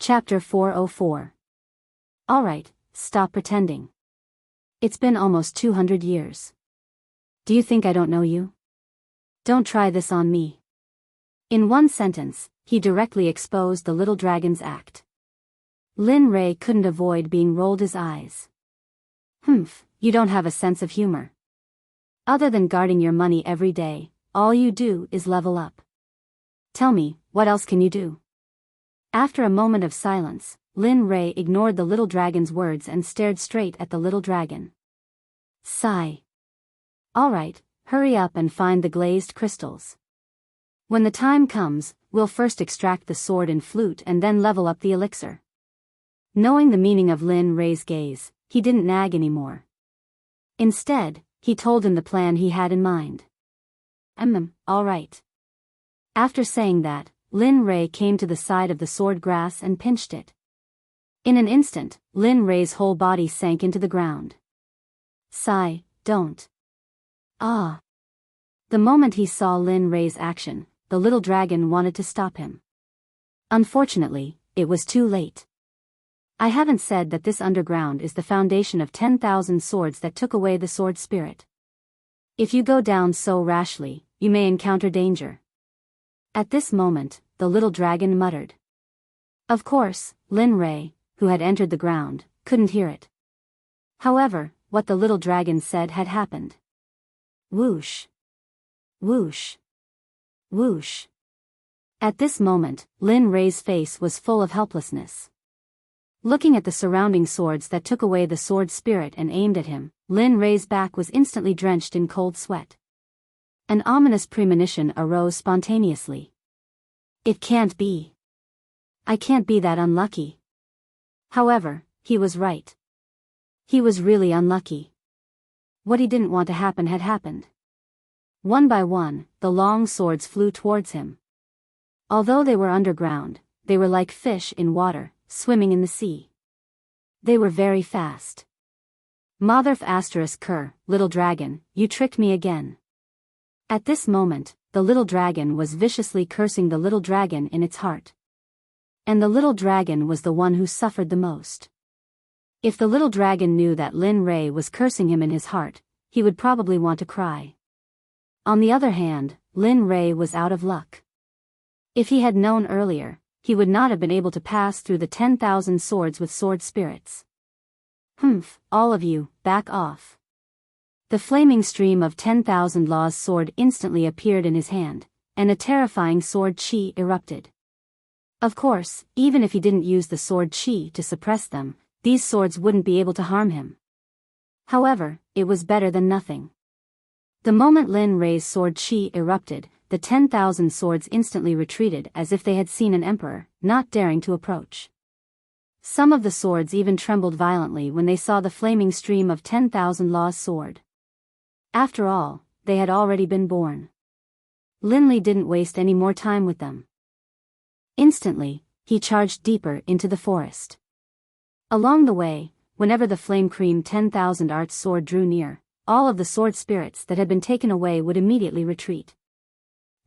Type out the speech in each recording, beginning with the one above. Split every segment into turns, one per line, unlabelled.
Chapter 404. Alright, stop pretending. It's been almost 200 years. Do you think I don't know you? Don't try this on me. In one sentence, he directly exposed the little dragon's act. Lin Ray couldn't avoid being rolled his eyes. Humph, you don't have a sense of humor. Other than guarding your money every day, all you do is level up. Tell me, what else can you do? After a moment of silence, Lin Ray ignored the little dragon's words and stared straight at the little dragon. Sigh. Alright, hurry up and find the glazed crystals. When the time comes, we'll first extract the sword and flute and then level up the elixir. Knowing the meaning of Lin Ray's gaze, he didn't nag anymore. Instead, he told him the plan he had in mind. Alright. After saying that, Lin Ray came to the side of the sword grass and pinched it. In an instant, Lin Ray's whole body sank into the ground. Sigh, don't. Ah. The moment he saw Lin Ray's action, the little dragon wanted to stop him. Unfortunately, it was too late. I haven't said that this underground is the foundation of 10,000 swords that took away the sword spirit. If you go down so rashly, you may encounter danger. At this moment, the little dragon muttered. Of course, Lin Ray, who had entered the ground, couldn't hear it. However, what the little dragon said had happened. Whoosh. Whoosh. Whoosh. At this moment, Lin Ray's face was full of helplessness. Looking at the surrounding swords that took away the sword spirit and aimed at him, Lin Ray's back was instantly drenched in cold sweat. An ominous premonition arose spontaneously. It can't be. I can't be that unlucky. However, he was right. He was really unlucky. What he didn't want to happen had happened. One by one, the long swords flew towards him. Although they were underground, they were like fish in water, swimming in the sea. They were very fast. Motherf ***, little dragon, you tricked me again. At this moment, the little dragon was viciously cursing the little dragon in its heart. And the little dragon was the one who suffered the most. If the little dragon knew that Lin Ray was cursing him in his heart, he would probably want to cry. On the other hand, Lin Ray was out of luck. If he had known earlier, he would not have been able to pass through the 10,000 swords with sword spirits. Humph, all of you, back off. The flaming stream of 10,000 Law's sword instantly appeared in his hand, and a terrifying sword chi erupted. Of course, even if he didn't use the sword chi to suppress them, these swords wouldn't be able to harm him. However, it was better than nothing. The moment Lin Ray's sword chi erupted, the 10,000 swords instantly retreated as if they had seen an emperor, not daring to approach. Some of the swords even trembled violently when they saw the flaming stream of 10,000 Law's sword. After all, they had already been born. Lin Li didn't waste any more time with them. Instantly, he charged deeper into the forest. Along the way, whenever the flame cream 10,000 arts sword drew near, all of the sword spirits that had been taken away would immediately retreat.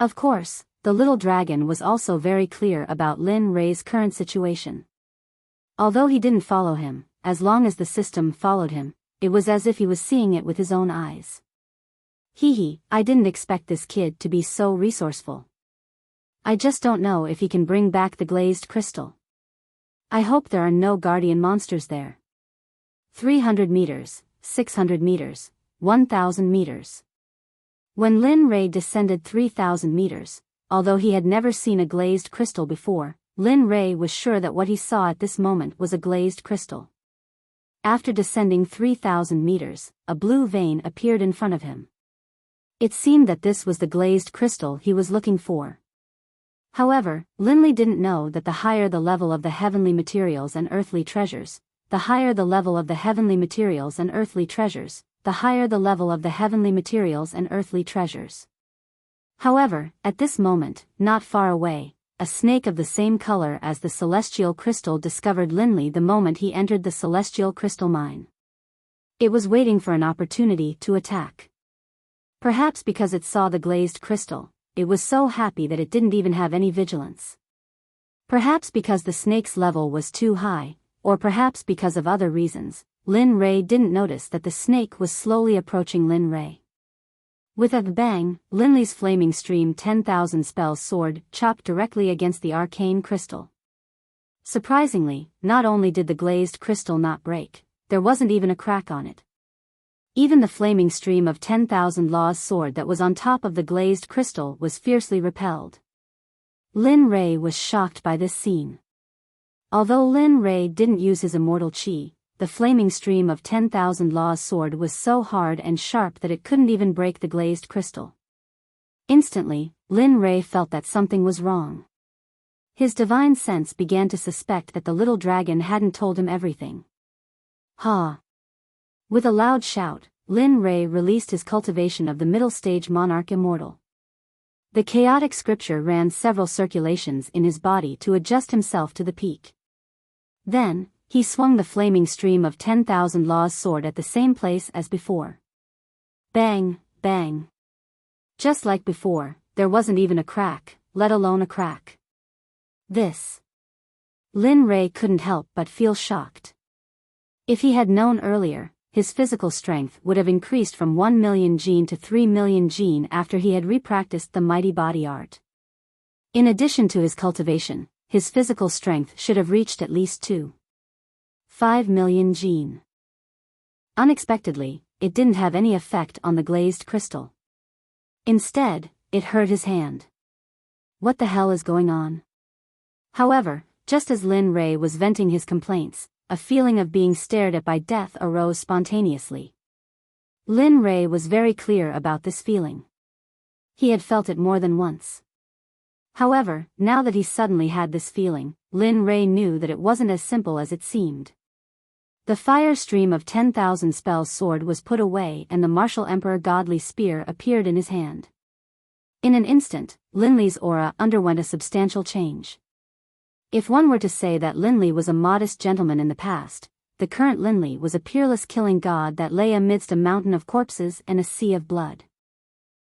Of course, the little dragon was also very clear about Lin Ray's current situation. Although he didn't follow him, as long as the system followed him, it was as if he was seeing it with his own eyes. I didn't expect this kid to be so resourceful. I just don't know if he can bring back the glazed crystal. I hope there are no guardian monsters there. 300 meters, 600 meters, 1,000 meters. When Lin Ray descended 3,000 meters, although he had never seen a glazed crystal before, Lin Ray was sure that what he saw at this moment was a glazed crystal. After descending 3,000 meters, a blue vein appeared in front of him. It seemed that this was the glazed crystal he was looking for. However, Lin Li didn't know that the higher the level of the heavenly materials and earthly treasures, the higher the level of the heavenly materials and earthly treasures, the higher the level of the heavenly materials and earthly treasures. However, at this moment, not far away, a snake of the same color as the celestial crystal discovered Lin Li the moment he entered the celestial crystal mine. It was waiting for an opportunity to attack. Perhaps because it saw the glazed crystal, it was so happy that it didn't even have any vigilance. Perhaps because the snake's level was too high, or perhaps because of other reasons, Lin Ray didn't notice that the snake was slowly approaching Lin Ray. With a bang, Linley's flaming stream 10,000 spells sword chopped directly against the arcane crystal. Surprisingly, not only did the glazed crystal not break, there wasn't even a crack on it. Even the flaming stream of 10,000 Law's sword that was on top of the glazed crystal was fiercely repelled. Lin Ray was shocked by this scene. Although Lin Ray didn't use his immortal chi, the flaming stream of 10,000 Law's sword was so hard and sharp that it couldn't even break the glazed crystal. Instantly, Lin Ray felt that something was wrong. His divine sense began to suspect that the little dragon hadn't told him everything. Ha! With a loud shout, Lin Ray released his cultivation of the middle stage monarch immortal. The chaotic scripture ran several circulations in his body to adjust himself to the peak. Then, he swung the flaming stream of 10,000 Law's sword at the same place as before. Bang, bang. Just like before, there wasn't even a crack, let alone a crack. This. Lin Ray couldn't help but feel shocked. If he had known earlier, his physical strength would have increased from 1 million gene to 3 million gene after he had repracticed the mighty body art. In addition to his cultivation, his physical strength should have reached at least 2.5 million gene. Unexpectedly, it didn't have any effect on the glazed crystal. Instead, it hurt his hand. What the hell is going on? However, just as Lin Ray was venting his complaints, a feeling of being stared at by death arose spontaneously. Lin Ray was very clear about this feeling. He had felt it more than once. However, now that he suddenly had this feeling, Lin Ray knew that it wasn't as simple as it seemed. The fire stream of 10,000 spells sword was put away and the martial emperor godly spear appeared in his hand. In an instant, Linley's aura underwent a substantial change. If one were to say that Linley was a modest gentleman in the past, the current Linley was a peerless killing god that lay amidst a mountain of corpses and a sea of blood.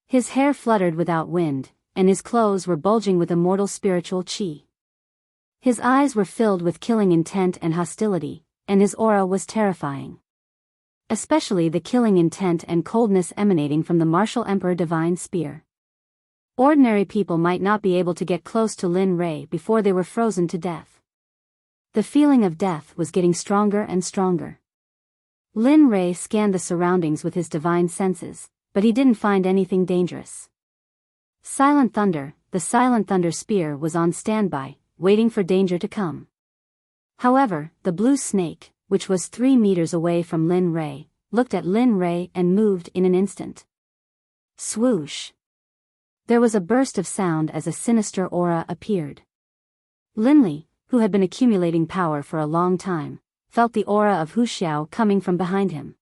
His hair fluttered without wind, and his clothes were bulging with immortal spiritual chi. His eyes were filled with killing intent and hostility, and his aura was terrifying. Especially the killing intent and coldness emanating from the martial emperor divine spear. Ordinary people might not be able to get close to Lin Ray before they were frozen to death. The feeling of death was getting stronger and stronger. Lin Ray scanned the surroundings with his divine senses, but he didn't find anything dangerous. Silent Thunder, the Silent Thunder spear was on standby, waiting for danger to come. However, the blue snake, which was 3 meters away from Lin Ray, looked at Lin Ray and moved in an instant. Swoosh! There was a burst of sound as a sinister aura appeared. Linley, who had been accumulating power for a long time, felt the aura of Hu Xiao coming from behind him.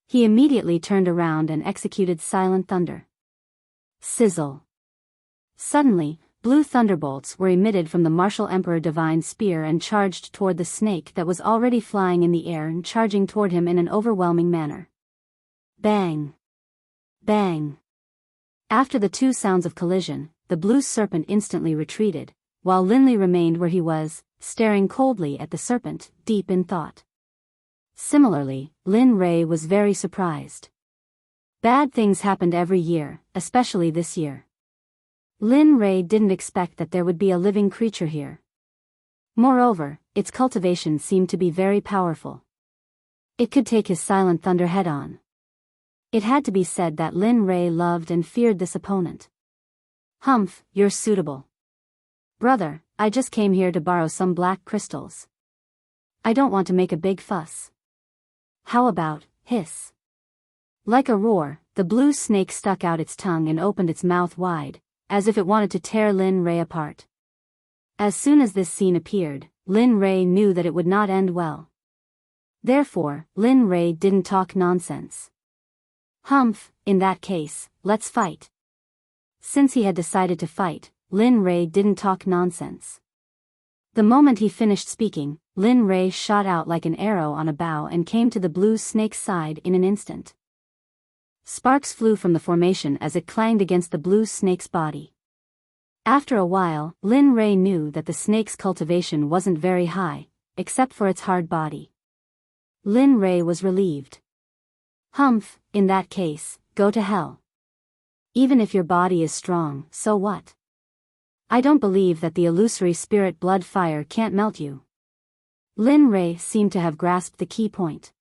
He immediately turned around and executed Silent Thunder. Sizzle! Suddenly, blue thunderbolts were emitted from the martial emperor divine spear and charged toward the snake that was already flying in the air and charging toward him in an overwhelming manner. Bang! Bang! After the two sounds of collision, the blue serpent instantly retreated, while Linley remained where he was, staring coldly at the serpent, deep in thought. Similarly, Lin Ray was very surprised. Bad things happened every year, especially this year. Lin Ray didn't expect that there would be a living creature here. Moreover, its cultivation seemed to be very powerful. It could take his Silent Thunder head-on. It had to be said that Lin Ray loved and feared this opponent. Humph, you're suitable. Brother, I just came here to borrow some black crystals. I don't want to make a big fuss. How about, hiss? Like a roar, the blue snake stuck out its tongue and opened its mouth wide, as if it wanted to tear Lin Ray apart. As soon as this scene appeared, Lin Ray knew that it would not end well. Therefore, Lin Ray didn't talk nonsense. Humph, in that case, let's fight. Since he had decided to fight, Lin Ray didn't talk nonsense. The moment he finished speaking, Lin Ray shot out like an arrow on a bow and came to the blue snake's side in an instant. Sparks flew from the formation as it clanged against the blue snake's body. After a while, Lin Rei knew that the snake's cultivation wasn't very high, except for its hard body. Lin Rei was relieved. Humph, in that case, go to hell. Even if your body is strong, so what? I don't believe that the illusory spirit blood fire can't melt you. Lin Rei seemed to have grasped the key point.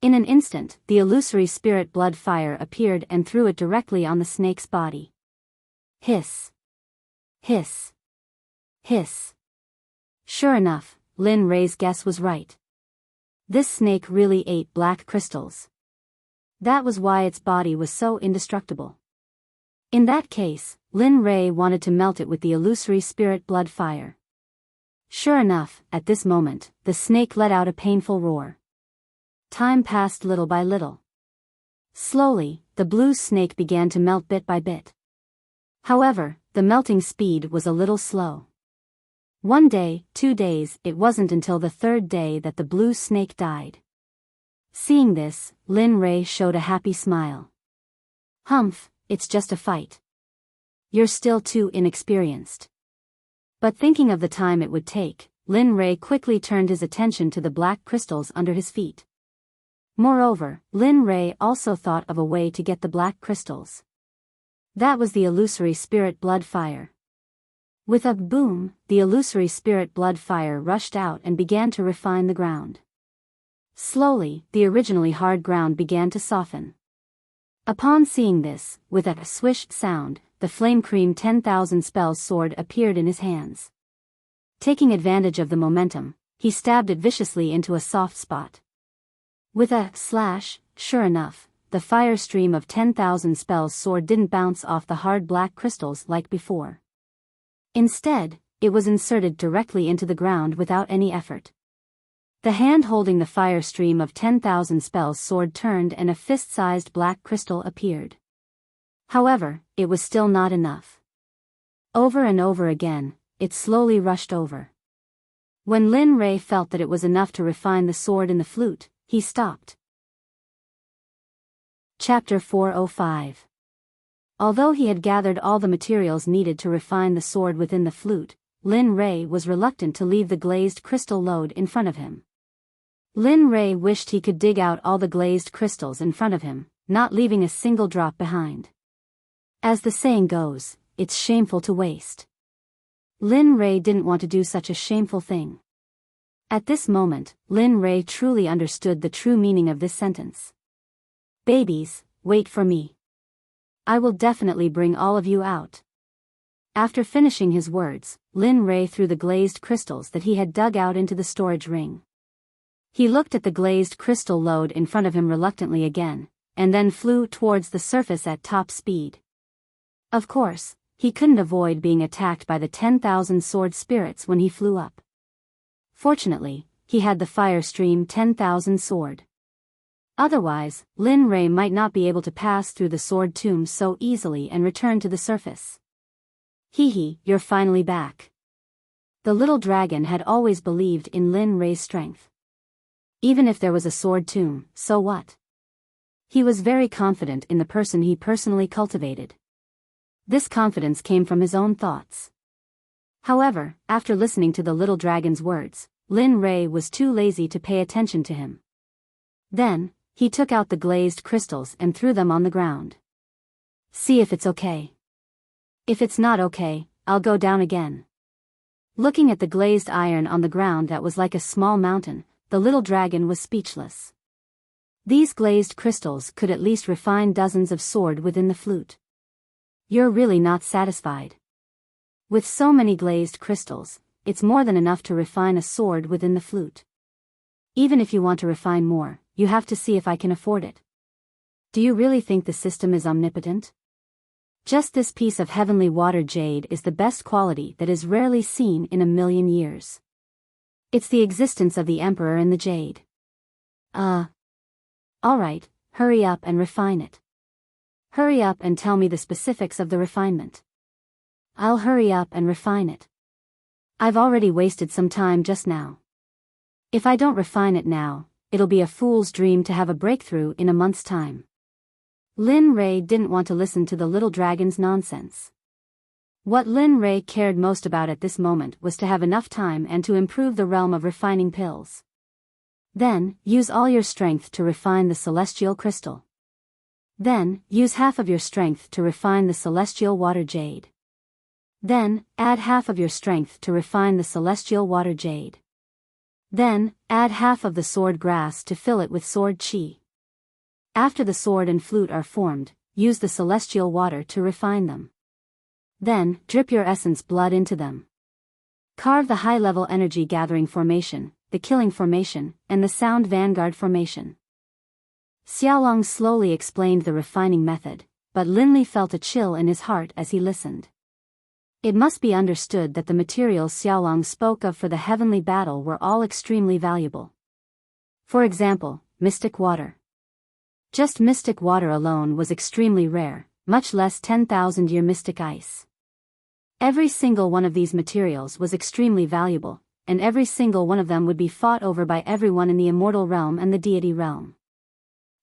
In an instant, the illusory spirit blood fire appeared and threw it directly on the snake's body. Hiss. Hiss. Hiss. Sure enough, Lin Rei's guess was right. This snake really ate black crystals. That was why its body was so indestructible. In that case, Lin Rei wanted to melt it with the illusory spirit blood fire. Sure enough, at this moment, the snake let out a painful roar. Time passed little by little. Slowly, the blue snake began to melt bit by bit. However, the melting speed was a little slow. 1 day, 2 days, it wasn't until the 3rd day that the blue snake died. Seeing this, Lin Rei showed a happy smile. Humph, it's just a fight. You're still too inexperienced. But thinking of the time it would take, Lin Rei quickly turned his attention to the black crystals under his feet. Moreover, Lin Rei also thought of a way to get the black crystals. That was the illusory spirit blood fire. With a boom, the illusory spirit blood fire rushed out and began to refine the ground. Slowly, the originally hard ground began to soften. Upon seeing this, with a swish sound, the Flame Cream 10,000 Spells sword appeared in his hands. Taking advantage of the momentum, he stabbed it viciously into a soft spot. With a slash, sure enough, the fire stream of 10,000 Spells sword didn't bounce off the hard black crystals like before. Instead, it was inserted directly into the ground without any effort. The hand holding the fire stream of 10,000 Spells sword turned and a fist-sized black crystal appeared. However, it was still not enough. Over and over again, it slowly rushed over. When Lin Rei felt that it was enough to refine the sword in the flute, he stopped. Chapter 405. Although he had gathered all the materials needed to refine the sword within the flute, Lin Rei was reluctant to leave the glazed crystal lode in front of him. Lin Rei wished he could dig out all the glazed crystals in front of him, not leaving a single drop behind. As the saying goes, it's shameful to waste. Lin Rei didn't want to do such a shameful thing. At this moment, Lin Rei truly understood the true meaning of this sentence. Babies, wait for me. I will definitely bring all of you out. After finishing his words, Lin Rei threw the glazed crystals that he had dug out into the storage ring. He looked at the glazed crystal lode in front of him reluctantly again, and then flew towards the surface at top speed. Of course, he couldn't avoid being attacked by the 10,000 sword spirits when he flew up. Fortunately, he had the Fire Stream 10,000 sword. Otherwise, Lin Rei might not be able to pass through the sword tomb so easily and return to the surface. Hee, you're finally back. The little dragon had always believed in Lin Rei's strength. Even if there was a sword tomb, so what? He was very confident in the person he personally cultivated. This confidence came from his own thoughts. However, after listening to the little dragon's words, Lin Rei was too lazy to pay attention to him. Then, he took out the glazed crystals and threw them on the ground. See if it's okay. If it's not okay, I'll go down again. Looking at the glazed iron on the ground that was like a small mountain, the little dragon was speechless. These glazed crystals could at least refine dozens of sword within the flute. You're really not satisfied. With so many glazed crystals, it's more than enough to refine a sword within the flute. Even if you want to refine more, you have to see if I can afford it. Do you really think the system is omnipotent? Just this piece of heavenly water jade is the best quality that is rarely seen in a million years. It's the existence of the Emperor in the jade. Alright, hurry up and refine it. Hurry up and tell me the specifics of the refinement. I'll hurry up and refine it. I've already wasted some time just now. If I don't refine it now, it'll be a fool's dream to have a breakthrough in a month's time. Lin Rei didn't want to listen to the little dragon's nonsense. What Lin Rei cared most about at this moment was to have enough time and to improve the realm of refining pills. Then, use all your strength to refine the celestial crystal. Then, use half of your strength to refine the celestial water jade. Then, add half of your strength to refine the celestial water jade. Then, add half of the sword grass to fill it with sword chi. After the sword and flute are formed, use the celestial water to refine them. Then, drip your essence blood into them. Carve the high-level energy gathering formation, the killing formation, and the sound vanguard formation. Xiaolong slowly explained the refining method, but Linli felt a chill in his heart as he listened. It must be understood that the materials Xiaolong spoke of for the heavenly battle were all extremely valuable. For example, mystic water. Just mystic water alone was extremely rare, much less 10,000-year mystic ice. Every single one of these materials was extremely valuable, and every single one of them would be fought over by everyone in the immortal realm and the deity realm.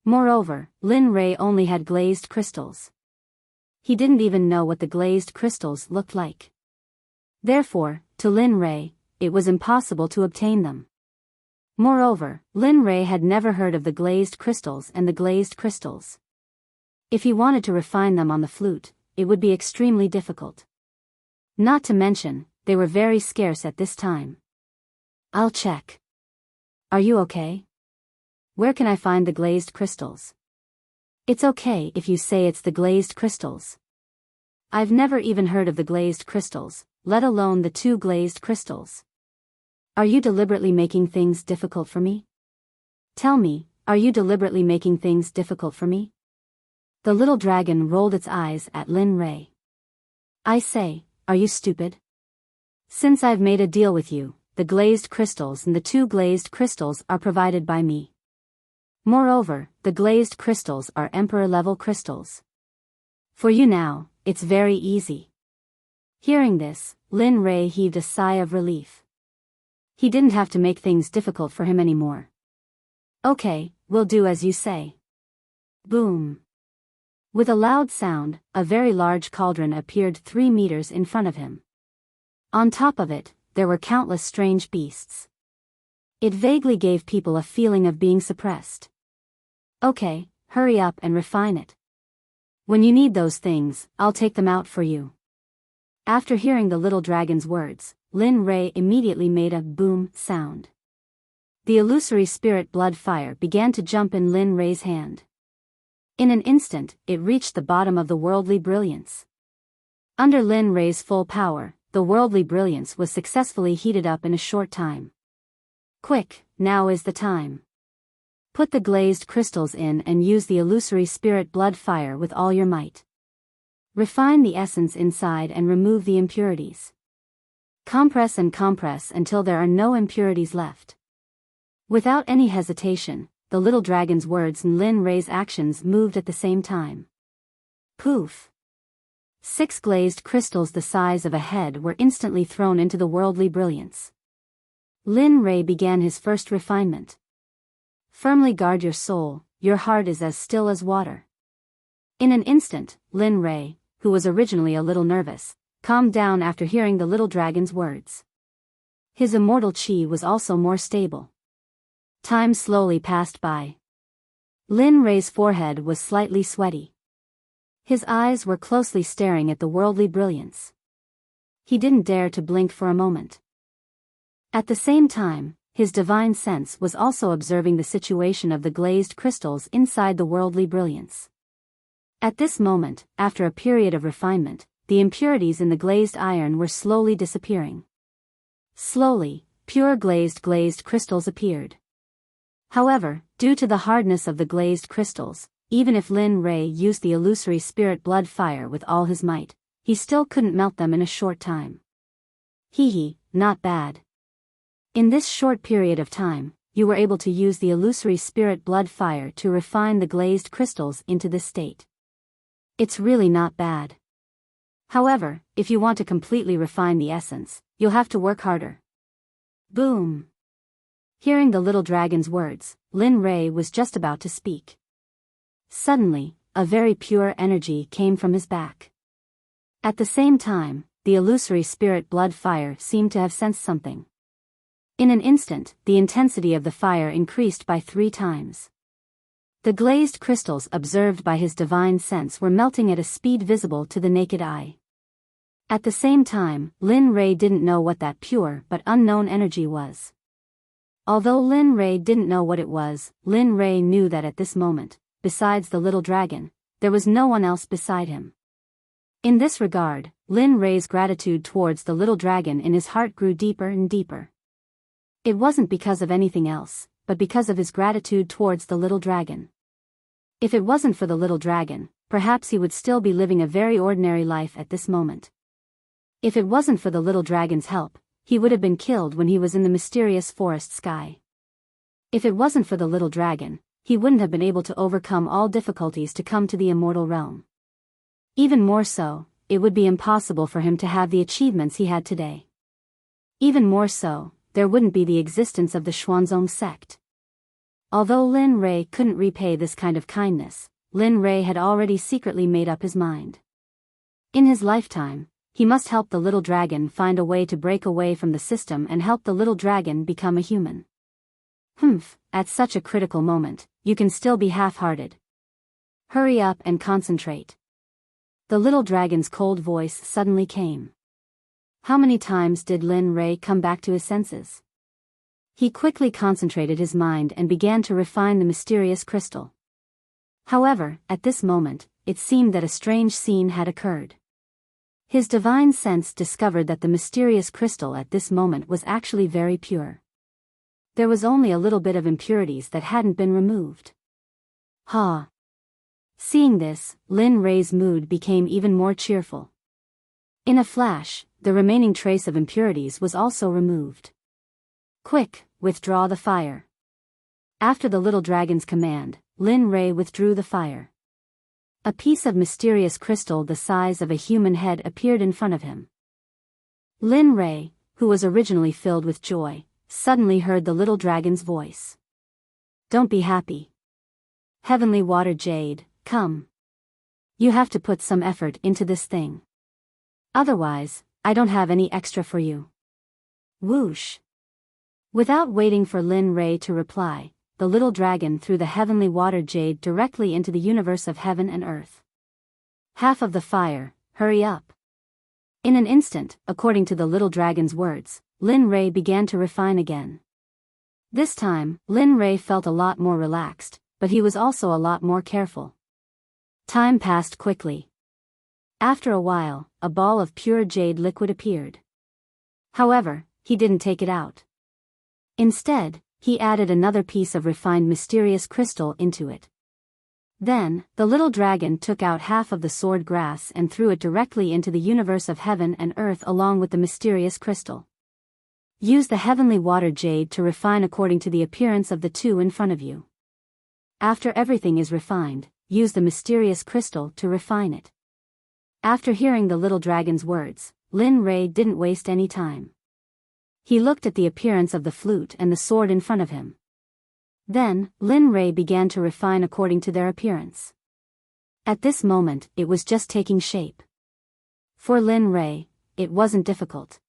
Moreover, Lin Rei only had glazed crystals. He didn't even know what the glazed crystals looked like. Therefore, to Lin Rei, it was impossible to obtain them. Moreover, Lin Rei had never heard of the glazed crystals and the glazed crystals. If he wanted to refine them on the flute, it would be extremely difficult. Not to mention, they were very scarce at this time. I'll check. Are you okay? Where can I find the glazed crystals? It's okay if you say it's the glazed crystals. I've never even heard of the glazed crystals, let alone the 2 glazed crystals. Are you deliberately making things difficult for me? Tell me, are you deliberately making things difficult for me? The little dragon rolled its eyes at Lin Rei. I say, are you stupid? Since I've made a deal with you, the glazed crystals and the 2 glazed crystals are provided by me. Moreover, the glazed crystals are emperor-level crystals. For you now, it's very easy. Hearing this, Lin Rei heaved a sigh of relief. He didn't have to make things difficult for him anymore. Okay, we'll do as you say. Boom. With a loud sound, a very large cauldron appeared 3 meters in front of him. On top of it, there were countless strange beasts. It vaguely gave people a feeling of being suppressed. Okay, hurry up and refine it. When you need those things, I'll take them out for you. After hearing the little dragon's words, Lin Rei immediately made a boom sound. The illusory spirit blood fire began to jump in Lin Rei's hand. In an instant, it reached the bottom of the worldly brilliance. Under Lin Rei's full power, the worldly brilliance was successfully heated up in a short time. Quick, now is the time. Put the glazed crystals in and use the illusory spirit blood fire with all your might. Refine the essence inside and remove the impurities. Compress and compress until there are no impurities left. Without any hesitation, the little dragon's words and Lin Rei's actions moved at the same time. Poof! 6 glazed crystals the size of a head were instantly thrown into the worldly brilliance. Lin Rei began his first refinement. Firmly guard your soul, your heart is as still as water. In an instant, Lin Rei, who was originally a little nervous, calmed down after hearing the little dragon's words. His immortal chi was also more stable. Time slowly passed by. Lin Rei's forehead was slightly sweaty. His eyes were closely staring at the worldly brilliance. He didn't dare to blink for a moment. At the same time, his divine sense was also observing the situation of the glazed crystals inside the worldly brilliance. At this moment, after a period of refinement, the impurities in the glazed iron were slowly disappearing. Slowly, pure glazed crystals appeared. However, due to the hardness of the glazed crystals, even if Lin Rei used the illusory spirit blood fire with all his might, he still couldn't melt them in a short time. Hee, not bad. In this short period of time, you were able to use the illusory spirit blood fire to refine the glazed crystals into this state. It's really not bad. However, if you want to completely refine the essence, you'll have to work harder. Boom! Hearing the little dragon's words, Lin Rei was just about to speak. Suddenly, a very pure energy came from his back. At the same time, the illusory spirit blood fire seemed to have sensed something. In an instant, the intensity of the fire increased by 3 times. The glazed crystals observed by his divine sense were melting at a speed visible to the naked eye. At the same time, Lin Rei didn't know what that pure but unknown energy was. Although Lin Rei didn't know what it was, Lin Rei knew that at this moment, besides the little dragon, there was no one else beside him. In this regard, Lin Rei's gratitude towards the little dragon in his heart grew deeper and deeper. It wasn't because of anything else, but because of his gratitude towards the little dragon. If it wasn't for the little dragon, perhaps he would still be living a very ordinary life at this moment. If it wasn't for the little dragon's help, he would have been killed when he was in the mysterious forest sky. If it wasn't for the little dragon, he wouldn't have been able to overcome all difficulties to come to the immortal realm. Even more so, it would be impossible for him to have the achievements he had today. Even more so, there wouldn't be the existence of the Xuanzong Sect. Although Lin Rei couldn't repay this kind of kindness, Lin Rei had already secretly made up his mind. In his lifetime, he must help the little dragon find a way to break away from the system and help the little dragon become a human. At such a critical moment, you can still be half-hearted. Hurry up and concentrate. The little dragon's cold voice suddenly came. How many times did Lin Rei come back to his senses? He quickly concentrated his mind and began to refine the mysterious crystal. However, at this moment, it seemed that a strange scene had occurred. His divine sense discovered that the mysterious crystal at this moment was actually very pure. There was only a little bit of impurities that hadn't been removed. Seeing this, Lin Rei's mood became even more cheerful. In a flash, the remaining trace of impurities was also removed. Quick, withdraw the fire. After the little dragon's command, Lin Rei withdrew the fire. A piece of mysterious crystal the size of a human head appeared in front of him. Lin Rei, who was originally filled with joy, suddenly heard the little dragon's voice. Don't be happy. Heavenly water jade, come. You have to put some effort into this thing. Otherwise, I don't have any extra for you. Whoosh. Without waiting for Lin Rei to reply, the little dragon threw the heavenly water jade directly into the universe of heaven and earth. Half of the fire, hurry up. In an instant, according to the little dragon's words, Lin Rei began to refine again. This time, Lin Rei felt a lot more relaxed, but he was also a lot more careful. Time passed quickly. After a while, a ball of pure jade liquid appeared. However, he didn't take it out. Instead, he added another piece of refined mysterious crystal into it. Then, the little dragon took out half of the sword grass and threw it directly into the universe of heaven and earth along with the mysterious crystal. Use the heavenly water jade to refine according to the appearance of the two in front of you. After everything is refined, use the mysterious crystal to refine it. After hearing the little dragon's words, Lin Rei didn't waste any time. He looked at the appearance of the flute and the sword in front of him. Then, Lin Rei began to refine according to their appearance. At this moment, it was just taking shape. For Lin Rei, it wasn't difficult.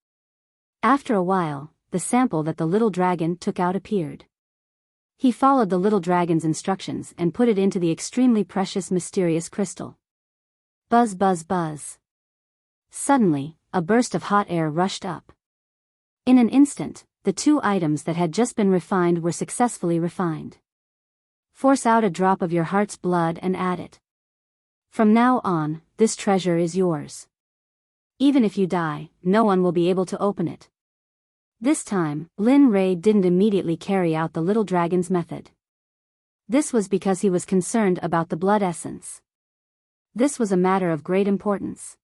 After a while, the sample that the little dragon took out appeared. He followed the little dragon's instructions and put it into the extremely precious mysterious crystal. Buzz buzz buzz. Suddenly, a burst of hot air rushed up. In an instant, the two items that had just been refined were successfully refined. Force out a drop of your heart's blood and add it. From now on, this treasure is yours. Even if you die, no one will be able to open it. This time, Lin Rei didn't immediately carry out the little dragon's method. This was because he was concerned about the blood essence. This was a matter of great importance.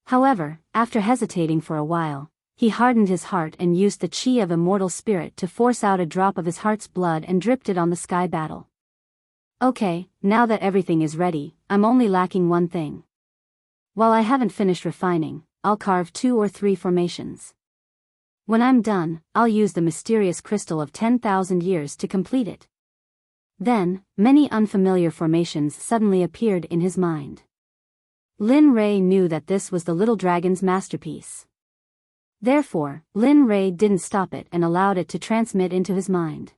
However, after hesitating for a while, he hardened his heart and used the chi of immortal spirit to force out a drop of his heart's blood and dripped it on the sky battle. Okay, now that everything is ready, I'm only lacking one thing. While I haven't finished refining, I'll carve 2 or 3 formations. When I'm done, I'll use the mysterious crystal of 10,000 years to complete it. Then, many unfamiliar formations suddenly appeared in his mind. Lin Rei knew that this was the little dragon's masterpiece. Therefore, Lin Rei didn't stop it and allowed it to transmit into his mind.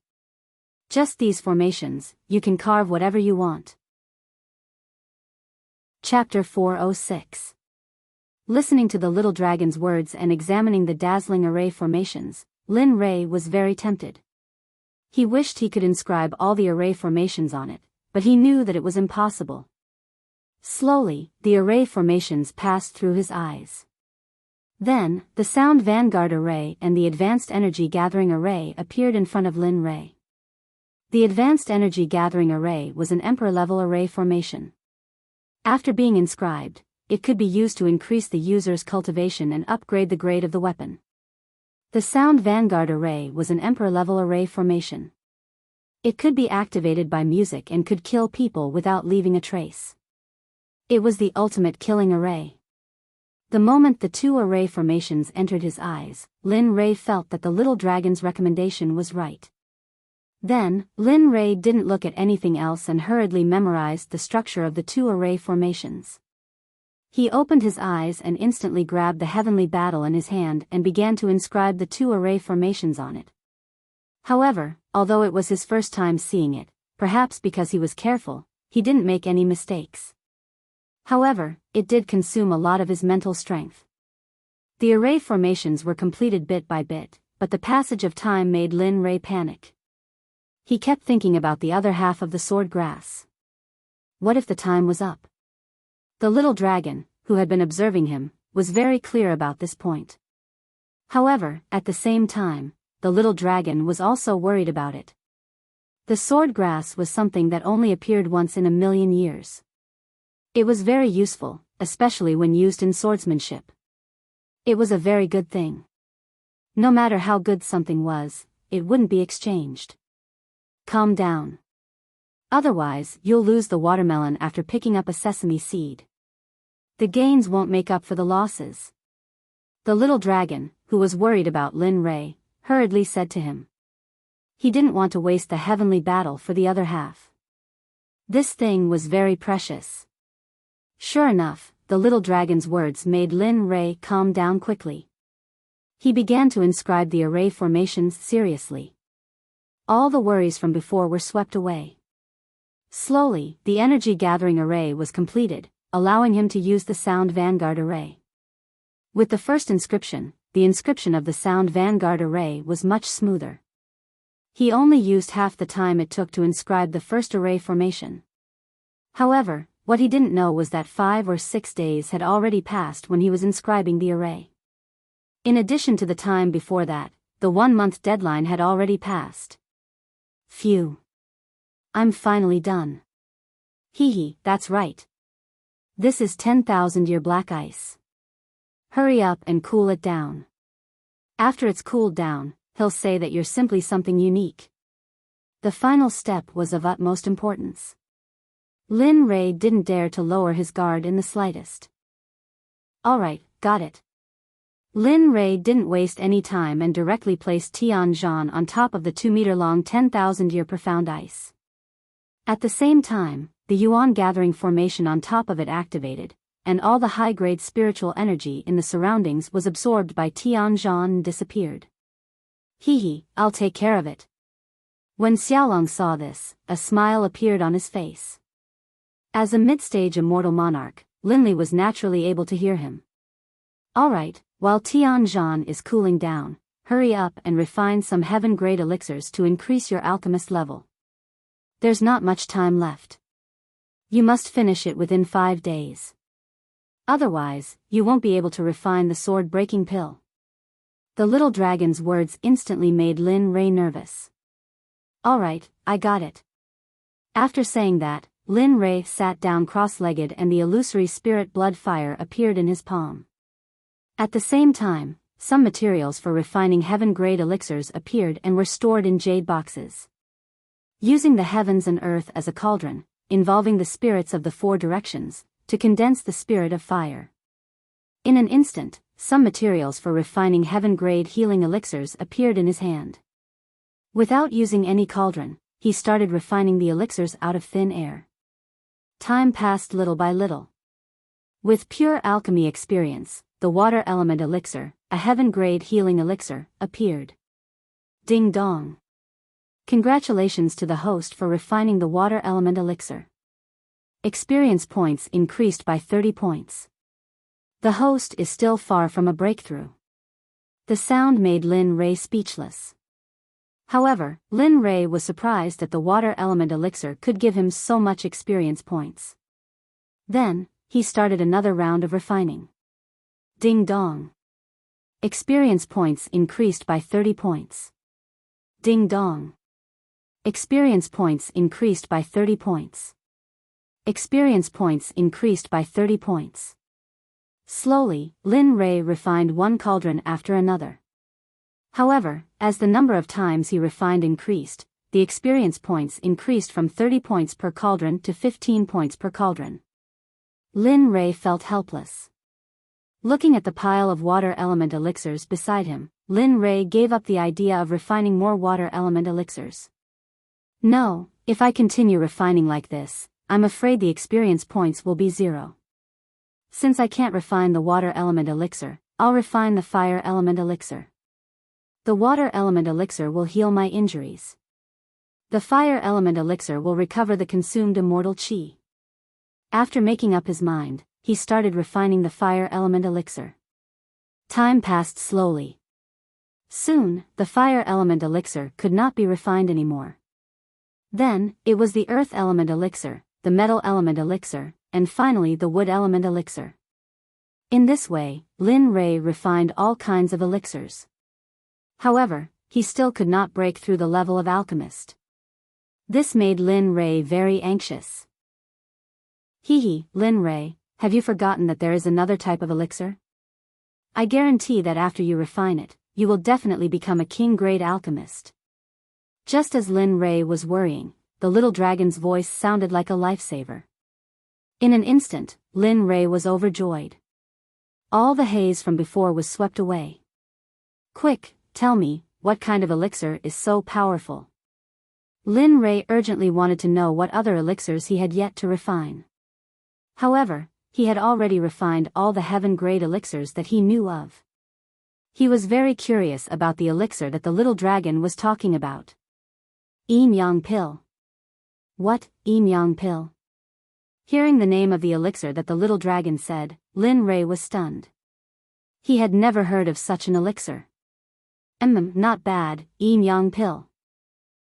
Just these formations, you can carve whatever you want. Chapter 406. Listening to the little dragon's words and examining the dazzling array formations, Lin Rei was very tempted. He wished he could inscribe all the array formations on it, but he knew that it was impossible. Slowly, the array formations passed through his eyes. Then, the Sound Vanguard Array and the Advanced Energy Gathering Array appeared in front of Lin Rei. The Advanced Energy Gathering Array was an Emperor-level array formation. After being inscribed, it could be used to increase the user's cultivation and upgrade the grade of the weapon. The Sound Vanguard Array was an Emperor-level array formation. It could be activated by music and could kill people without leaving a trace. It was the ultimate killing array. The moment the two array formations entered his eyes, Lin Rei felt that the little dragon's recommendation was right. Then, Lin Rei didn't look at anything else and hurriedly memorized the structure of the two array formations. He opened his eyes and instantly grabbed the heavenly battle in his hand and began to inscribe the two array formations on it. However, although it was his first time seeing it, perhaps because he was careful, he didn't make any mistakes. However, it did consume a lot of his mental strength. The array formations were completed bit by bit, but the passage of time made Lin Rei panic. He kept thinking about the other half of the sword grass. What if the time was up? The little dragon, who had been observing him, was very clear about this point. However, at the same time, the little dragon was also worried about it. The sword grass was something that only appeared once in a million years. It was very useful, especially when used in swordsmanship. It was a very good thing. No matter how good something was, it wouldn't be exchanged. Calm down. Otherwise, you'll lose the watermelon after picking up a sesame seed. The gains won't make up for the losses. The little dragon, who was worried about Lin Rei, hurriedly said to him. He didn't want to waste the heavenly battle for the other half. This thing was very precious. Sure enough, the little dragon's words made Lin Rei calm down quickly. He began to inscribe the array formations seriously. All the worries from before were swept away. Slowly, the energy gathering array was completed, allowing him to use the Sound Vanguard Array. With the first inscription, the inscription of the Sound Vanguard Array was much smoother. He only used half the time it took to inscribe the first array formation. However, what he didn't know was that 5 or 6 days had already passed when he was inscribing the array. In addition to the time before that, the 1-month deadline had already passed. Phew. I'm finally done. Hee, that's right. This is 10,000-year black ice. Hurry up and cool it down. After it's cooled down, he'll say that you're simply something unique. The final step was of utmost importance. Lin Rei didn't dare to lower his guard in the slightest. Alright, got it. Lin Rei didn't waste any time and directly placed Tianzhan on top of the 2-meter-long 10,000-year profound ice. At the same time, the Yuan gathering formation on top of it activated, and all the high-grade spiritual energy in the surroundings was absorbed by Tianzhan and disappeared. I'll take care of it. When Xiaolong saw this, a smile appeared on his face. As a mid-stage immortal monarch, Linli was naturally able to hear him. Alright, while Tianzhan is cooling down, hurry up and refine some heaven-grade elixirs to increase your alchemist level. There's not much time left. You must finish it within 5 days. Otherwise, you won't be able to refine the sword-breaking pill. The little dragon's words instantly made Lin Rei nervous. Alright, I got it. After saying that, Lin Rei sat down cross-legged and the illusory spirit blood fire appeared in his palm. At the same time, some materials for refining heaven-grade elixirs appeared and were stored in jade boxes. Using the heavens and earth as a cauldron, involving the spirits of the 4 directions, to condense the spirit of fire. In an instant, some materials for refining heaven-grade healing elixirs appeared in his hand. Without using any cauldron, he started refining the elixirs out of thin air. Time passed little by little. With pure alchemy experience, the water element elixir, a heaven-grade healing elixir, appeared. Ding dong. Congratulations to the host for refining the water element elixir. Experience points increased by 30 points. The host is still far from a breakthrough. The sound made Lin Ray speechless. However, Lin Ray was surprised that the water element elixir could give him so much experience points. Then, he started another round of refining. Ding dong. Experience points increased by 30 points. Ding dong. Experience points increased by 30 points. Experience points increased by 30 points. Slowly, Lin Ray refined one cauldron after another. However, as the number of times he refined increased, the experience points increased from 30 points per cauldron to 15 points per cauldron. Lin Ray felt helpless. Looking at the pile of water element elixirs beside him, Lin Ray gave up the idea of refining more water element elixirs. No, if I continue refining like this, I'm afraid the experience points will be 0. Since I can't refine the water element elixir, I'll refine the fire element elixir. The water element elixir will heal my injuries. The fire element elixir will recover the consumed immortal chi. After making up his mind, he started refining the fire element elixir. Time passed slowly. Soon, the fire element elixir could not be refined anymore. Then, it was the earth element elixir, the metal element elixir, and finally the wood element elixir. In this way, Lin Ray refined all kinds of elixirs. However, he still could not break through the level of alchemist. This made Lin Ray very anxious. Lin Ray, have you forgotten that there is another type of elixir? I guarantee that after you refine it, you will definitely become a king-grade alchemist. Just as Lin Ray was worrying, the little dragon's voice sounded like a lifesaver. In an instant, Lin Ray was overjoyed. All the haze from before was swept away. Quick, tell me, what kind of elixir is so powerful? Lin Ray urgently wanted to know what other elixirs he had yet to refine. However, he had already refined all the heaven-grade elixirs that he knew of. He was very curious about the elixir that the little dragon was talking about. Yang pill. What, Yang pill? Hearing the name of the elixir that the little dragon said, Lin Ray was stunned. He had never heard of such an elixir. Not bad, Yang pill.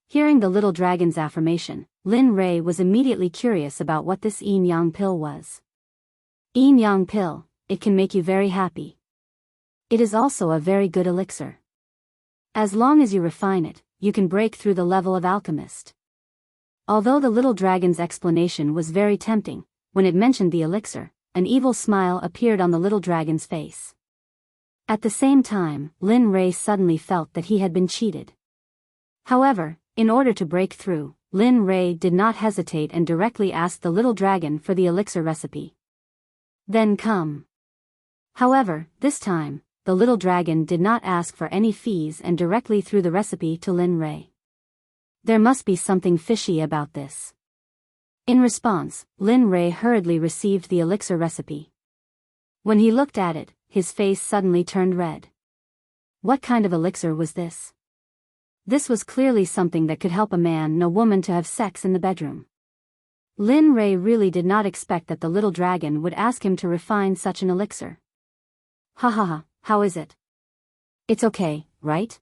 Hearing the little dragon's affirmation, Lin Ray was immediately curious about what this Yang pill was. Yang pill, it can make you very happy. It is also a very good elixir. As long as you refine it, you can break through the level of alchemist. Although the little dragon's explanation was very tempting, when it mentioned the elixir, an evil smile appeared on the little dragon's face. At the same time, Lin Ray suddenly felt that he had been cheated. However, in order to break through, Lin Ray did not hesitate and directly asked the little dragon for the elixir recipe. Then come. However, this time, the little dragon did not ask for any fees and directly threw the recipe to Lin Ray. There must be something fishy about this. In response, Lin Ray hurriedly received the elixir recipe. When he looked at it, his face suddenly turned red. What kind of elixir was this? This was clearly something that could help a man and a woman to have sex in the bedroom. Lin Ray really did not expect that the little dragon would ask him to refine such an elixir. How is it? It's okay, right?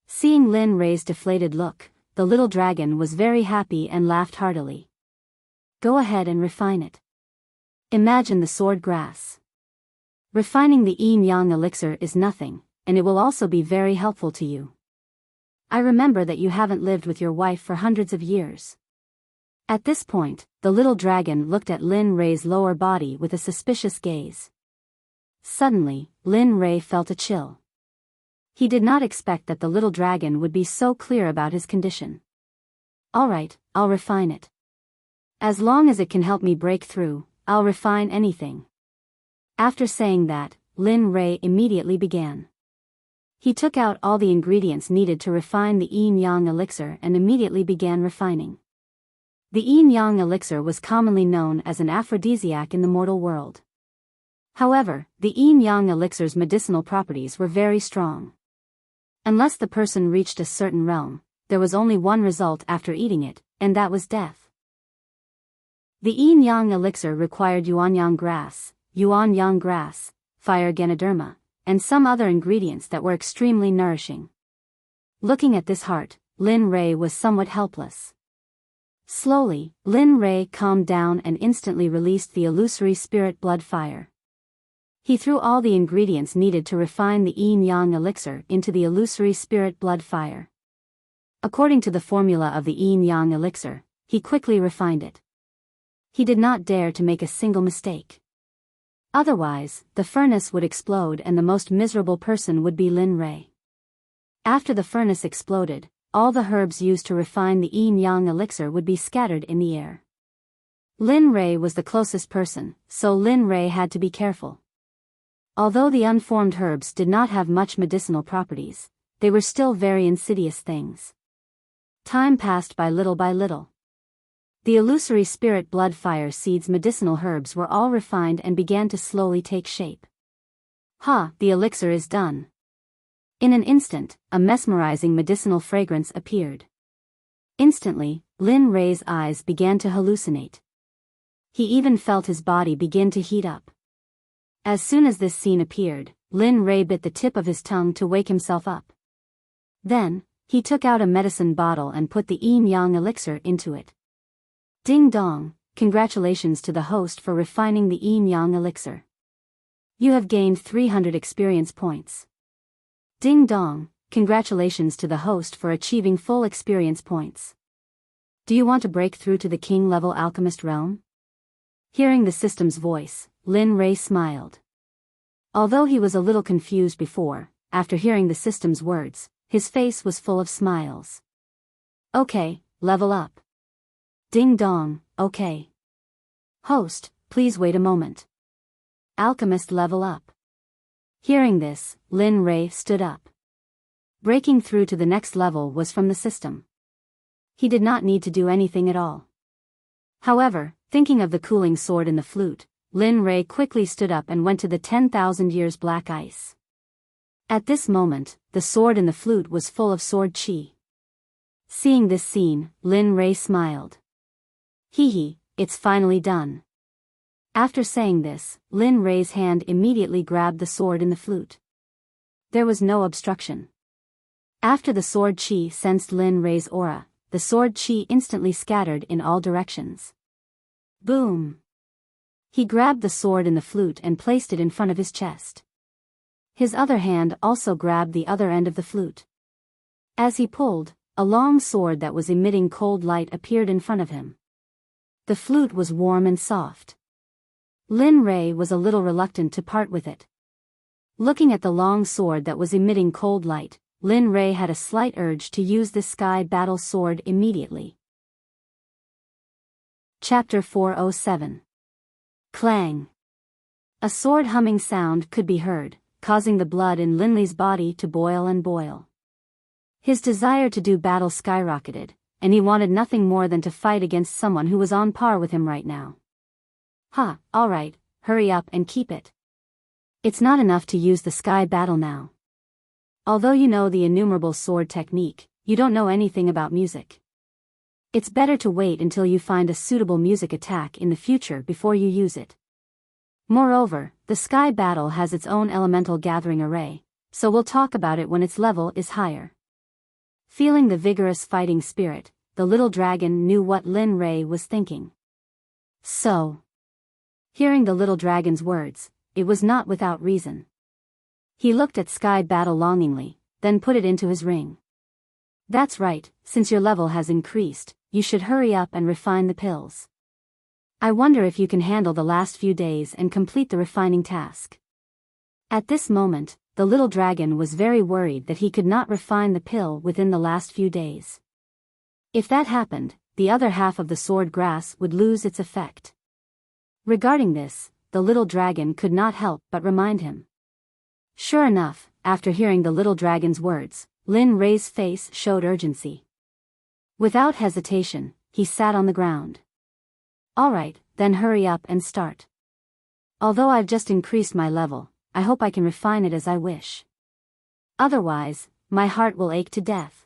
Seeing Lin Ray's deflated look, the little dragon was very happy and laughed heartily. Go ahead and refine it. Imagine the sword grass. Refining the yin-yang elixir is nothing, and it will also be very helpful to you. I remember that you haven't lived with your wife for hundreds of years. At this point, the little dragon looked at Lin Ray's lower body with a suspicious gaze. Suddenly, Lin Ray felt a chill. He did not expect that the little dragon would be so clear about his condition. Alright, I'll refine it. As long as it can help me break through, I'll refine anything. After saying that, Lin Ray immediately began. He took out all the ingredients needed to refine the yin-yang elixir and immediately began refining. The yin-yang elixir was commonly known as an aphrodisiac in the mortal world. However, the yin-yang elixir's medicinal properties were very strong. Unless the person reached a certain realm, there was only one result after eating it, and that was death. The yin-yang elixir required yuan-yang grass, fire ganoderma, and some other ingredients that were extremely nourishing. Looking at this heart, Lin Rei was somewhat helpless. Slowly, Lin Rei calmed down and instantly released the illusory spirit blood fire. He threw all the ingredients needed to refine the yin-yang elixir into the illusory spirit blood fire. According to the formula of the yin-yang elixir, he quickly refined it. He did not dare to make a single mistake. Otherwise, the furnace would explode and the most miserable person would be Lin Rei. After the furnace exploded, all the herbs used to refine the yin-yang elixir would be scattered in the air. Lin Rei was the closest person, so Lin Rei had to be careful. Although the unformed herbs did not have much medicinal properties, they were still very insidious things. Time passed by little by little. The illusory spirit blood fire seeds medicinal herbs were all refined and began to slowly take shape. The elixir is done. In an instant, a mesmerizing medicinal fragrance appeared. Instantly, Lin Rei's eyes began to hallucinate. He even felt his body begin to heat up. As soon as this scene appeared, Lin Rei bit the tip of his tongue to wake himself up. Then, he took out a medicine bottle and put the yin-yang elixir into it. Ding dong, congratulations to the host for refining the yin-yang elixir. You have gained 300 experience points. Ding dong, congratulations to the host for achieving full experience points. Do you want to break through to the king-level alchemist realm? Hearing the system's voice, Lin Rei smiled. Although he was a little confused before, after hearing the system's words, his face was full of smiles. Okay, level up. Ding dong, okay. Host, please wait a moment. Alchemist level up. Hearing this, Lin Rei stood up. Breaking through to the next level was from the system. He did not need to do anything at all. However, thinking of the cooling sword in the flute, Lin Rei quickly stood up and went to the 10,000 years black ice. At this moment, the sword in the flute was full of sword chi. Seeing this scene, Lin Rei smiled. Hee, it's finally done. After saying this, Lin Rei's hand immediately grabbed the sword in the flute. There was no obstruction. After the sword chi sensed Lin Rei's aura, the sword chi instantly scattered in all directions. Boom! He grabbed the sword in the flute and placed it in front of his chest. His other hand also grabbed the other end of the flute. As he pulled, a long sword that was emitting cold light appeared in front of him. The flute was warm and soft. Lin Rei was a little reluctant to part with it. Looking at the long sword that was emitting cold light, Lin Rei had a slight urge to use this sky battle sword immediately. Chapter 407. Clang. A sword humming sound could be heard, causing the blood in Lin Li's body to boil and boil. His desire to do battle skyrocketed, and he wanted nothing more than to fight against someone who was on par with him right now. Alright, hurry up and keep it. It's not enough to use the sky battle now. Although you know the innumerable sword technique, you don't know anything about music. It's better to wait until you find a suitable music attack in the future before you use it. Moreover, the sky battle has its own elemental gathering array, so we'll talk about it when its level is higher. Feeling the vigorous fighting spirit, the little dragon knew what Lin Rei was thinking. So, hearing the little dragon's words, it was not without reason. He looked at sky battle longingly, then put it into his ring. That's right, since your level has increased, you should hurry up and refine the pills. I wonder if you can handle the last few days and complete the refining task. At this moment, the little dragon was very worried that he could not refine the pill within the last few days. If that happened, the other half of the sword grass would lose its effect. Regarding this, the little dragon could not help but remind him. Sure enough, after hearing the little dragon's words, Lin Rei's face showed urgency. Without hesitation, he sat on the ground. Alright, then hurry up and start. Although I've just increased my level, I hope I can refine it as I wish. Otherwise, my heart will ache to death.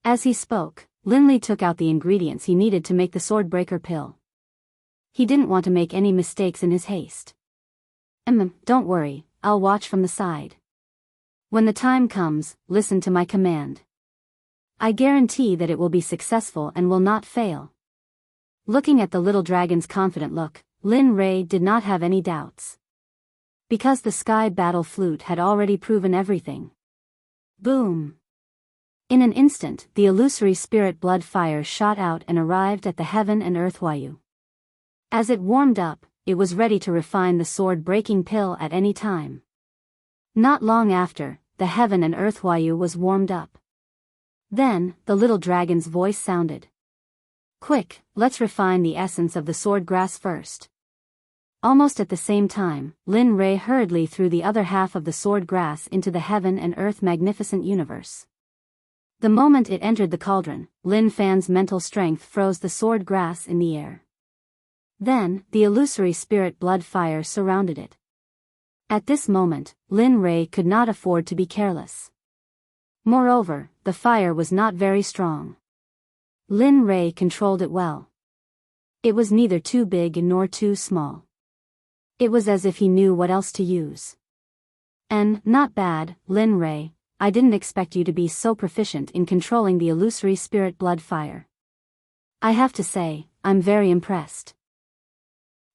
As he spoke, Linley took out the ingredients he needed to make the Swordbreaker pill. He didn't want to make any mistakes in his haste. Don't worry, I'll watch from the side. When the time comes, listen to my command. I guarantee that it will be successful and will not fail. Looking at the little dragon's confident look, Lin Ray did not have any doubts. Because the sky battle flute had already proven everything. Boom! In an instant, the illusory spirit blood fire shot out and arrived at the heaven and earth Wayu. As it warmed up, it was ready to refine the sword-breaking pill at any time. Not long after, the heaven and earth Wayu was warmed up. Then, the little dragon's voice sounded. Quick, let's refine the essence of the sword grass first. Almost at the same time, Lin Ray hurriedly threw the other half of the sword grass into the heaven and earth magnificent universe. The moment it entered the cauldron, Lin Fan's mental strength froze the sword grass in the air. Then, the illusory spirit blood fire surrounded it. At this moment, Lin Ray could not afford to be careless. Moreover, the fire was not very strong. Lin Ray controlled it well. It was neither too big nor too small. It was as if he knew what else to use. And, not bad, Lin Ray, I didn't expect you to be so proficient in controlling the illusory spirit blood fire. I have to say, I'm very impressed.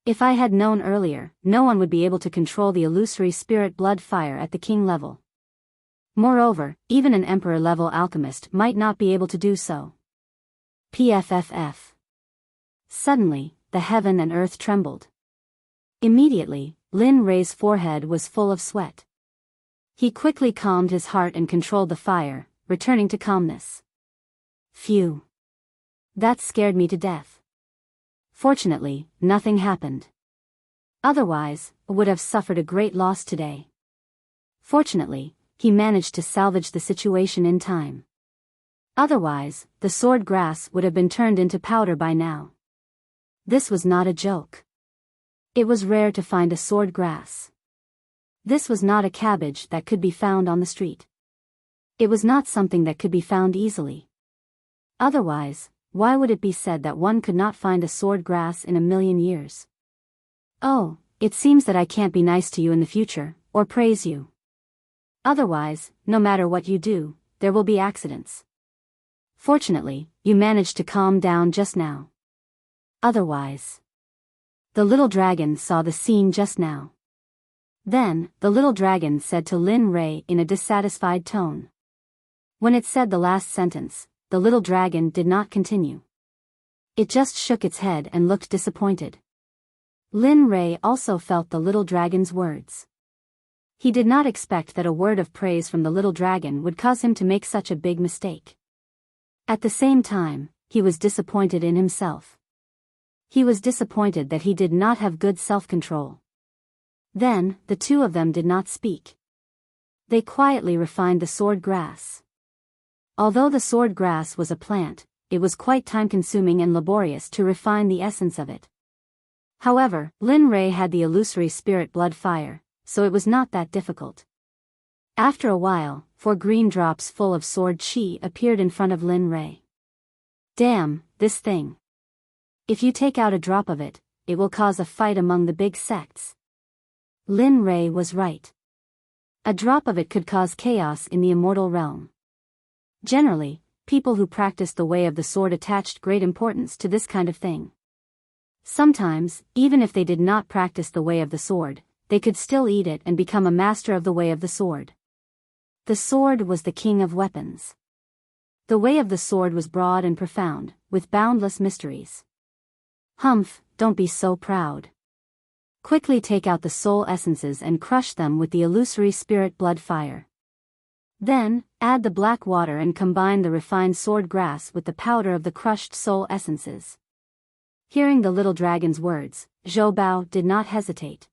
If I had known earlier, no one would be able to control the illusory spirit blood fire at the king level. Moreover, even an emperor-level alchemist might not be able to do so. PFFF. Suddenly, the heaven and earth trembled. Immediately, Lin Ray's forehead was full of sweat. He quickly calmed his heart and controlled the fire, returning to calmness. Phew. That scared me to death. Fortunately, nothing happened. Otherwise, I would have suffered a great loss today. Fortunately, he managed to salvage the situation in time. Otherwise, the sword grass would have been turned into powder by now. This was not a joke. It was rare to find a sword grass. This was not a cabbage that could be found on the street. It was not something that could be found easily. Otherwise, why would it be said that one could not find a sword grass in a million years? Oh, it seems that I can't be nice to you in the future, or praise you. Otherwise, no matter what you do, there will be accidents. Fortunately, you managed to calm down just now. Otherwise. The little dragon saw the scene just now. Then, the little dragon said to Lin Ray in a dissatisfied tone. When it said the last sentence, the little dragon did not continue. It just shook its head and looked disappointed. Lin Ray also felt the little dragon's words. He did not expect that a word of praise from the little dragon would cause him to make such a big mistake. At the same time, he was disappointed in himself. He was disappointed that he did not have good self-control. Then, the two of them did not speak. They quietly refined the sword grass. Although the sword grass was a plant, it was quite time-consuming and laborious to refine the essence of it. However, Lin Ray had the illusory spirit blood fire, so it was not that difficult. After a while, 4 green drops full of sword chi appeared in front of Lin Ray. Damn, this thing. If you take out a drop of it, it will cause a fight among the big sects. Lin Ray was right. A drop of it could cause chaos in the immortal realm. Generally, people who practiced the way of the sword attached great importance to this kind of thing. Sometimes, even if they did not practice the way of the sword, they could still eat it and become a master of the way of the sword. The sword was the king of weapons. The way of the sword was broad and profound, with boundless mysteries. Humph, don't be so proud. Quickly take out the soul essences and crush them with the illusory spirit blood fire. Then, add the black water and combine the refined sword grass with the powder of the crushed soul essences. Hearing the little dragon's words, Zhou Bao did not hesitate.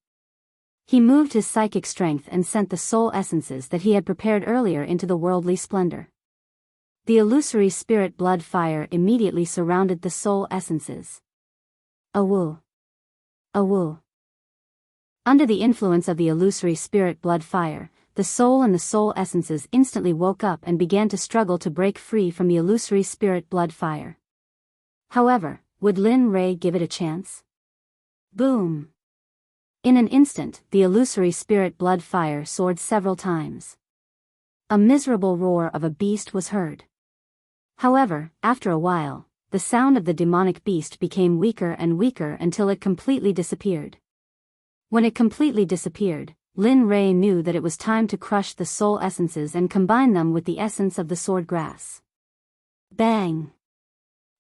He moved his psychic strength and sent the soul essences that he had prepared earlier into the worldly splendor. The illusory spirit blood fire immediately surrounded the soul essences. Awoo. Awoo. Under the influence of the illusory spirit blood fire, the soul and the soul essences instantly woke up and began to struggle to break free from the illusory spirit blood fire. However, would Lin Ray give it a chance? Boom! In an instant, the illusory spirit blood fire soared several times. A miserable roar of a beast was heard. However, after a while, the sound of the demonic beast became weaker and weaker until it completely disappeared. When it completely disappeared, Lin Ray knew that it was time to crush the soul essences and combine them with the essence of the sword grass. Bang!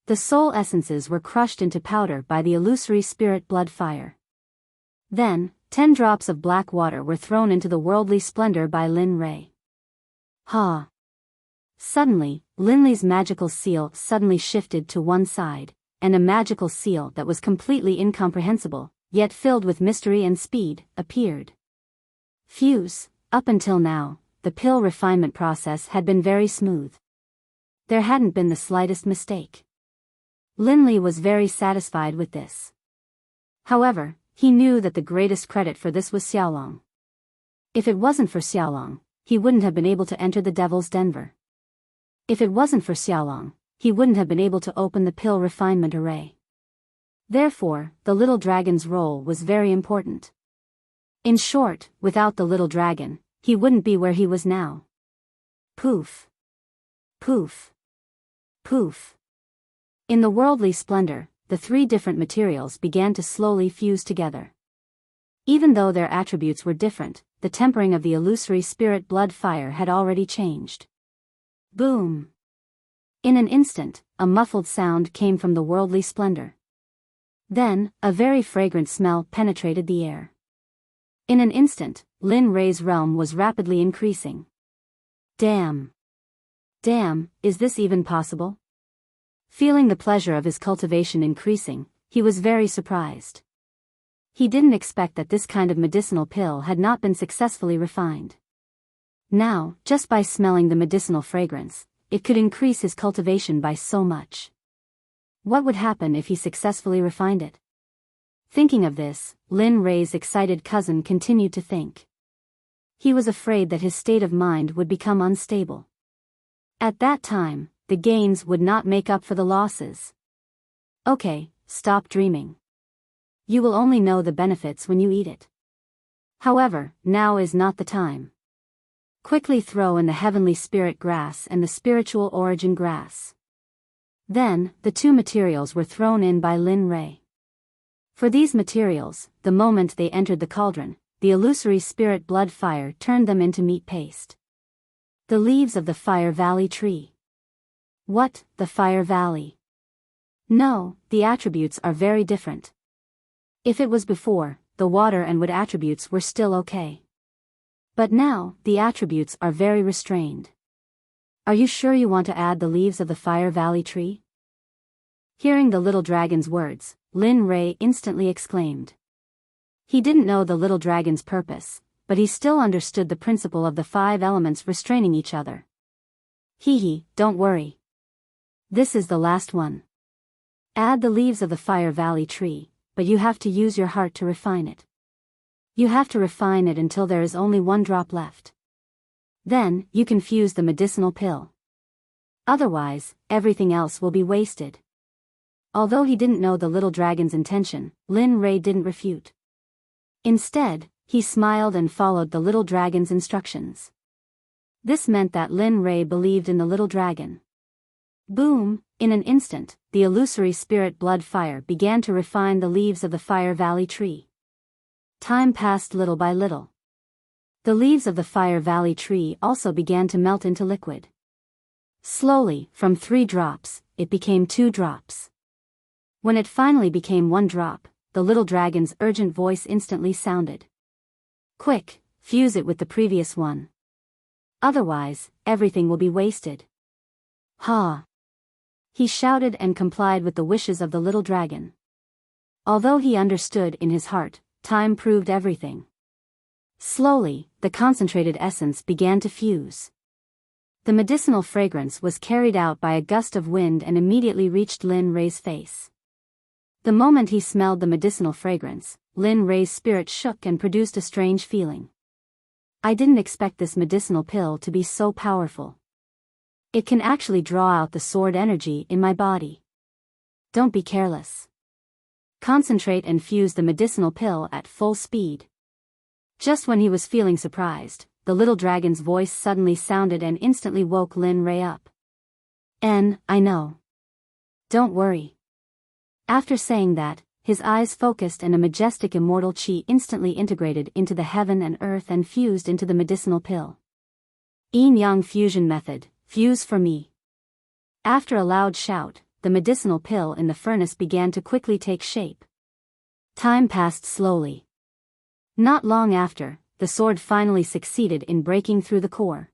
The soul essences were crushed into powder by the illusory spirit blood fire. Then, 10 drops of black water were thrown into the worldly splendor by Lin Ray. Ha! Suddenly, Linley's magical seal suddenly shifted to one side, and a magical seal that was completely incomprehensible, yet filled with mystery and speed, appeared. Fuse, up until now, the pill refinement process had been very smooth. There hadn't been the slightest mistake. Linley was very satisfied with this. However, he knew that the greatest credit for this was Xiaolong. If it wasn't for Xiaolong, he wouldn't have been able to enter the Devil's Denver. If it wasn't for Xiaolong, he wouldn't have been able to open the pill refinement array. Therefore, the little dragon's role was very important. In short, without the little dragon, he wouldn't be where he was now. Poof. Poof. Poof. In the worldly splendor, the 3 different materials began to slowly fuse together. Even though their attributes were different, the tempering of the illusory spirit blood fire had already changed. Boom! In an instant, a muffled sound came from the worldly splendor. Then, a very fragrant smell penetrated the air. In an instant, Lin Ray's realm was rapidly increasing. Damn! Damn, is this even possible? Feeling the pleasure of his cultivation increasing, he was very surprised. He didn't expect that this kind of medicinal pill had not been successfully refined. Now, just by smelling the medicinal fragrance, it could increase his cultivation by so much. What would happen if he successfully refined it? Thinking of this, Lin Ray's excited cousin continued to think. He was afraid that his state of mind would become unstable. At that time, the gains would not make up for the losses. Okay, stop dreaming. You will only know the benefits when you eat it. However, now is not the time. Quickly throw in the heavenly spirit grass and the spiritual origin grass. Then, the 2 materials were thrown in by Lin Ray. For these materials, the moment they entered the cauldron, the illusory spirit blood fire turned them into meat paste. The leaves of the Fire Valley tree. What, the Fire Valley? No, the attributes are very different. If it was before, the water and wood attributes were still okay. But now, the attributes are very restrained. Are you sure you want to add the leaves of the Fire Valley tree? Hearing the little dragon's words, Lin Ray instantly exclaimed. He didn't know the little dragon's purpose, but he still understood the principle of the 5 elements restraining each other. Hee, don't worry. This is the last one. Add the leaves of the Fire Valley tree, but you have to use your heart to refine it. You have to refine it until there is only 1 drop left. Then, you can fuse the medicinal pill. Otherwise, everything else will be wasted. Although he didn't know the little dragon's intention, Lin Ray didn't refute. Instead, he smiled and followed the little dragon's instructions. This meant that Lin Ray believed in the little dragon. Boom! In an instant, the illusory spirit blood fire began to refine the leaves of the Fire Valley tree. Time passed little by little. The leaves of the Fire Valley tree also began to melt into liquid. Slowly, from 3 drops, it became 2 drops. When it finally became 1 drop, the little dragon's urgent voice instantly sounded. Quick, fuse it with the previous one. Otherwise, everything will be wasted. Ha! He shouted and complied with the wishes of the little dragon. Although he understood in his heart, time proved everything. Slowly, the concentrated essence began to fuse. The medicinal fragrance was carried out by a gust of wind and immediately reached Lin Ray's face. The moment he smelled the medicinal fragrance, Lin Rei's spirit shook and produced a strange feeling. I didn't expect this medicinal pill to be so powerful. It can actually draw out the sword energy in my body. Don't be careless. Concentrate and fuse the medicinal pill at full speed. Just when he was feeling surprised, the little dragon's voice suddenly sounded and instantly woke Lin Rei up. I know. Don't worry. After saying that, his eyes focused and a majestic immortal chi instantly integrated into the heaven and earth and fused into the medicinal pill. Yin-yang fusion method, fuse for me. After a loud shout, the medicinal pill in the furnace began to quickly take shape. Time passed slowly. Not long after, the sword finally succeeded in breaking through the core.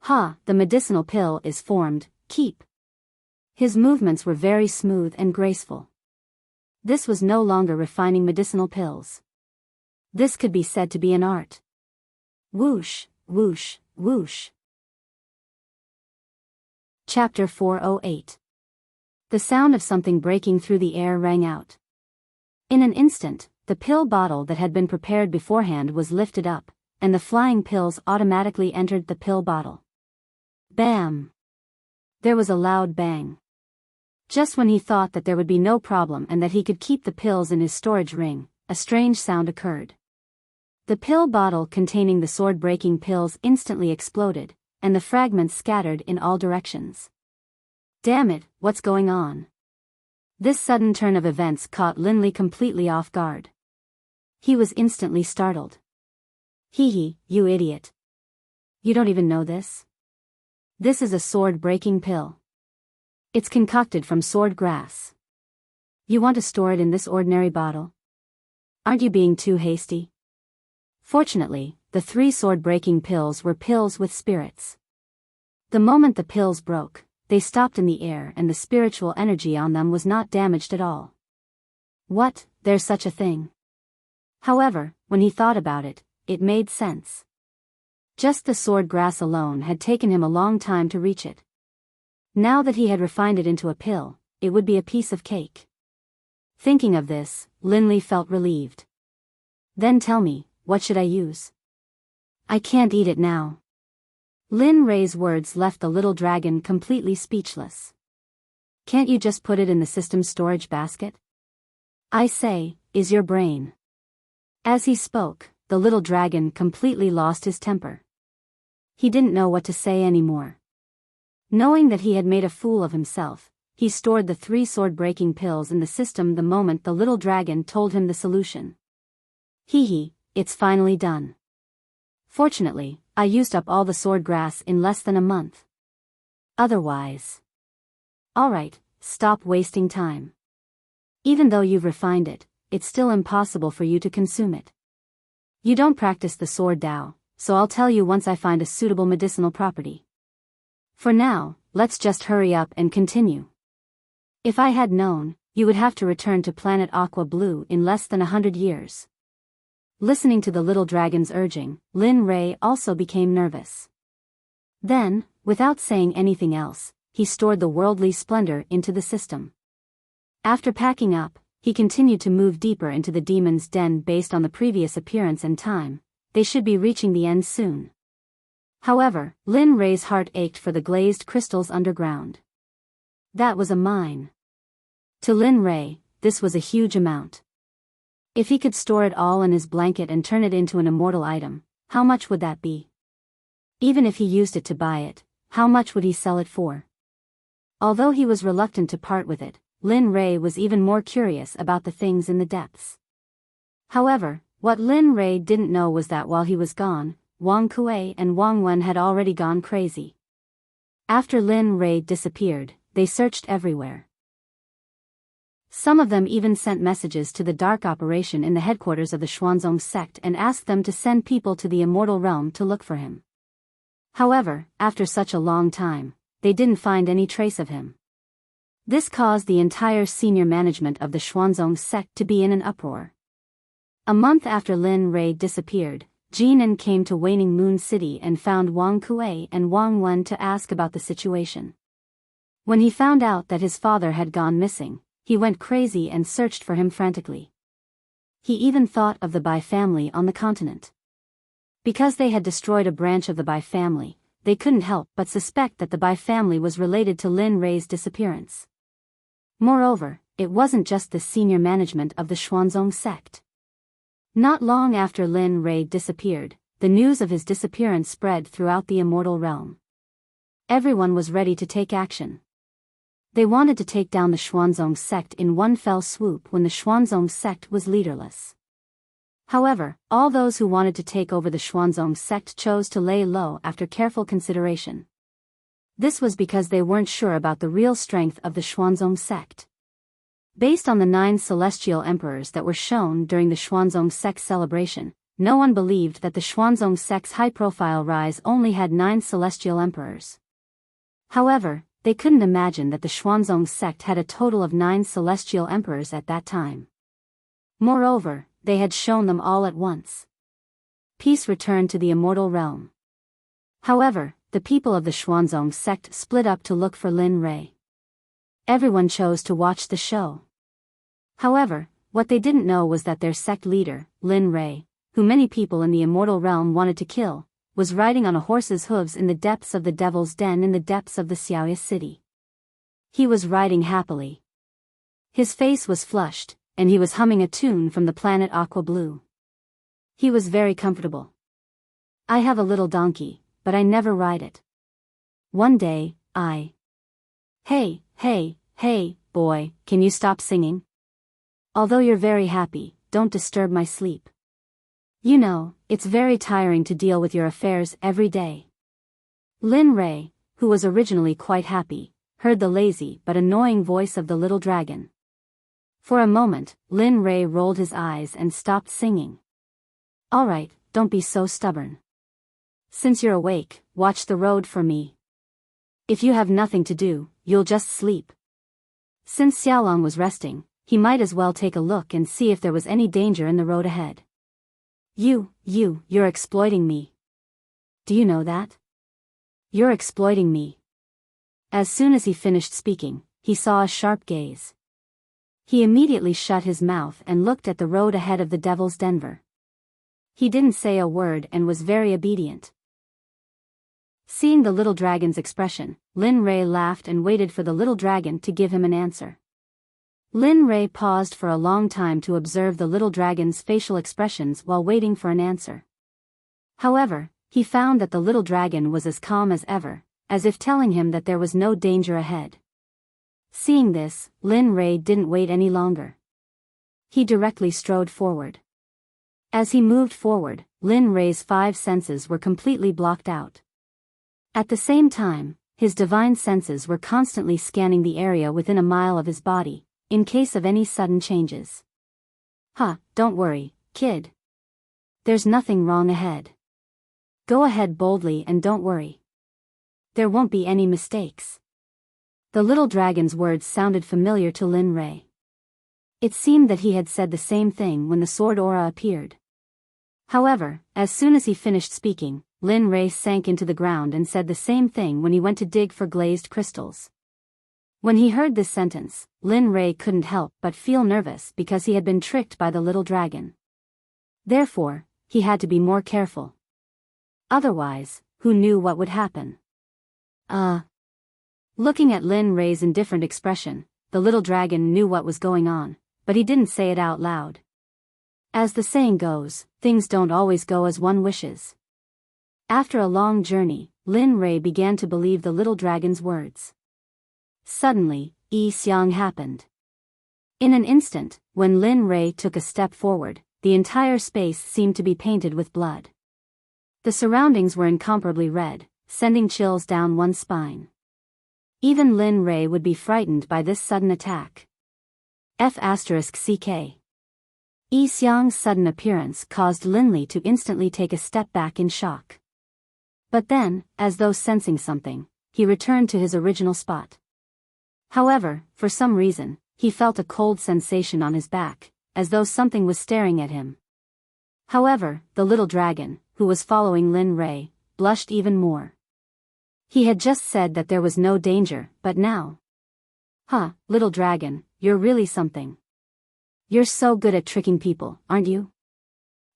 The medicinal pill is formed, keep. His movements were very smooth and graceful. This was no longer refining medicinal pills. This could be said to be an art. Whoosh, whoosh, whoosh. Chapter 408. The sound of something breaking through the air rang out. In an instant, the pill bottle that had been prepared beforehand was lifted up, and the flying pills automatically entered the pill bottle. Bam! There was a loud bang. Just when he thought that there would be no problem and that he could keep the pills in his storage ring, a strange sound occurred. The pill bottle containing the sword-breaking pills instantly exploded, and the fragments scattered in all directions. Damn it, what's going on? This sudden turn of events caught Lin Rei completely off guard. He was instantly startled. Hee, you idiot. You don't even know this? This is a sword-breaking pill. It's concocted from sword grass. You want to store it in this ordinary bottle? Aren't you being too hasty? Fortunately, the 3 sword-breaking pills were pills with spirits. The moment the pills broke, they stopped in the air and the spiritual energy on them was not damaged at all. What, there's such a thing? However, when he thought about it, it made sense. Just the sword grass alone had taken him a long time to reach it. Now that he had refined it into a pill, it would be a piece of cake. Thinking of this, Lin Rei felt relieved. Then tell me, what should I use? I can't eat it now. Lin Rei's words left the little dragon completely speechless. Can't you just put it in the system's storage basket? I say, is your brain. As he spoke, the little dragon completely lost his temper. He didn't know what to say anymore. Knowing that he had made a fool of himself, he stored the 3 sword-breaking pills in the system the moment the little dragon told him the solution. Hee, it's finally done. Fortunately, I used up all the sword grass in less than a month. Otherwise. Alright, stop wasting time. Even though you've refined it, it's still impossible for you to consume it. You don't practice the sword Dao, so I'll tell you once I find a suitable medicinal property. For now, let's just hurry up and continue. If I had known, you would have to return to planet Aqua Blue in less than 100 years. Listening to the little dragon's urging, Lin Rei also became nervous. Then, without saying anything else, he stored the worldly splendor into the system. After packing up, he continued to move deeper into the demon's den based on the previous appearance and time. They should be reaching the end soon. However, Lin Rei's heart ached for the glazed crystals underground. That was a mine. To Lin Rei, this was a huge amount. If he could store it all in his blanket and turn it into an immortal item, how much would that be? Even if he used it to buy it, how much would he sell it for? Although he was reluctant to part with it, Lin Rei was even more curious about the things in the depths. However, what Lin Rei didn't know was that while he was gone, Wang Kuei and Wang Wen had already gone crazy. After Lin Rei disappeared, they searched everywhere. Some of them even sent messages to the dark operation in the headquarters of the Xuanzong Sect and asked them to send people to the immortal realm to look for him. However, after such a long time, they didn't find any trace of him. This caused the entire senior management of the Xuanzong Sect to be in an uproar. A month after Lin Rei disappeared, Jinan came to Waning Moon City and found Wang Kuei and Wang Wen to ask about the situation. When he found out that his father had gone missing, he went crazy and searched for him frantically. He even thought of the Bai family on the continent. Because they had destroyed a branch of the Bai family, they couldn't help but suspect that the Bai family was related to Lin Rei's disappearance. Moreover, it wasn't just the senior management of the Xuanzong sect. Not long after Lin Rei disappeared, the news of his disappearance spread throughout the immortal realm. Everyone was ready to take action. They wanted to take down the Xuanzong sect in one fell swoop when the Xuanzong sect was leaderless. However, all those who wanted to take over the Xuanzong sect chose to lay low after careful consideration. This was because they weren't sure about the real strength of the Xuanzong sect. Based on the 9 celestial emperors that were shown during the Xuanzong sect celebration, no one believed that the Xuanzong sect's high-profile rise only had 9 celestial emperors. However, they couldn't imagine that the Xuanzong sect had a total of 9 celestial emperors at that time. Moreover, they had shown them all at once. Peace returned to the immortal realm. However, the people of the Xuanzong sect split up to look for Lin Rei. Everyone chose to watch the show. However, what they didn't know was that their sect leader, Lin Rei, who many people in the immortal realm wanted to kill, was riding on a horse's hooves in the depths of the Devil's Den in the depths of the Xiaoya city. He was riding happily. His face was flushed, and he was humming a tune from the planet Aqua Blue. He was very comfortable. I have a little donkey, but I never ride it. One day, Hey, boy, can you stop singing? Although you're very happy, don't disturb my sleep. You know, it's very tiring to deal with your affairs every day. Lin Rei, who was originally quite happy, heard the lazy but annoying voice of the little dragon. For a moment, Lin Rei rolled his eyes and stopped singing. Alright, don't be so stubborn. Since you're awake, watch the road for me. If you have nothing to do, you'll just sleep. Since Xiaolong was resting, he might as well take a look and see if there was any danger in the road ahead. You're exploiting me. Do you know that? You're exploiting me. As soon as he finished speaking, he saw a sharp gaze. He immediately shut his mouth and looked at the road ahead of the Devil's Denver. He didn't say a word and was very obedient. Seeing the little dragon's expression, Lin Rei laughed and waited for the little dragon to give him an answer. Lin Rei paused for a long time to observe the little dragon's facial expressions while waiting for an answer. However, he found that the little dragon was as calm as ever, as if telling him that there was no danger ahead. Seeing this, Lin Rei didn't wait any longer. He directly strode forward. As he moved forward, Lin Rei's 5 senses were completely blocked out. At the same time, his divine senses were constantly scanning the area within a mile of his body, in case of any sudden changes. Don't worry, kid. There's nothing wrong ahead. Go ahead boldly and don't worry. There won't be any mistakes. The little dragon's words sounded familiar to Lin Rei. It seemed that he had said the same thing when the sword aura appeared. However, as soon as he finished speaking, Lin Rei sank into the ground and said the same thing when he went to dig for glazed crystals. When he heard this sentence, Lin Rei couldn't help but feel nervous because he had been tricked by the little dragon. Therefore, he had to be more careful. Otherwise, who knew what would happen? Looking at Lin Rei's indifferent expression, the little dragon knew what was going on, but he didn't say it out loud. As the saying goes, things don't always go as one wishes. After a long journey, Lin Rei began to believe the little dragon's words. Suddenly, Yi Xiang happened. In an instant, when Lin Rei took a step forward, the entire space seemed to be painted with blood. The surroundings were incomparably red, sending chills down one's spine. Even Lin Rei would be frightened by this sudden attack. F***ck. Yi Xiang's sudden appearance caused Lin Li to instantly take a step back in shock. But then, as though sensing something, he returned to his original spot. However, for some reason, he felt a cold sensation on his back, as though something was staring at him. However, the little dragon, who was following Lin Rei, blushed even more. He had just said that there was no danger, but now. Little dragon, you're really something. You're so good at tricking people, aren't you?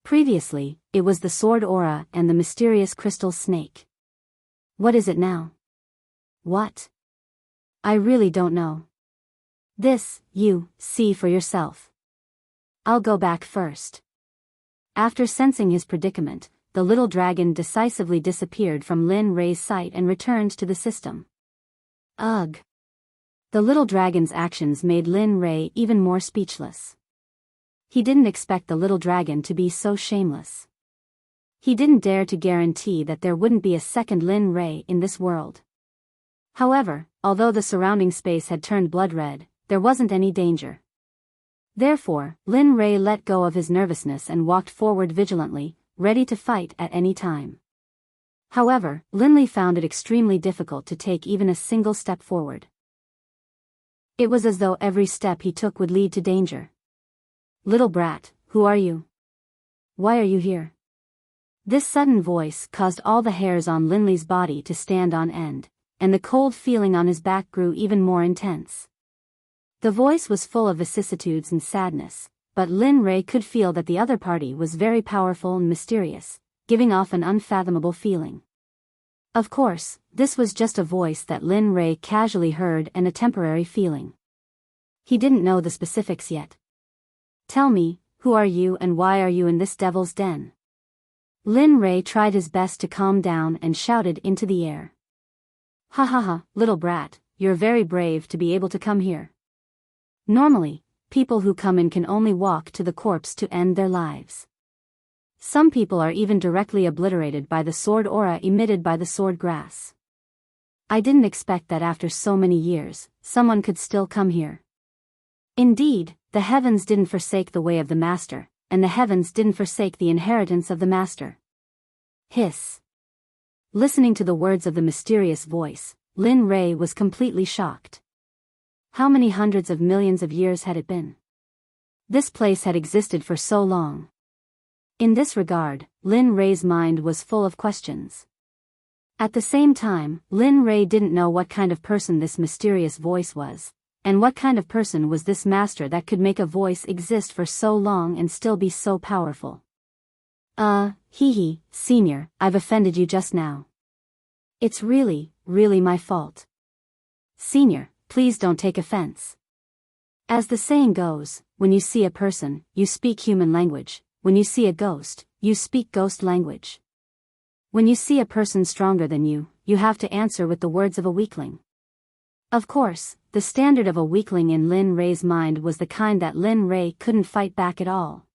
Previously, it was the sword aura and the mysterious crystal snake. What is it now? What? I really don't know. This, you, see for yourself. I'll go back first. After sensing his predicament, the little dragon decisively disappeared from Lin Rei's sight and returned to the system. Ugh. The little dragon's actions made Lin Rei even more speechless. He didn't expect the little dragon to be so shameless. He didn't dare to guarantee that there wouldn't be a second Lin Rei in this world. However, although the surrounding space had turned blood red, there wasn't any danger. Therefore, Lin Rei let go of his nervousness and walked forward vigilantly, ready to fight at any time. However, Linley found it extremely difficult to take even a single step forward. It was as though every step he took would lead to danger. Little brat, who are you? Why are you here? This sudden voice caused all the hairs on Linley's body to stand on end, and the cold feeling on his back grew even more intense. The voice was full of vicissitudes and sadness, but Lin Rei could feel that the other party was very powerful and mysterious, giving off an unfathomable feeling. Of course, this was just a voice that Lin Rei casually heard and a temporary feeling. He didn't know the specifics yet. Tell me, who are you and why are you in this devil's den? Lin Rei tried his best to calm down and shouted into the air. Ha ha ha, little brat, you're very brave to be able to come here. Normally, people who come in can only walk to the corpse to end their lives. Some people are even directly obliterated by the sword aura emitted by the sword grass. I didn't expect that after so many years, someone could still come here. Indeed, the heavens didn't forsake the way of the master, and the heavens didn't forsake the inheritance of the master. Hiss. Listening to the words of the mysterious voice, Lin Rei was completely shocked. How many hundreds of millions of years had it been? This place had existed for so long. In this regard, Lin Rei's mind was full of questions. At the same time, Lin Rei didn't know what kind of person this mysterious voice was, and what kind of person was this master that could make a voice exist for so long and still be so powerful. Senior, I've offended you just now. It's really my fault. Senior, please don't take offense. As the saying goes, when you see a person, you speak human language. When you see a ghost, you speak ghost language. When you see a person stronger than you, you have to answer with the words of a weakling. Of course, the standard of a weakling in Lin Rei's mind was the kind that Lin Rei couldn't fight back at all.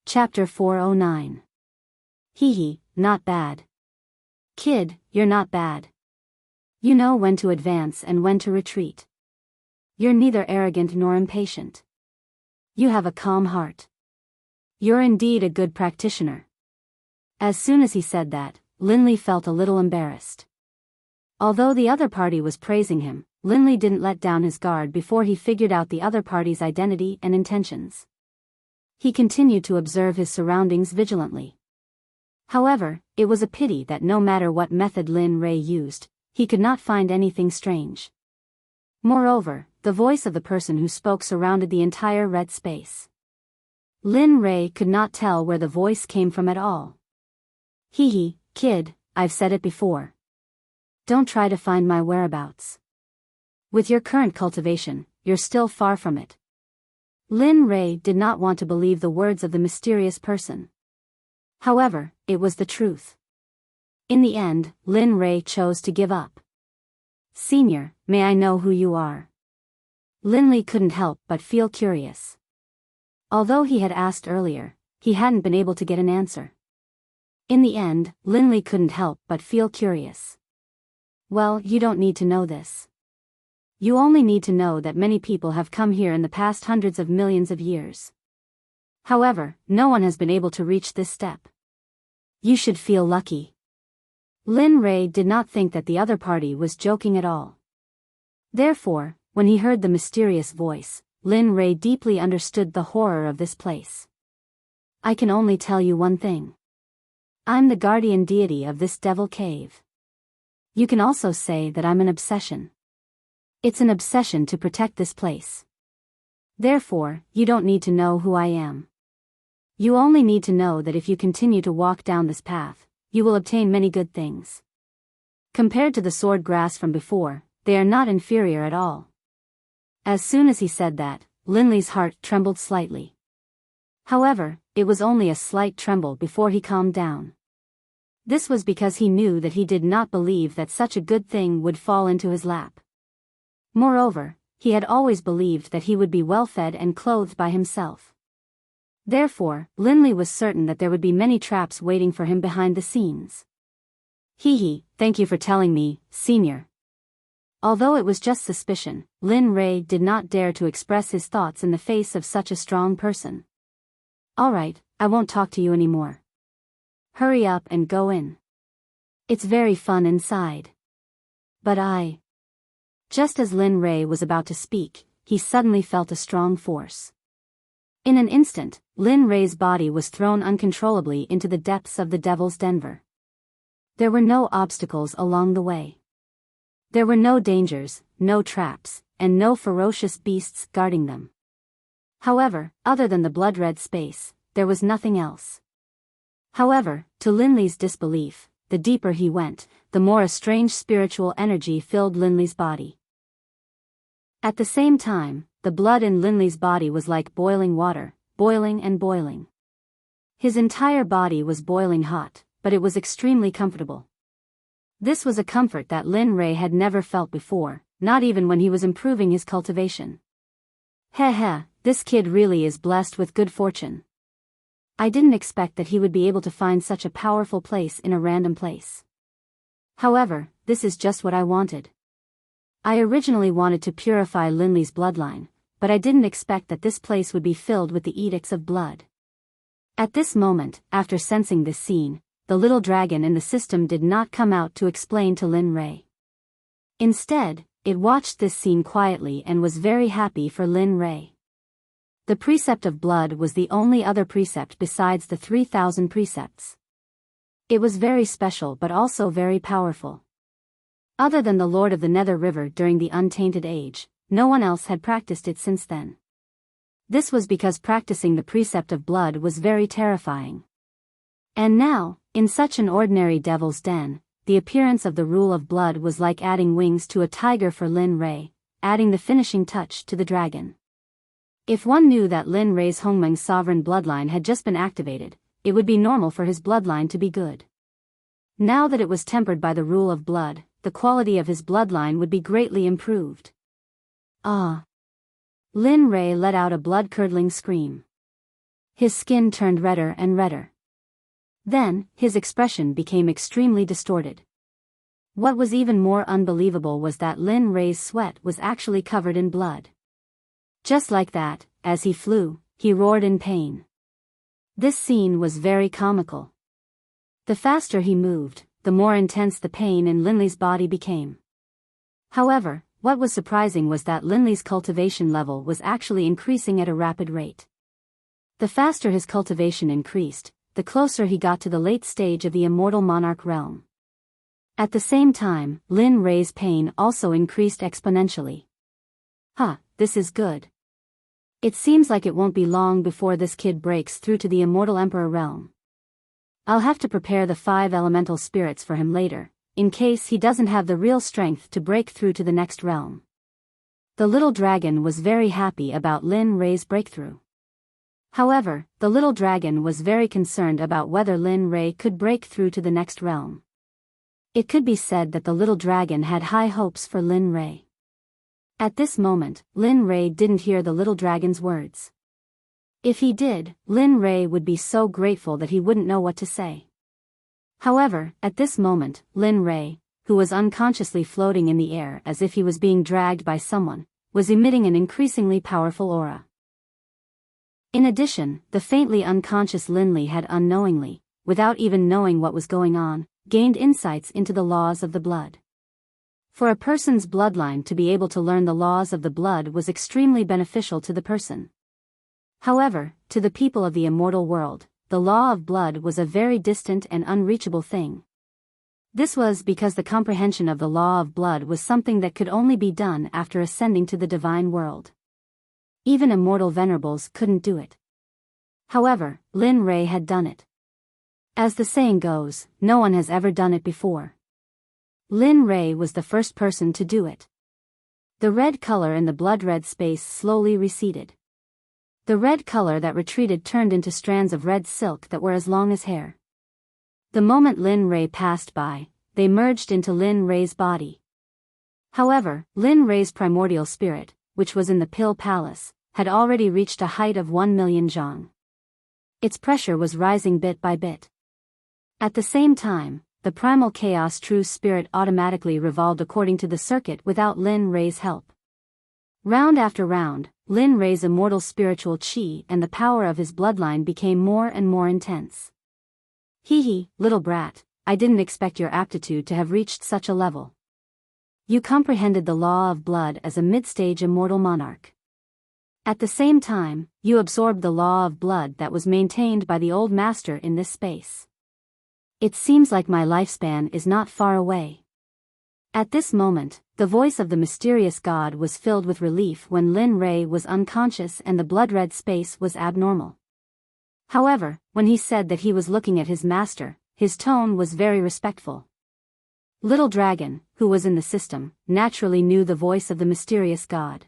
Chapter 409. Not bad. Kid, you're not bad. You know when to advance and when to retreat. You're neither arrogant nor impatient. You have a calm heart. You're indeed a good practitioner. As soon as he said that, Linley felt a little embarrassed. Although the other party was praising him, Linley didn't let down his guard before he figured out the other party's identity and intentions. He continued to observe his surroundings vigilantly. However, it was a pity that no matter what method Lin Rei used, he could not find anything strange. Moreover, the voice of the person who spoke surrounded the entire red space. Lin Rei could not tell where the voice came from at all. Kid, I've said it before. Don't try to find my whereabouts. With your current cultivation, you're still far from it. Lin Rei did not want to believe the words of the mysterious person. However, it was the truth. In the end, Lin Rei chose to give up. Senior, may I know who you are? Linley couldn't help but feel curious. Although he had asked earlier, he hadn't been able to get an answer. In the end, Linley couldn't help but feel curious. Well, you don't need to know this. You only need to know that many people have come here in the past hundreds of millions of years. However, no one has been able to reach this step. You should feel lucky. Lin Rei did not think that the other party was joking at all. Therefore, when he heard the mysterious voice, Lin Rei deeply understood the horror of this place. I can only tell you one thing. I'm the guardian deity of this devil cave. You can also say that I'm an obsession. It's an obsession to protect this place. Therefore, you don't need to know who I am. You only need to know that if you continue to walk down this path, you will obtain many good things. Compared to the sword grass from before, they are not inferior at all. As soon as he said that, Linley's heart trembled slightly. However, it was only a slight tremble before he calmed down. This was because he knew that he did not believe that such a good thing would fall into his lap. Moreover, he had always believed that he would be well-fed and clothed by himself. Therefore, Linley was certain that there would be many traps waiting for him behind the scenes. Thank you for telling me, Senior. Although it was just suspicion, Lin Ray did not dare to express his thoughts in the face of such a strong person. Alright, I won't talk to you anymore. Hurry up and go in. It's very fun inside. But Just as Lin Ray was about to speak, he suddenly felt a strong force. In an instant, Lin Ray's body was thrown uncontrollably into the depths of the Devil's Denver. There were no obstacles along the way. There were no dangers, no traps, and no ferocious beasts guarding them. However, other than the blood-red space, there was nothing else. However, to Linley's disbelief, the deeper he went, the more a strange spiritual energy filled Linley's body. At the same time, the blood in Linley's body was like boiling water, boiling and boiling. His entire body was boiling hot, but it was extremely comfortable. This was a comfort that Lin Ray had never felt before, not even when he was improving his cultivation. This kid really is blessed with good fortune. I didn't expect that he would be able to find such a powerful place in a random place. However, this is just what I wanted. I originally wanted to purify Linley's bloodline, but I didn't expect that this place would be filled with the edicts of blood. At this moment, after sensing this scene, the little dragon in the system did not come out to explain to Lin Ray. Instead, it watched this scene quietly and was very happy for Lin Ray. The precept of blood was the only other precept besides the 3,000 precepts. It was very special but also very powerful. Other than the Lord of the Nether River during the Untainted Age, no one else had practiced it since then. This was because practicing the precept of blood was very terrifying. And now, in such an ordinary devil's den, the appearance of the rule of blood was like adding wings to a tiger for Lin Ray, adding the finishing touch to the dragon. If one knew that Lin Ray's Hongmeng sovereign bloodline had just been activated, it would be normal for his bloodline to be good. Now that it was tempered by the rule of blood, the quality of his bloodline would be greatly improved. Lin Ray let out a blood-curdling scream. His skin turned redder and redder. Then, his expression became extremely distorted. What was even more unbelievable was that Lin Ray's sweat was actually covered in blood. Just like that, as he flew, he roared in pain. This scene was very comical. The faster he moved, the more intense the pain in Linley's body became. However, what was surprising was that Linley's cultivation level was actually increasing at a rapid rate. The faster his cultivation increased, the closer he got to the late stage of the immortal monarch realm. At the same time, Lin Ray's pain also increased exponentially. This is good. It seems like it won't be long before this kid breaks through to the immortal emperor realm. I'll have to prepare the 5 elemental spirits for him later, in case he doesn't have the real strength to break through to the next realm. The little dragon was very happy about Lin Ray's breakthrough. However, the little dragon was very concerned about whether Lin Ray could break through to the next realm. It could be said that the little dragon had high hopes for Lin Ray. At this moment, Lin Ray didn't hear the little dragon's words. If he did, Lin Ray would be so grateful that he wouldn't know what to say. However, at this moment, Lin Ray, who was unconsciously floating in the air as if he was being dragged by someone, was emitting an increasingly powerful aura. In addition, the faintly unconscious Linley had unknowingly, without even knowing what was going on, gained insights into the laws of the blood. For a person's bloodline to be able to learn the laws of the blood was extremely beneficial to the person. However, to the people of the immortal world, the law of blood was a very distant and unreachable thing. This was because the comprehension of the law of blood was something that could only be done after ascending to the divine world. Even immortal venerables couldn't do it. However, Lin Rei had done it. As the saying goes, no one has ever done it before. Lin Rei was the first person to do it. The red color in the blood-red space slowly receded. The red color that retreated turned into strands of red silk that were as long as hair. The moment Lin Rei passed by, they merged into Lin Rei's body. However, Lin Rei's primordial spirit, which was in the Pill Palace, had already reached a height of 1,000,000 zhang. Its pressure was rising bit by bit. At the same time, the primal chaos true spirit automatically revolved according to the circuit without Lin Rei's help. Round after round, Lin Rei's immortal spiritual qi and the power of his bloodline became more and more intense. Hee, little brat, I didn't expect your aptitude to have reached such a level. You comprehended the law of blood as a mid-stage immortal monarch. At the same time, you absorbed the law of blood that was maintained by the old master in this space. It seems like my lifespan is not far away. At this moment, the voice of the mysterious god was filled with relief when Lin Rei was unconscious and the blood-red space was abnormal. However, when he said that he was looking at his master, his tone was very respectful. Little Dragon, who was in the system, naturally knew the voice of the mysterious god.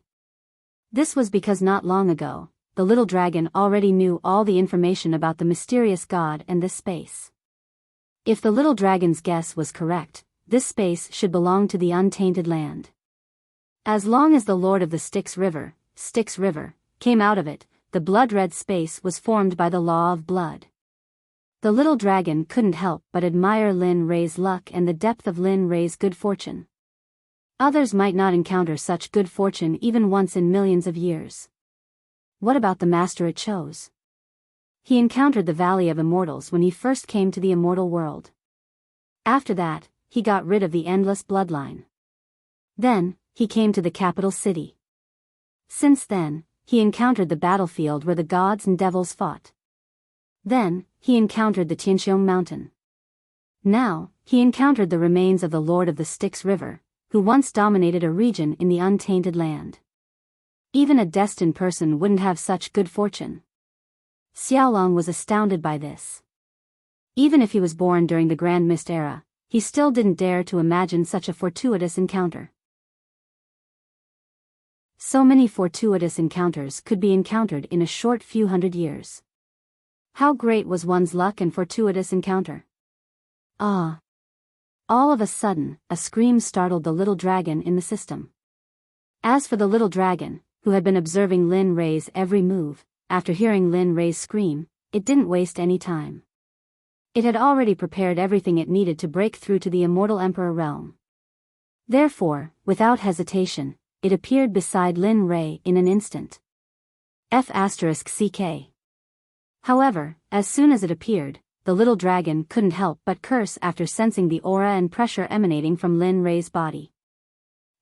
This was because not long ago, the little dragon already knew all the information about the mysterious god and this space. If the little dragon's guess was correct, this space should belong to the untainted land. As long as the Lord of the Styx River, came out of it, the blood-red space was formed by the law of blood. The little dragon couldn't help but admire Lin Rei's luck and the depth of Lin Rei's good fortune. Others might not encounter such good fortune even once in millions of years. What about the master it chose? He encountered the Valley of Immortals when he first came to the immortal world. After that, he got rid of the endless bloodline. Then, he came to the capital city. Since then, he encountered the battlefield where the gods and devils fought. Then, he encountered the Tianxiong Mountain. Now, he encountered the remains of the Lord of the Styx River, who once dominated a region in the untainted land. Even a destined person wouldn't have such good fortune. Xiaolong was astounded by this. Even if he was born during the Grand Mist era, he still didn't dare to imagine such a fortuitous encounter. So many fortuitous encounters could be encountered in a short few hundred years. How great was one's luck and fortuitous encounter? Ah! All of a sudden, a scream startled the little dragon in the system. As for the little dragon, who had been observing Lin Rei's every move, after hearing Lin Rei's scream, it didn't waste any time. It had already prepared everything it needed to break through to the immortal emperor realm. Therefore, without hesitation, it appeared beside Lin Rei in an instant. F***CK. However, as soon as it appeared, the little dragon couldn't help but curse after sensing the aura and pressure emanating from Lin Rei's body.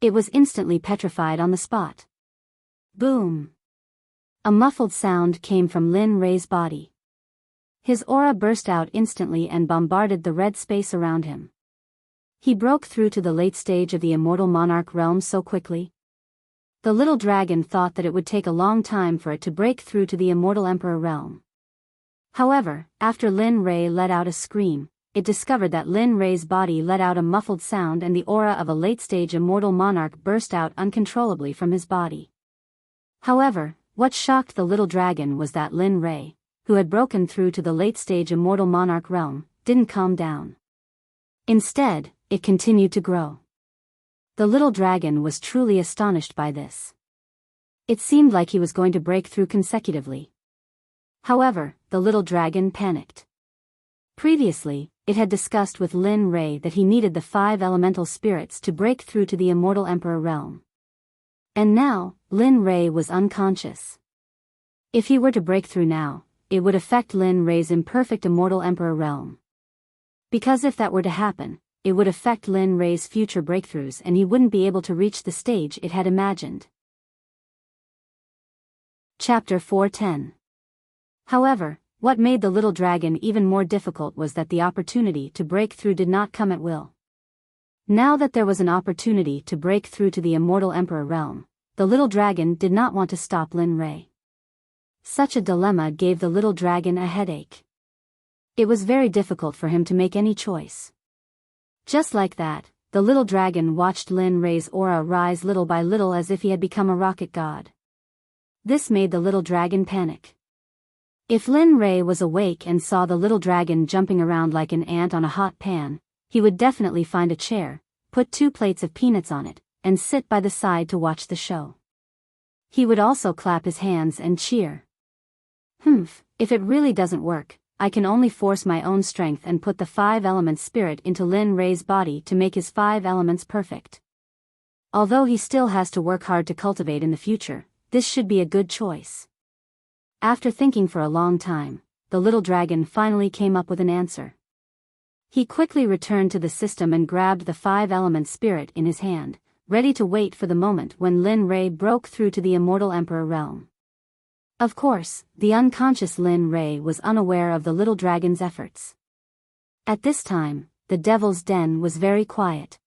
It was instantly petrified on the spot. Boom! A muffled sound came from Lin Rei's body. His aura burst out instantly and bombarded the red space around him. He broke through to the late stage of the immortal monarch realm so quickly. The little dragon thought that it would take a long time for it to break through to the immortal emperor realm. However, after Lin Rei let out a scream, it discovered that Lin Rei's body let out a muffled sound and the aura of a late-stage immortal monarch burst out uncontrollably from his body. However, what shocked the little dragon was that Lin Rei, who had broken through to the late-stage immortal monarch realm, didn't calm down. Instead, it continued to grow. The little dragon was truly astonished by this. It seemed like he was going to break through consecutively. However, the little dragon panicked. Previously, it had discussed with Lin Rei that he needed the 5 elemental spirits to break through to the immortal emperor realm. And now, Lin Rei was unconscious. If he were to break through now, it would affect Lin Rei's imperfect immortal emperor realm. Because if that were to happen, it would affect Lin Rei's future breakthroughs and he wouldn't be able to reach the stage it had imagined. Chapter 410. However, What made the little dragon even more difficult was that the opportunity to break through did not come at will. Now that there was an opportunity to break through to the immortal Emperor realm, the little dragon did not want to stop Lin Rei. Such a dilemma gave the little dragon a headache. It was very difficult for him to make any choice. Just like that, the little dragon watched Lin Rei's aura rise little by little as if he had become a rocket god. This made the little dragon panic. If Lin Rei was awake and saw the little dragon jumping around like an ant on a hot pan, he would definitely find a chair, put 2 plates of peanuts on it, and sit by the side to watch the show. He would also clap his hands and cheer. If it really doesn't work, I can only force my own strength and put the 5 elements spirit into Lin Rei's body to make his 5 elements perfect. Although he still has to work hard to cultivate in the future, this should be a good choice. After thinking for a long time, the little dragon finally came up with an answer. He quickly returned to the system and grabbed the 5 elements spirit in his hand, ready to wait for the moment when Lin Rei broke through to the immortal Emperor realm. Of course, the unconscious Lin Rei was unaware of the little dragon's efforts. At this time, the Devil's Den was very quiet.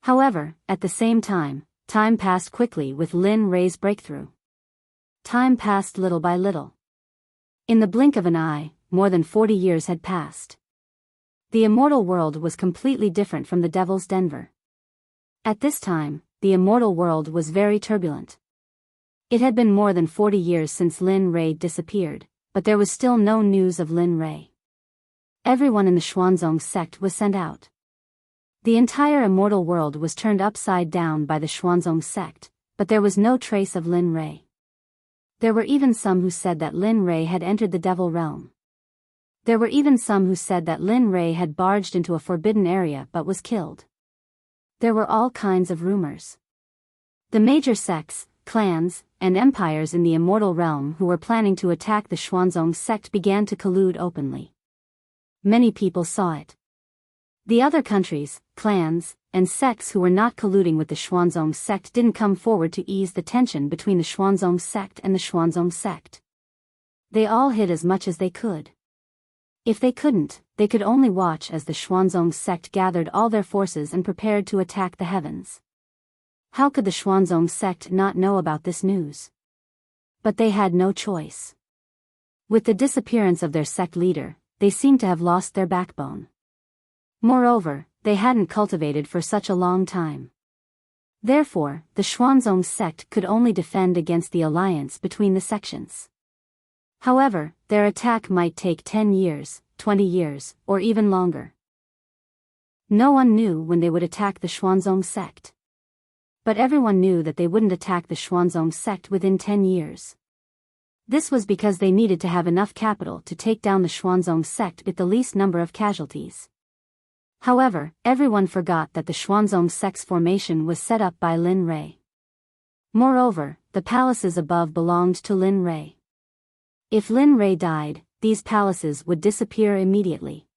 However, at the same time, time passed quickly with Lin Rei's breakthrough. Time passed little by little. In the blink of an eye, more than 40 years had passed. The immortal world was completely different from the Devil's Denver. At this time, the immortal world was very turbulent. It had been more than 40 years since Lin Rei disappeared, but there was still no news of Lin Rei. Everyone in the Xuanzong sect was sent out. The entire immortal world was turned upside down by the Xuanzong sect, but there was no trace of Lin Rei. There were even some who said that Lin Rei had entered the Devil realm. There were even some who said that Lin Rei had barged into a forbidden area but was killed. There were all kinds of rumors. The major sects, clans, and empires in the immortal realm who were planning to attack the Xuanzong sect began to collude openly. Many people saw it. The other countries, clans, and sects who were not colluding with the Xuanzong sect didn't come forward to ease the tension between the Xuanzong sect and the Xuanzong sect. They all hid as much as they could. If they couldn't, they could only watch as the Xuanzong sect gathered all their forces and prepared to attack the heavens. How could the Xuanzong sect not know about this news? But they had no choice. With the disappearance of their sect leader, they seemed to have lost their backbone. Moreover, they hadn't cultivated for such a long time. Therefore, the Xuanzong sect could only defend against the alliance between the sections. However, their attack might take 10 years, 20 years, or even longer. No one knew when they would attack the Xuanzong sect. But everyone knew that they wouldn't attack the Xuanzong sect within 10 years. This was because they needed to have enough capital to take down the Xuanzong sect with the least number of casualties. However, everyone forgot that the Xuanzong sect's formation was set up by Lin Rei. Moreover, the palaces above belonged to Lin Rei. If Lin Rei died, these palaces would disappear immediately.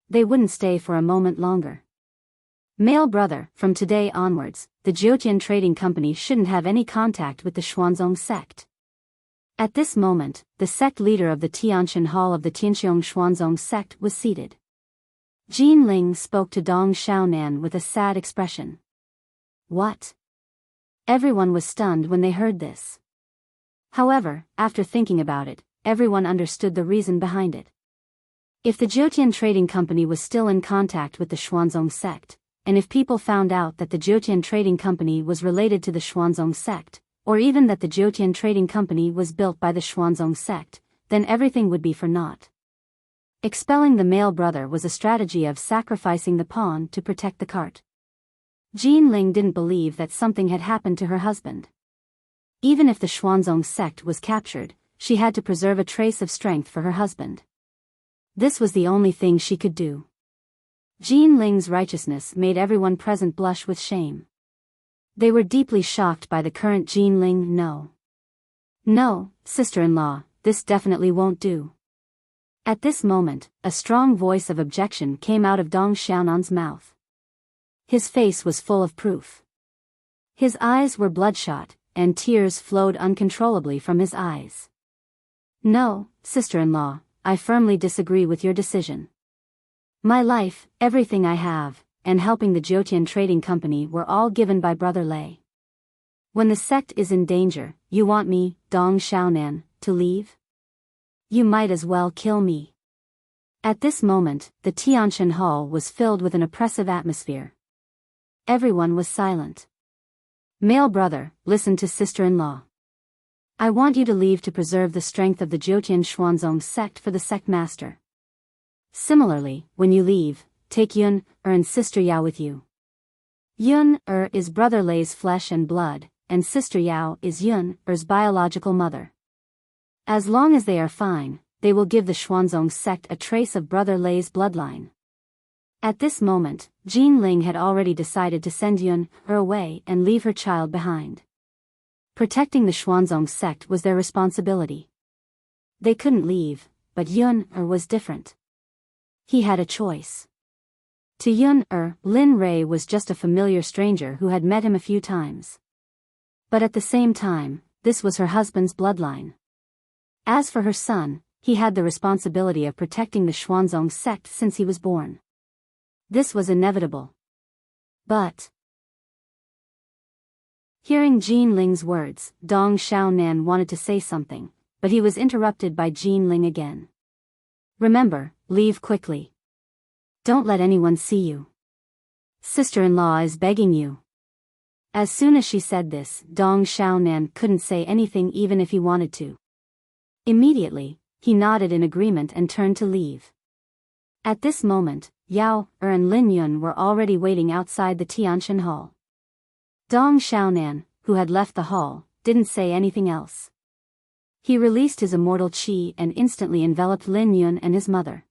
They wouldn't stay for a moment longer. Male brother, from today onwards, the Jiutian Trading Company shouldn't have any contact with the Xuanzong sect. At this moment, the sect leader of the Tianshan Hall of the Tianxiong Xuanzong sect was seated. Jin Ling spoke to Dong Xiaonan with a sad expression. What? Everyone was stunned when they heard this. However, after thinking about it, everyone understood the reason behind it. If the Jiutian Trading Company was still in contact with the Xuanzong sect, and if people found out that the Jiutian Trading Company was related to the Xuanzong sect, or even that the Jiutian Trading Company was built by the Xuanzong sect, then everything would be for naught. Expelling the male brother was a strategy of sacrificing the pawn to protect the cart. Jin Ling didn't believe that something had happened to her husband. Even if the Xuanzong sect was captured, she had to preserve a trace of strength for her husband. This was the only thing she could do. Jin Ling's righteousness made everyone present blush with shame. They were deeply shocked by the current Jin Ling. No, sister-in-law, this definitely won't do. At this moment, a strong voice of objection came out of Dong Xiaonan's mouth. His face was full of proof. His eyes were bloodshot, and tears flowed uncontrollably from his eyes. No, sister-in-law, I firmly disagree with your decision. My life, everything I have, and helping the Jotian Trading Company were all given by Brother Lei. When the sect is in danger, you want me, Dong Xiaonan, to leave? You might as well kill me. At this moment, the Tianshan Hall was filled with an oppressive atmosphere. Everyone was silent. Male brother, listen to sister-in-law. I want you to leave to preserve the strength of the Jotian Xuanzong sect for the sect master. Similarly, when you leave, take Yun-Er and Sister Yao with you. Yun-Er is Brother Lei's flesh and blood, and Sister Yao is Yun-Er's biological mother. As long as they are fine, they will give the Xuanzong sect a trace of Brother Lei's bloodline. At this moment, Jean Ling had already decided to send Yun-Er away and leave her child behind. Protecting the Xuanzong sect was their responsibility. They couldn't leave, but Yun-Er was different. He had a choice. To Yun-Er, Lin Rei was just a familiar stranger who had met him a few times. But at the same time, this was her husband's bloodline. As for her son, he had the responsibility of protecting the Xuanzong sect since he was born. This was inevitable. But hearing Jean Ling's words, Dong Xiaonan wanted to say something, but he was interrupted by Jean Ling again. Remember, leave quickly. Don't let anyone see you. Sister-in-law is begging you. As soon as she said this, Dong Xiaonan couldn't say anything even if he wanted to. Immediately, he nodded in agreement and turned to leave. At this moment, Yao-Er and Lin Yun were already waiting outside the Tianshan Hall. Dong Xiaonan, who had left the hall, didn't say anything else. He released his immortal qi and instantly enveloped Lin Yun and his mother.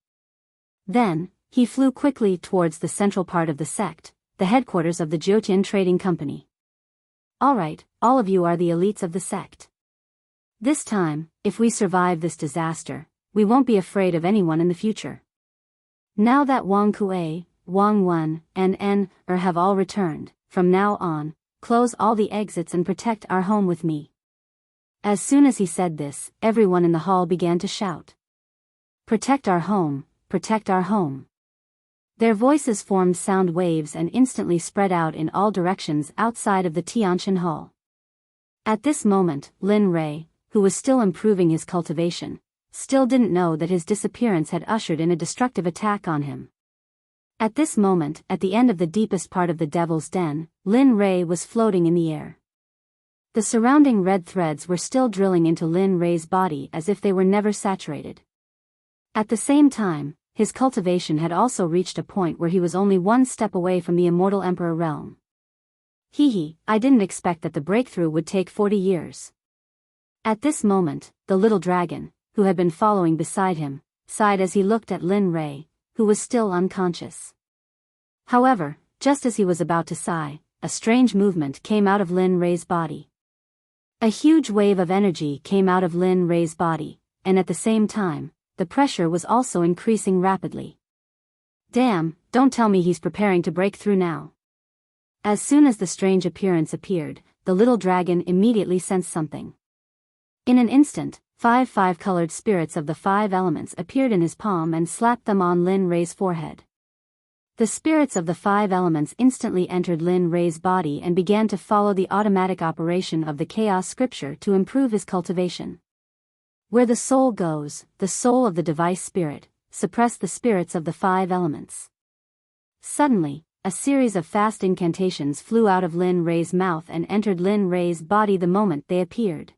Then, he flew quickly towards the central part of the sect, the headquarters of the Jotian Trading Company. Alright, all of you are the elites of the sect. This time, if we survive this disaster, we won't be afraid of anyone in the future. Now that Wang Kuei, Wang Wen, and En-Er have all returned, from now on, close all the exits and protect our home with me. As soon as he said this, everyone in the hall began to shout. Protect our home, protect our home. Their voices formed sound waves and instantly spread out in all directions outside of the Tianshan Hall. At this moment, Lin Rei, who was still improving his cultivation, still didn't know that his disappearance had ushered in a destructive attack on him. At this moment, at the end of the deepest part of the Devil's Den, Lin Rei was floating in the air. The surrounding red threads were still drilling into Lin Rei's body as if they were never saturated. At the same time, his cultivation had also reached a point where he was only one step away from the Immortal Emperor realm. I didn't expect that the breakthrough would take 40 years. At this moment, the little dragon, who had been following beside him, sighed as he looked at Lin Rei, who was still unconscious. However, just as he was about to sigh, a strange movement came out of Lin Rei's body. A huge wave of energy came out of Lin Rei's body, and at the same time, the pressure was also increasing rapidly. Damn, don't tell me he's preparing to break through now. As soon as the strange appearance appeared, the little dragon immediately sensed something. In an instant, 5 colored spirits of the 5 elements appeared in his palm and slapped them on Lin Rei's forehead. The spirits of the 5 elements instantly entered Lin Rei's body and began to follow the automatic operation of the chaos scripture to improve his cultivation. Where the soul goes, the soul of the device spirit, suppress the spirits of the 5 elements. Suddenly, a series of fast incantations flew out of Lin Rei's mouth and entered Lin Rei's body the moment they appeared.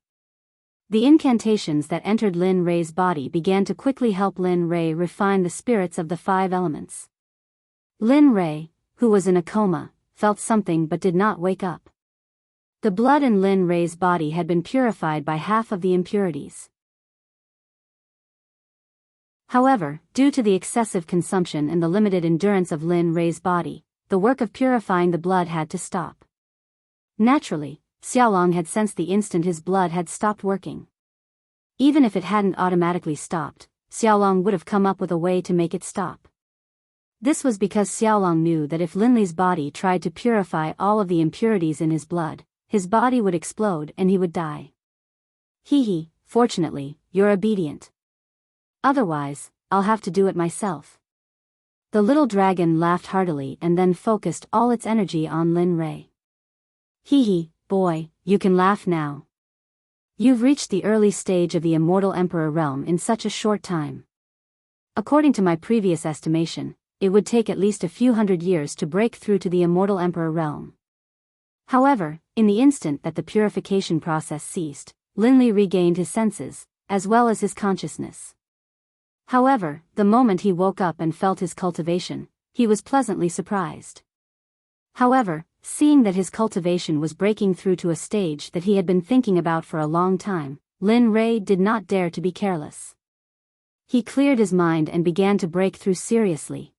The incantations that entered Lin Rei's body began to quickly help Lin Rei refine the spirits of the 5 elements. Lin Rei, who was in a coma, felt something but did not wake up. The blood in Lin Rei's body had been purified by half of the impurities. However, due to the excessive consumption and the limited endurance of Lin Rei's body, the work of purifying the blood had to stop. Naturally, Xiaolong had sensed the instant his blood had stopped working. Even if it hadn't automatically stopped, Xiaolong would have come up with a way to make it stop. This was because Xiaolong knew that if Linli's body tried to purify all of the impurities in his blood, his body would explode and he would die. fortunately, you're obedient. Otherwise, I'll have to do it myself. The little dragon laughed heartily and then focused all its energy on Lin Rei. Hee hee, boy, you can laugh now. You've reached the early stage of the Immortal Emperor realm in such a short time. According to my previous estimation, it would take at least a few hundred years to break through to the Immortal Emperor realm. However, in the instant that the purification process ceased, Lin Li regained his senses, as well as his consciousness. However, the moment he woke up and felt his cultivation, he was pleasantly surprised. However, seeing that his cultivation was breaking through to a stage that he had been thinking about for a long time, Lin Rei did not dare to be careless. He cleared his mind and began to break through seriously.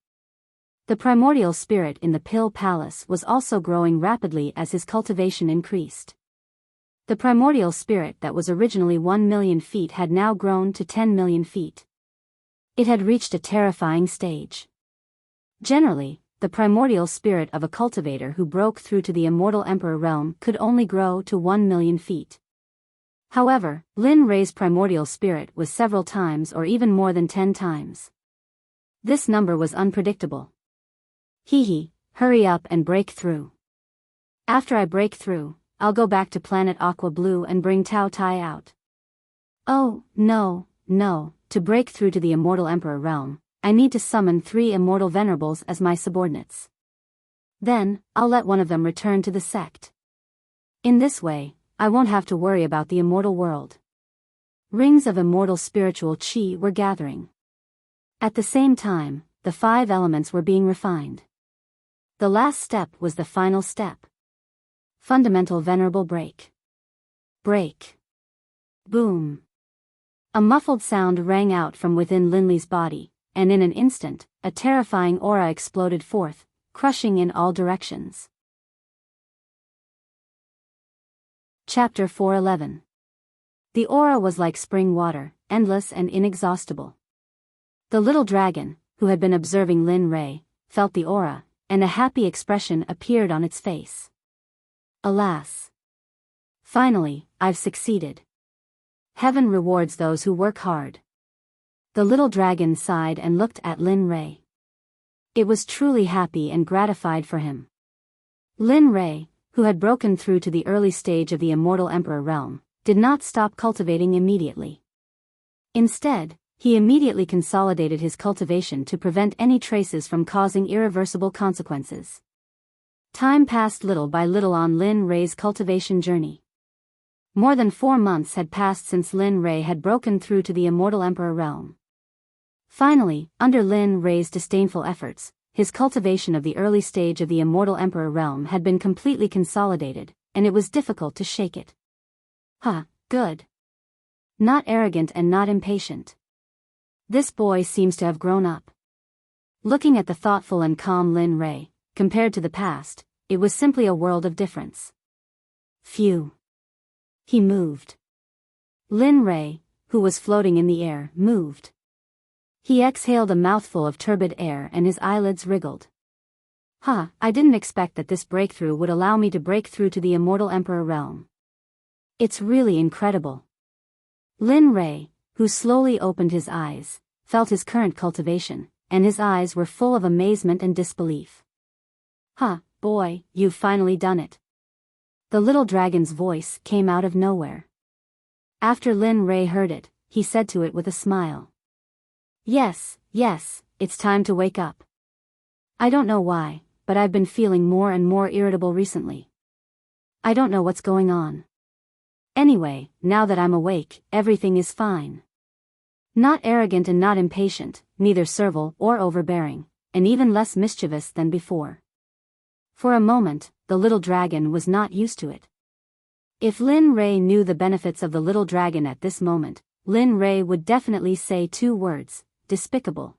The primordial spirit in the Pill Palace was also growing rapidly as his cultivation increased. The primordial spirit that was originally 1 million feet had now grown to 10 million feet. It had reached a terrifying stage. Generally, the primordial spirit of a cultivator who broke through to the Immortal Emperor realm could only grow to 1 million feet. However, Lin Rei's primordial spirit was several times or even more than 10 times. This number was unpredictable. Hee hee, hurry up and break through. After I break through, I'll go back to planet Aqua Blue and bring Tao Tai out. Oh, no, to break through to the Immortal Emperor realm, I need to summon 3 immortal venerables as my subordinates. Then, I'll let one of them return to the sect. In this way, I won't have to worry about the immortal world. Rings of immortal spiritual chi were gathering. At the same time, the 5 elements were being refined. The last step was the final step. Fundamental venerable break. Break. Boom. A muffled sound rang out from within Lin Li's body, and in an instant, a terrifying aura exploded forth, crushing in all directions. Chapter 411. The aura was like spring water, endless and inexhaustible. The little dragon, who had been observing Lin Rei, felt the aura, and a happy expression appeared on its face. Alas! Finally, I've succeeded. Heaven rewards those who work hard. The little dragon sighed and looked at Lin Rei. It was truly happy and gratified for him. Lin Rei, who had broken through to the early stage of the Immortal Emperor realm, did not stop cultivating immediately. Instead, he immediately consolidated his cultivation to prevent any traces from causing irreversible consequences. Time passed little by little on Lin Rei's cultivation journey. More than 4 months had passed since Lin Rei had broken through to the Immortal Emperor realm. Finally, under Lin Rei's disdainful efforts, his cultivation of the early stage of the Immortal Emperor realm had been completely consolidated, and it was difficult to shake it. Good. Not arrogant and not impatient. This boy seems to have grown up. Looking at the thoughtful and calm Lin Rei, compared to the past, it was simply a world of difference. Phew. He moved. Lin Rei, who was floating in the air, moved. He exhaled a mouthful of turbid air and his eyelids wriggled. I didn't expect that this breakthrough would allow me to break through to the Immortal Emperor realm. It's really incredible. Lin Rei, who slowly opened his eyes, felt his current cultivation, and his eyes were full of amazement and disbelief. Boy, you've finally done it. The little dragon's voice came out of nowhere. After Lin Rei heard it, he said to it with a smile. Yes, it's time to wake up. I don't know why, but I've been feeling more and more irritable recently. I don't know what's going on. Anyway, now that I'm awake, everything is fine. Not arrogant and not impatient, neither servile or overbearing, and even less mischievous than before. For a moment, the little dragon was not used to it. If Lin Rei knew the benefits of the little dragon at this moment, Lin Rei would definitely say 2 words, despicable.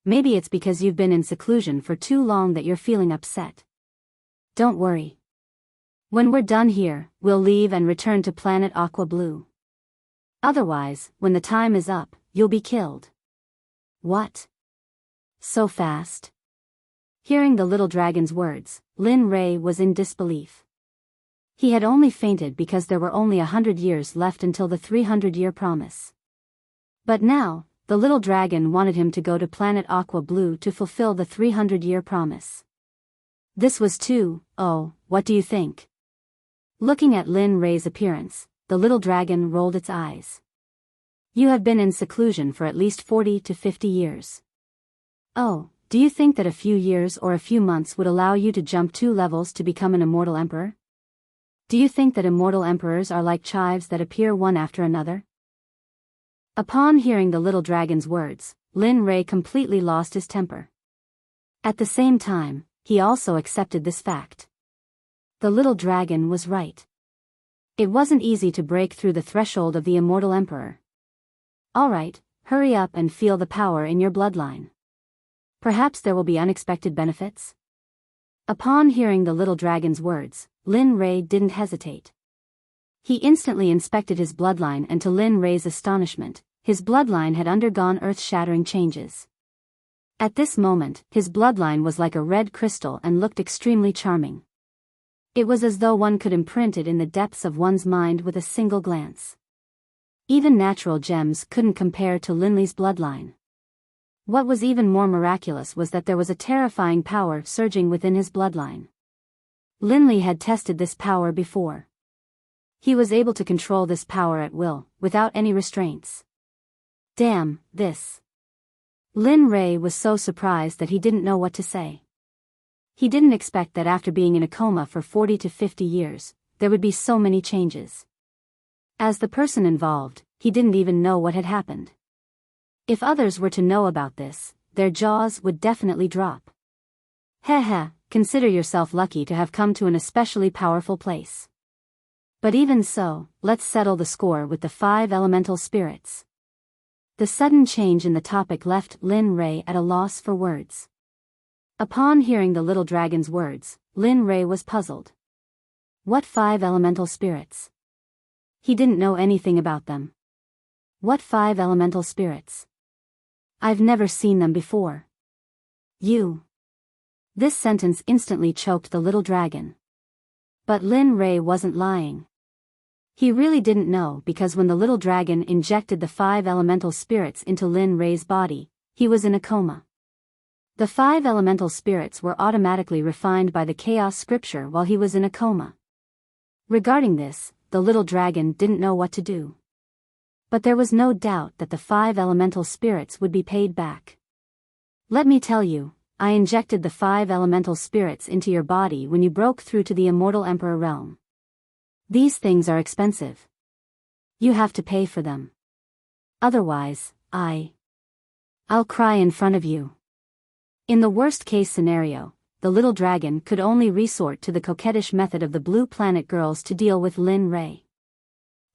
Maybe it's because you've been in seclusion for too long that you're feeling upset. Don't worry. When we're done here, we'll leave and return to planet Aqua Blue. Otherwise, when the time is up, you'll be killed. What? So fast? Hearing the little dragon's words, Lin Rei was in disbelief. He had only fainted because there were only 100 years left until the 300-year promise. But now, the little dragon wanted him to go to planet Aqua Blue to fulfill the 300-year promise. This was what do you think? Looking at Lin Ray's appearance, the little dragon rolled its eyes. You have been in seclusion for at least 40 to 50 years. Oh, do you think that a few years or a few months would allow you to jump 2 levels to become an immortal emperor? Do you think that immortal emperors are like chives that appear one after another? Upon hearing the little dragon's words, Lin Ray completely lost his temper. At the same time, he also accepted this fact. The little dragon was right. It wasn't easy to break through the threshold of the immortal emperor. Alright, hurry up and feel the power in your bloodline. Perhaps there will be unexpected benefits? Upon hearing the little dragon's words, Lin Ray didn't hesitate. He instantly inspected his bloodline, and to Lin Ray's astonishment, his bloodline had undergone earth-shattering changes. At this moment, his bloodline was like a red crystal and looked extremely charming. It was as though one could imprint it in the depths of one's mind with a single glance. Even natural gems couldn't compare to Linley's bloodline. What was even more miraculous was that there was a terrifying power surging within his bloodline. Linley had tested this power before. He was able to control this power at will, without any restraints. Damn, this. Lin Ray was so surprised that he didn't know what to say. He didn't expect that after being in a coma for 40 to 50 years, there would be so many changes. As the person involved, he didn't even know what had happened. If others were to know about this, their jaws would definitely drop. Heh, consider yourself lucky to have come to an especially powerful place. But even so, let's settle the score with the 5 elemental spirits. The sudden change in the topic left Lin Ray at a loss for words. Upon hearing the little dragon's words, Lin Ray was puzzled. What 5 elemental spirits? He didn't know anything about them. What 5 elemental spirits? I've never seen them before. You. This sentence instantly choked the little dragon. But Lin Ray wasn't lying. He really didn't know, because when the little dragon injected the 5 elemental spirits into Lin Ray's body, he was in a coma. The 5 elemental spirits were automatically refined by the chaos scripture while he was in a coma. Regarding this, the little dragon didn't know what to do. But there was no doubt that the 5 elemental spirits would be paid back. Let me tell you, I injected the 5 elemental spirits into your body when you broke through to the immortal emperor realm. These things are expensive. You have to pay for them. Otherwise, I'll cry in front of you. In the worst-case scenario, the little dragon could only resort to the coquettish method of the Blue Planet girls to deal with Lin Ray.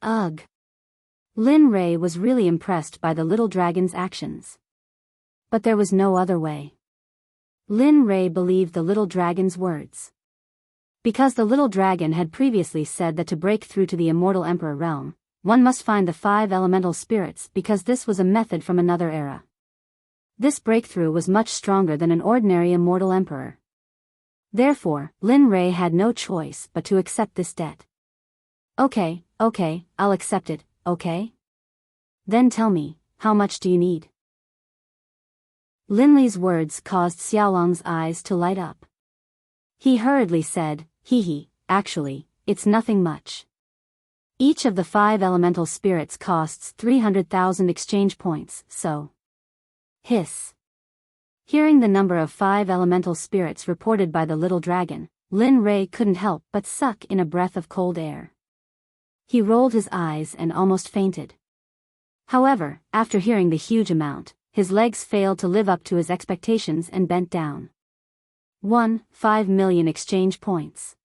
Ugh. Lin Ray was really impressed by the little dragon's actions. But there was no other way. Lin Ray believed the little dragon's words. Because the little dragon had previously said that to break through to the immortal emperor realm, one must find the 5 elemental spirits, because this was a method from another era. This breakthrough was much stronger than an ordinary immortal emperor. Therefore, Lin Ray had no choice but to accept this debt. Okay, I'll accept it, okay? Then tell me, how much do you need? Linley's words caused Xiaolong's eyes to light up. He hurriedly said, actually, it's nothing much. Each of the 5 elemental spirits costs 300,000 exchange points, so... Hiss. Hearing the number of 5 elemental spirits reported by the little dragon, Lin Ray couldn't help but suck in a breath of cold air. He rolled his eyes and almost fainted. However, after hearing the huge amount, his legs failed to live up to his expectations and bent down. 5 million exchange points.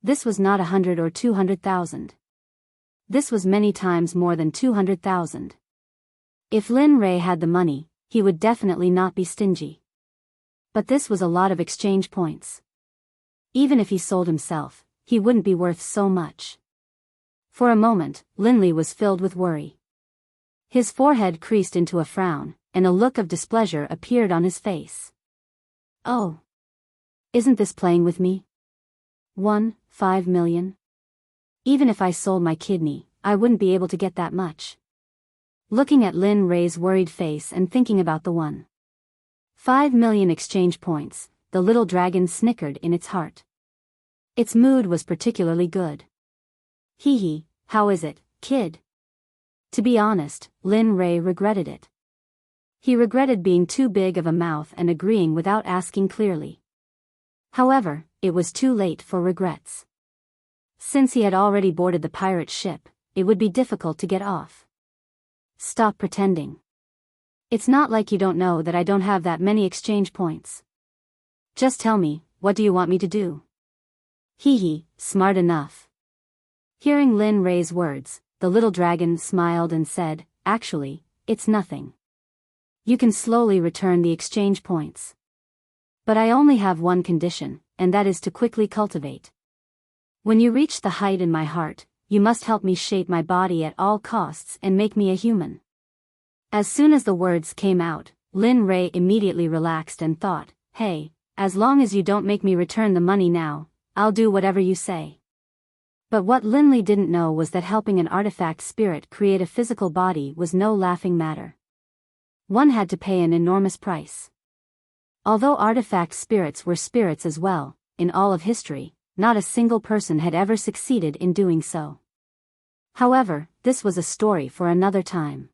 This was not 100 or 200,000. This was many times more than 200,000. If Lin Ray had the money, he would definitely not be stingy. But this was a lot of exchange points. Even if he sold himself, he wouldn't be worth so much. For a moment, Linley was filled with worry. His forehead creased into a frown, and a look of displeasure appeared on his face. Oh! Isn't this playing with me? 5 million? Even if I sold my kidney, I wouldn't be able to get that much. Looking at Lin Ray's worried face and thinking about the 1.5 million exchange points, the little dragon snickered in its heart. Its mood was particularly good. Hee hee, how is it, kid? To be honest, Lin Ray regretted it. He regretted being too big of a mouth and agreeing without asking clearly. However, it was too late for regrets. Since he had already boarded the pirate ship, it would be difficult to get off. Stop pretending. It's not like you don't know that I don't have that many exchange points. Just tell me, what do you want me to do? Hee hee, smart enough. Hearing Lin Ray's words, the little dragon smiled and said, actually, it's nothing. You can slowly return the exchange points. But I only have one condition, and that is to quickly cultivate. When you reach the height in my heart, you must help me shape my body at all costs and make me a human. As soon as the words came out, Lin Ray immediately relaxed and thought, hey, as long as you don't make me return the money now, I'll do whatever you say. But what Lin Li didn't know was that helping an artifact spirit create a physical body was no laughing matter. One had to pay an enormous price. Although artifact spirits were spirits as well, in all of history, not a single person had ever succeeded in doing so. However, this was a story for another time.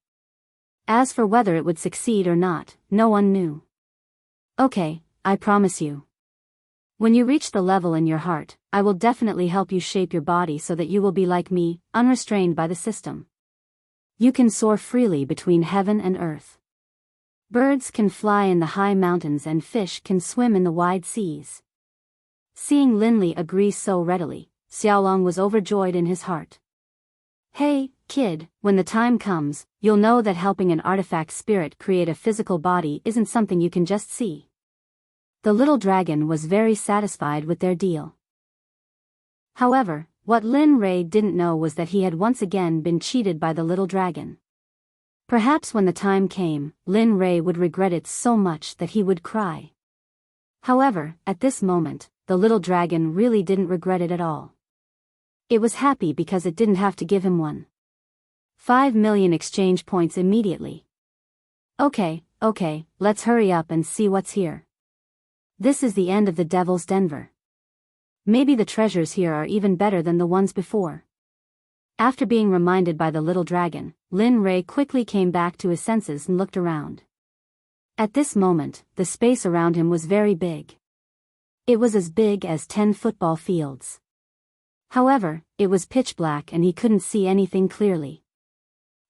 As for whether it would succeed or not, no one knew. Okay, I promise you. When you reach the level in your heart, I will definitely help you shape your body so that you will be like me, unrestrained by the system. You can soar freely between heaven and earth. Birds can fly in the high mountains and fish can swim in the wide seas. Seeing Lin Li agree so readily, Xiaolong was overjoyed in his heart. Hey, kid, when the time comes, you'll know that helping an artifact spirit create a physical body isn't something you can just see. The little dragon was very satisfied with their deal. However, what Lin Ray didn't know was that he had once again been cheated by the little dragon. Perhaps when the time came, Lin Ray would regret it so much that he would cry. However, at this moment, the little dragon really didn't regret it at all. It was happy because it didn't have to give him 1.5 million exchange points immediately. Okay, let's hurry up and see what's here. This is the end of the Devil's Denver. Maybe the treasures here are even better than the ones before. After being reminded by the little dragon, Lin Ray quickly came back to his senses and looked around. At this moment, the space around him was very big. It was as big as 10 football fields. However, it was pitch black and he couldn't see anything clearly.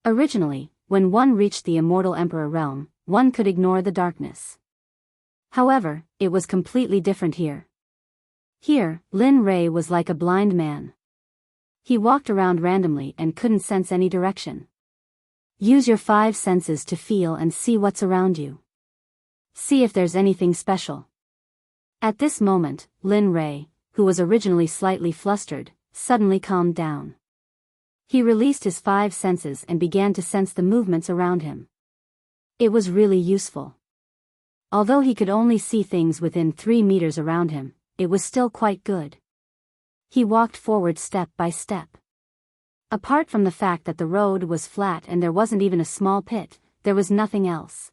Originally, when one reached the Immortal Emperor realm, one could ignore the darkness. However, it was completely different here. Here, Lin Ray was like a blind man. He walked around randomly and couldn't sense any direction. Use your 5 senses to feel and see what's around you. See if there's anything special. At this moment, Lin Ray, who was originally slightly flustered, suddenly calmed down. He released his 5 senses and began to sense the movements around him. It was really useful. Although he could only see things within 3 meters around him, it was still quite good. He walked forward step by step. Apart from the fact that the road was flat and there wasn't even a small pit, there was nothing else.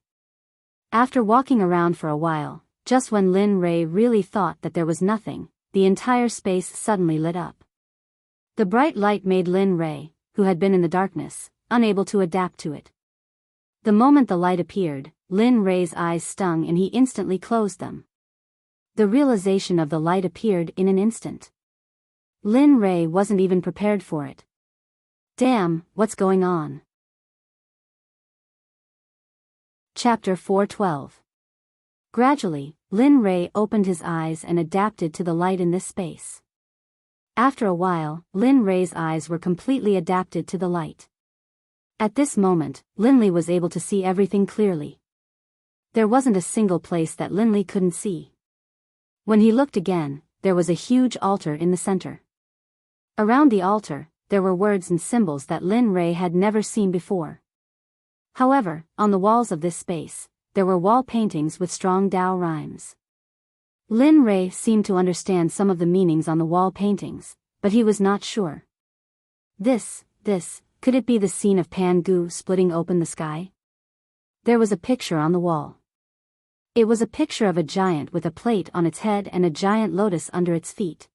After walking around for a while, just when Lin Ray really thought that there was nothing, the entire space suddenly lit up. The bright light made Lin Ray, who had been in the darkness, unable to adapt to it. The moment the light appeared, Lin Ray's eyes stung and he instantly closed them. The realization of the light appeared in an instant. Lin Ray wasn't even prepared for it. Damn, what's going on? Chapter 412. Gradually, Lin Ray opened his eyes and adapted to the light in this space. After a while, Lin Ray's eyes were completely adapted to the light. At this moment, Lin Li was able to see everything clearly. There wasn't a single place that Lin Li couldn't see. When he looked again, there was a huge altar in the center. Around the altar, there were words and symbols that Lin Ray had never seen before. However, on the walls of this space, there were wall paintings with strong Tao rhymes. Lin Ray seemed to understand some of the meanings on the wall paintings, but he was not sure. Could it be the scene of Pangu splitting open the sky? There was a picture on the wall. It was a picture of a giant with a plate on its head and a giant lotus under its feet.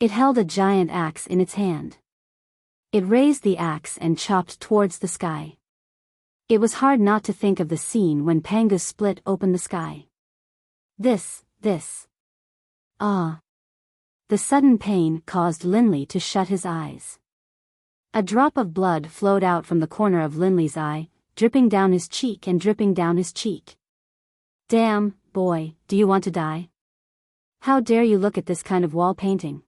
It held a giant axe in its hand. It raised the axe and chopped towards the sky. It was hard not to think of the scene when Pangu split open the sky. Ah! The sudden pain caused Linley to shut his eyes. A drop of blood flowed out from the corner of Linley's eye, dripping down his cheek and dripping down his cheek. Damn, boy, do you want to die? How dare you look at this kind of wall painting?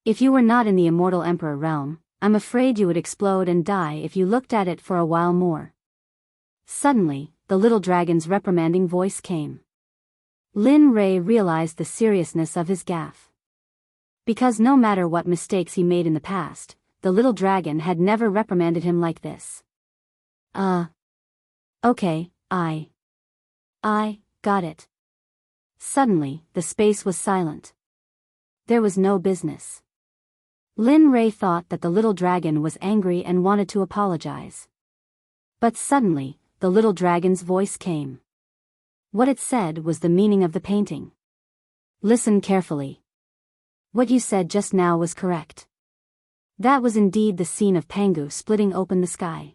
If you were not in the immortal Emperor realm, I'm afraid you would explode and die if you looked at it for a while more. Suddenly, the little dragon's reprimanding voice came. Lin Rei realized the seriousness of his gaffe. Because no matter what mistakes he made in the past, the little dragon had never reprimanded him like this. Okay, I got it. Suddenly, the space was silent. There was no business. Lin Rei thought that the little dragon was angry and wanted to apologize. But suddenly, the little dragon's voice came. What it said was the meaning of the painting. Listen carefully. What you said just now was correct. That was indeed the scene of Pangu splitting open the sky.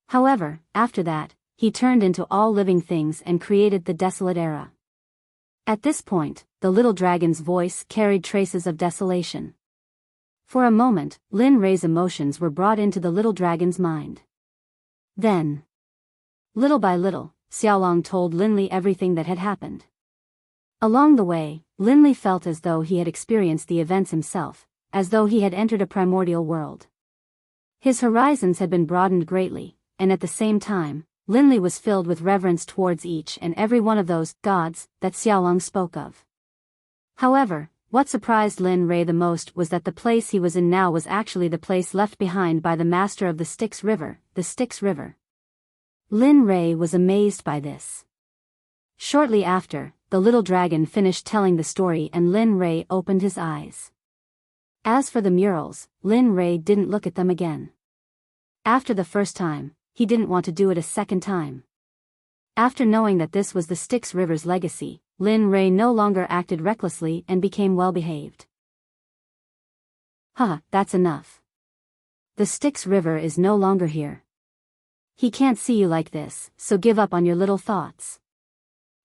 However, after that, he turned into all living things and created the desolate era. At this point, the little dragon's voice carried traces of desolation. For a moment, Lin Rei's emotions were brought into the little dragon's mind. Then, little by little, Xiaolong told Linley everything that had happened. Along the way, Linley felt as though he had experienced the events himself, as though he had entered a primordial world. His horizons had been broadened greatly, and at the same time, Linley was filled with reverence towards each and every one of those gods that Xiaolong spoke of. However, what surprised Lin Rei the most was that the place he was in now was actually the place left behind by the master of the Styx River, the Styx River. Lin Rei was amazed by this. Shortly after, the little dragon finished telling the story and Lin Rei opened his eyes. As for the murals, Lin Rei didn't look at them again. After the first time, he didn't want to do it a second time. After knowing that this was the Styx River's legacy, Lin Rei no longer acted recklessly and became well-behaved. That's enough. The Styx River is no longer here. He can't see you like this, so give up on your little thoughts.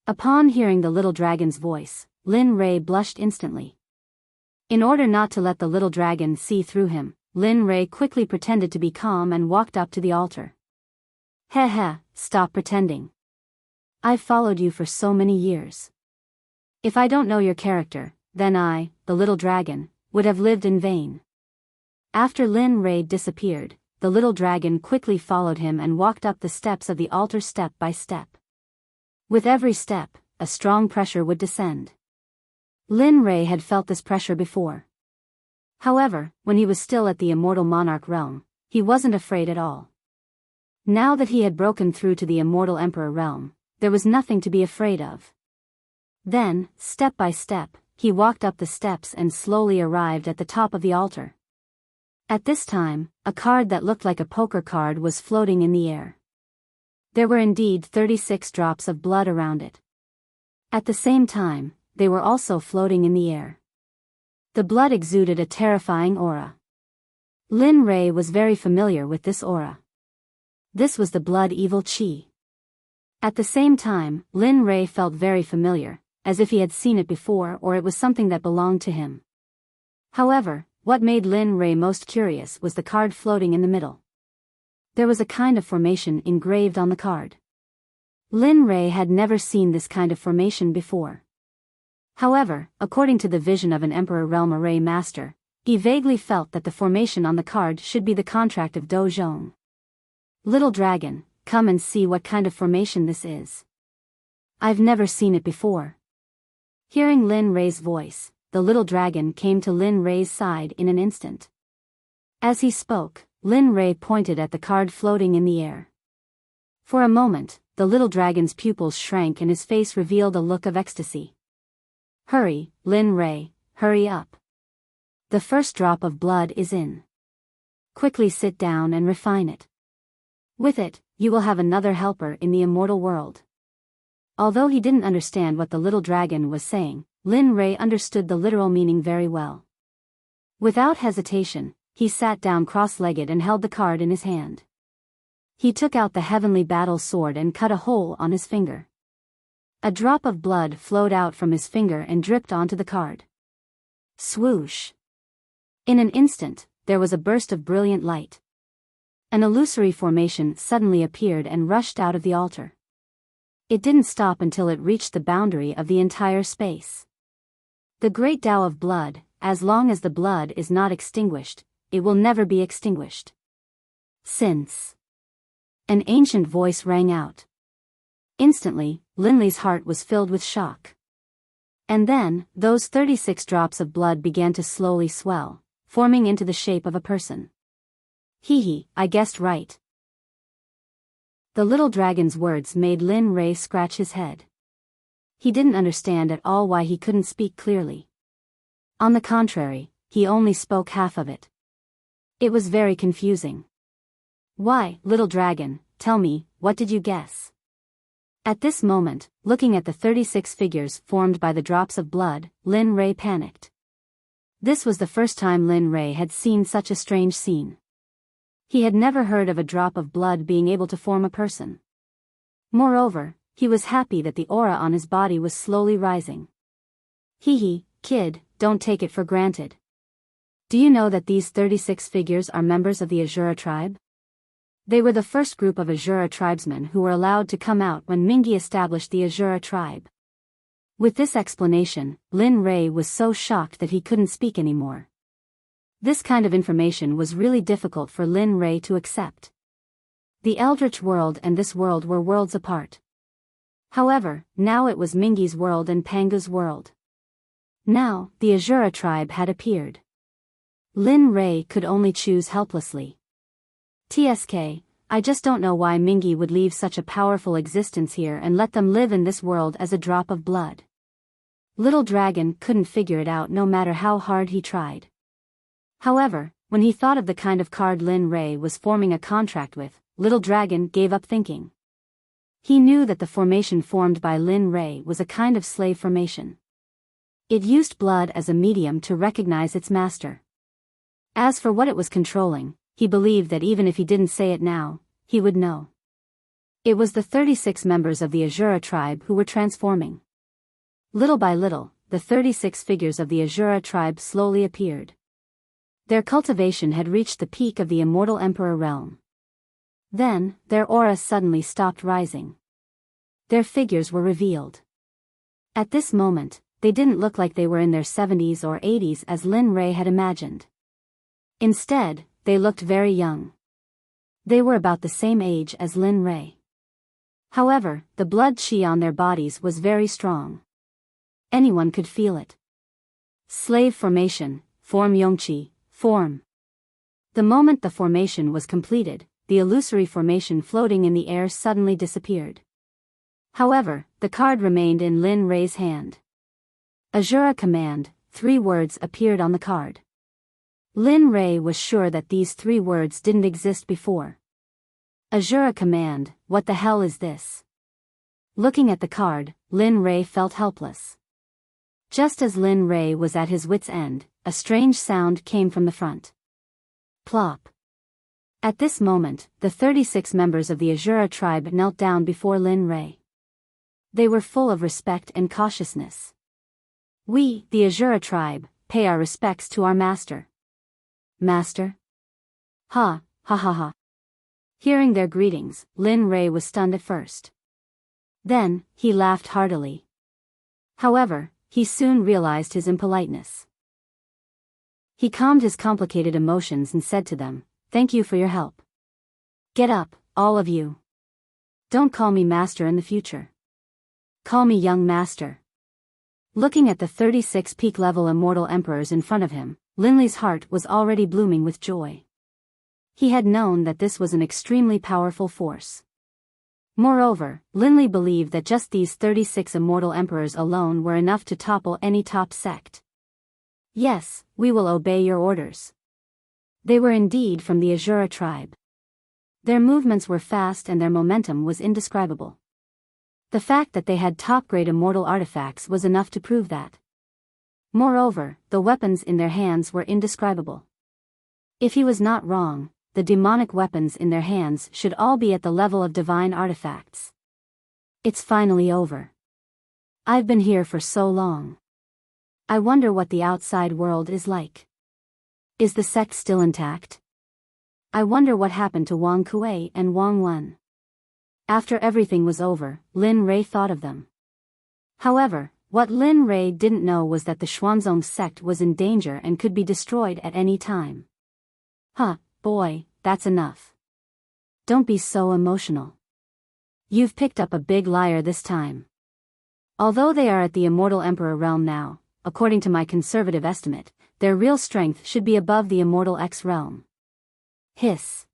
Upon hearing the little dragon's voice, Lin Rei blushed instantly. In order not to let the little dragon see through him, Lin Rei quickly pretended to be calm and walked up to the altar. Stop pretending. I've followed you for so many years. If I don't know your character, then I, the little dragon, would have lived in vain. After Lin Rei disappeared, the little dragon quickly followed him and walked up the steps of the altar step by step. With every step, a strong pressure would descend. Lin Rei had felt this pressure before. However, when he was still at the immortal monarch realm, he wasn't afraid at all. Now that he had broken through to the immortal emperor realm, there was nothing to be afraid of. Then, step by step, he walked up the steps and slowly arrived at the top of the altar. At this time, a card that looked like a poker card was floating in the air. There were indeed 36 drops of blood around it. At the same time, they were also floating in the air. The blood exuded a terrifying aura. Lin Rei was very familiar with this aura. This was the blood evil Qi. At the same time, Lin Rei felt very familiar, as if he had seen it before or it was something that belonged to him. However, what made Lin Rei most curious was the card floating in the middle. There was a kind of formation engraved on the card. Lin Rei had never seen this kind of formation before. However, according to the vision of an Emperor Realm Array Master, he vaguely felt that the formation on the card should be the contract of Dozhong. Little dragon, come and see what kind of formation this is. I've never seen it before. Hearing Lin Rei's voice, the little dragon came to Lin Rei's side in an instant. As he spoke, Lin Rei pointed at the card floating in the air. For a moment, the little dragon's pupils shrank and his face revealed a look of ecstasy. Hurry, Lin Rei, hurry up. The first drop of blood is in. Quickly sit down and refine it. With it, you will have another helper in the immortal world. Although he didn't understand what the little dragon was saying, Lin Rei understood the literal meaning very well. Without hesitation, he sat down cross-legged and held the card in his hand. He took out the heavenly battle sword and cut a hole on his finger. A drop of blood flowed out from his finger and dripped onto the card. Swoosh! In an instant, there was a burst of brilliant light. An illusory formation suddenly appeared and rushed out of the altar. It didn't stop until it reached the boundary of the entire space. The great Tao of blood, as long as the blood is not extinguished, it will never be extinguished. Since an ancient voice rang out. Instantly, Linley's heart was filled with shock. And then, those 36 drops of blood began to slowly swell, forming into the shape of a person. I guessed right. The little dragon's words made Lin Rei scratch his head. He didn't understand at all why he couldn't speak clearly. On the contrary, he only spoke half of it. It was very confusing. Why, little dragon, tell me, what did you guess? At this moment, looking at the 36 figures formed by the drops of blood, Lin Rei panicked. This was the first time Lin Rei had seen such a strange scene. He had never heard of a drop of blood being able to form a person. Moreover, he was happy that the aura on his body was slowly rising. Kid, don't take it for granted. Do you know that these 36 figures are members of the Azura tribe? They were the first group of Azura tribesmen who were allowed to come out when Mingi established the Azura tribe. With this explanation, Lin Rei was so shocked that he couldn't speak anymore. This kind of information was really difficult for Lin Rei to accept. The Eldritch world and this world were worlds apart. However, now it was Mingi's world and Panga's world. Now, the Azura tribe had appeared. Lin Rei could only choose helplessly. TSK, I just don't know why Mingi would leave such a powerful existence here and let them live in this world as a drop of blood. Little Dragon couldn't figure it out no matter how hard he tried. However, when he thought of the kind of card Lin Rei was forming a contract with, Little Dragon gave up thinking. He knew that the formation formed by Lin Rei was a kind of slave formation. It used blood as a medium to recognize its master. As for what it was controlling, he believed that even if he didn't say it now, he would know. It was the 36 members of the Azura tribe who were transforming. Little by little, the 36 figures of the Azura tribe slowly appeared. Their cultivation had reached the peak of the immortal emperor realm. Then, their aura suddenly stopped rising. Their figures were revealed. At this moment, they didn't look like they were in their 70s or 80s as Lin Rei had imagined. Instead, they looked very young. They were about the same age as Lin Rei. However, the blood chi on their bodies was very strong. Anyone could feel it. Slave formation, form Yongqi, form. The moment the formation was completed, the illusory formation floating in the air suddenly disappeared. However, the card remained in Lin Rei's hand. Azura command, 3 words appeared on the card. Lin Rei was sure that these 3 words didn't exist before. Azura command, what the hell is this? Looking at the card, Lin Rei felt helpless. Just as Lin Rei was at his wit's end, a strange sound came from the front. Plop. At this moment, the 36 members of the Azura tribe knelt down before Lin Rei. They were full of respect and cautiousness. We, the Azura tribe, pay our respects to our master. Master? Ha, ha ha ha. Hearing their greetings, Lin Rei was stunned at first. Then, he laughed heartily. However, he soon realized his impoliteness. He calmed his complicated emotions and said to them, "Thank you for your help. Get up, all of you. Don't call me master in the future. Call me young master." Looking at the 36 peak-level immortal emperors in front of him, Linley's heart was already blooming with joy. He had known that this was an extremely powerful force. Moreover, Linley believed that just these 36 immortal emperors alone were enough to topple any top sect. "Yes, we will obey your orders." They were indeed from the Azura tribe. Their movements were fast and their momentum was indescribable. The fact that they had top-grade immortal artifacts was enough to prove that. Moreover, the weapons in their hands were indescribable. If he was not wrong, the demonic weapons in their hands should all be at the level of divine artifacts. It's finally over. I've been here for so long. I wonder what the outside world is like. Is the sect still intact? I wonder what happened to Wang Kuei and Wang Wen. After everything was over, Lin Rei thought of them. However, what Lin Rei didn't know was that the Xuanzong sect was in danger and could be destroyed at any time. Boy, that's enough. Don't be so emotional. You've picked up a big liar this time. Although they are at the Immortal Emperor realm now, according to my conservative estimate, their real strength should be above the Immortal X realm. Hiss.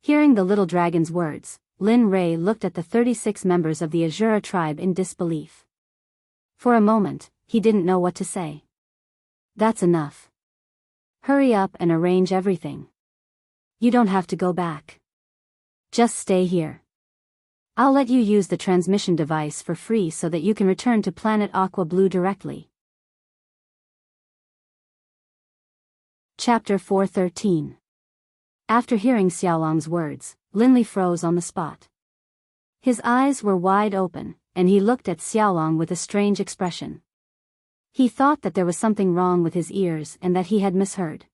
Hearing the little dragon's words, Lin Rei looked at the 36 members of the Azura tribe in disbelief. For a moment, he didn't know what to say. That's enough. Hurry up and arrange everything. You don't have to go back. Just stay here. I'll let you use the transmission device for free so that you can return to planet Aqua Blue directly. Chapter 413. After hearing Xiaolong's words, Linli froze on the spot. His eyes were wide open, and he looked at Xiaolong with a strange expression. He thought that there was something wrong with his ears and that he had misheard.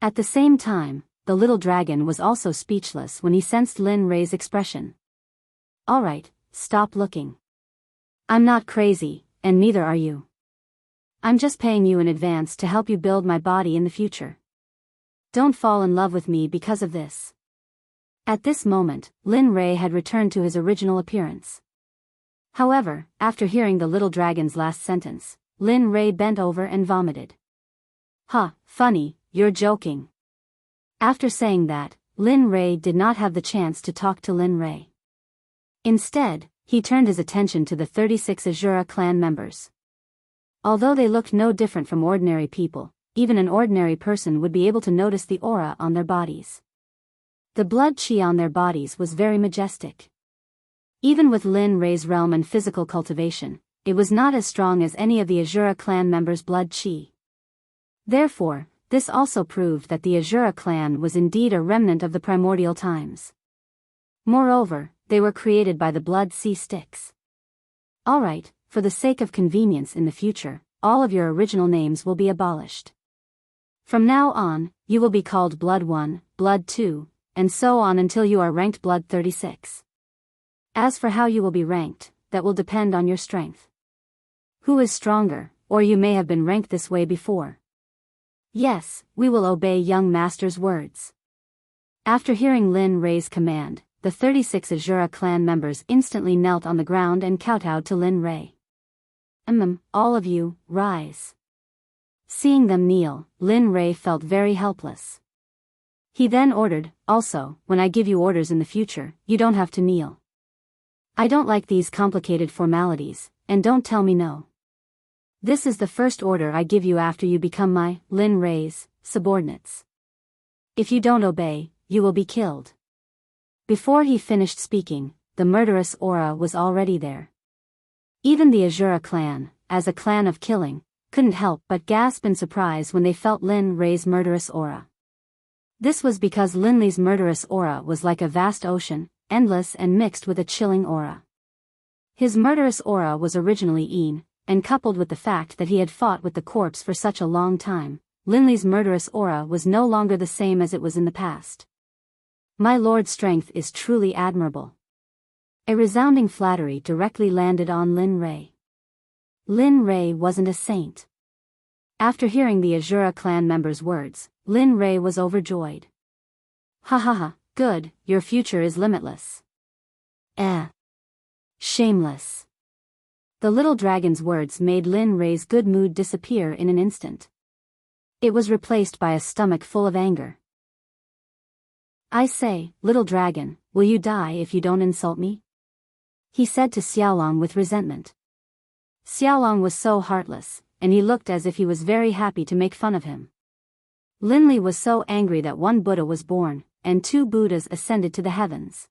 At the same time, the little dragon was also speechless when he sensed Lin Rei's expression. All right, stop looking. I'm not crazy, and neither are you. I'm just paying you in advance to help you build my body in the future. Don't fall in love with me because of this. At this moment, Lin Rei had returned to his original appearance. However, after hearing the little dragon's last sentence, Lin Rei bent over and vomited. Funny, you're joking. After saying that, Lin Rei did not have the chance to talk to Lin Rei. Instead, he turned his attention to the 36 Azura clan members. Although they looked no different from ordinary people, even an ordinary person would be able to notice the aura on their bodies. The blood chi on their bodies was very majestic. Even with Lin Rei's realm and physical cultivation, it was not as strong as any of the Azura clan members' blood chi. Therefore, this also proved that the Azura clan was indeed a remnant of the primordial times. Moreover, they were created by the blood sea sticks. Alright, for the sake of convenience in the future, all of your original names will be abolished. From now on, you will be called Blood 1, Blood 2, and so on until you are ranked Blood 36. As for how you will be ranked, that will depend on your strength. Who is stronger, or you may have been ranked this way before. Yes, we will obey young master's words. After hearing Lin Rei's command, the 36 Azura clan members instantly knelt on the ground and kowtowed to Lin Rei. All of you, rise. Seeing them kneel, Lin Rei felt very helpless. He then ordered, also, when I give you orders in the future, you don't have to kneel. I don't like these complicated formalities, and don't tell me no. This is the first order I give you after you become my, Lin Rei's, subordinates. If you don't obey, you will be killed. Before he finished speaking, the murderous aura was already there. Even the Azura clan, as a clan of killing, couldn't help but gasp in surprise when they felt Lin Rei's murderous aura. This was because Lin Li's murderous aura was like a vast ocean, endless and mixed with a chilling aura. His murderous aura was originally Yin, and coupled with the fact that he had fought with the corpse for such a long time, Lin Li's murderous aura was no longer the same as it was in the past. My lord's strength is truly admirable. A resounding flattery directly landed on Lin Rei. Lin Rei wasn't a saint. After hearing the Azura clan members' words, Lin Rei was overjoyed. Good, your future is limitless. Shameless. The little dragon's words made Lin Rei's good mood disappear in an instant. It was replaced by a stomach full of anger. I say, little dragon, will you die if you don't insult me? He said to Xiaolong with resentment. Xiaolong was so heartless, and he looked as if he was very happy to make fun of him. Linley was so angry that one Buddha was born, and 2 Buddhas ascended to the heavens.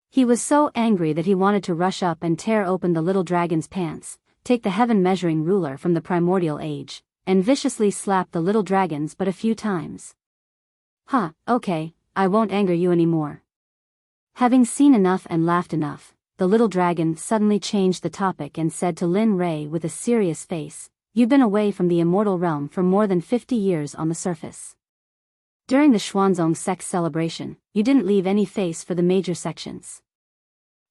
He was so angry that he wanted to rush up and tear open the little dragon's pants, take the heaven measuring ruler from the primordial age, and viciously slap the little dragons but a few times. Okay, I won't anger you anymore. Having seen enough and laughed enough, the little dragon suddenly changed the topic and said to Lin Ray with a serious face, "You've been away from the immortal realm for more than 50 years on the surface. During the Xuanzong Sect celebration, you didn't leave any face for the major sections.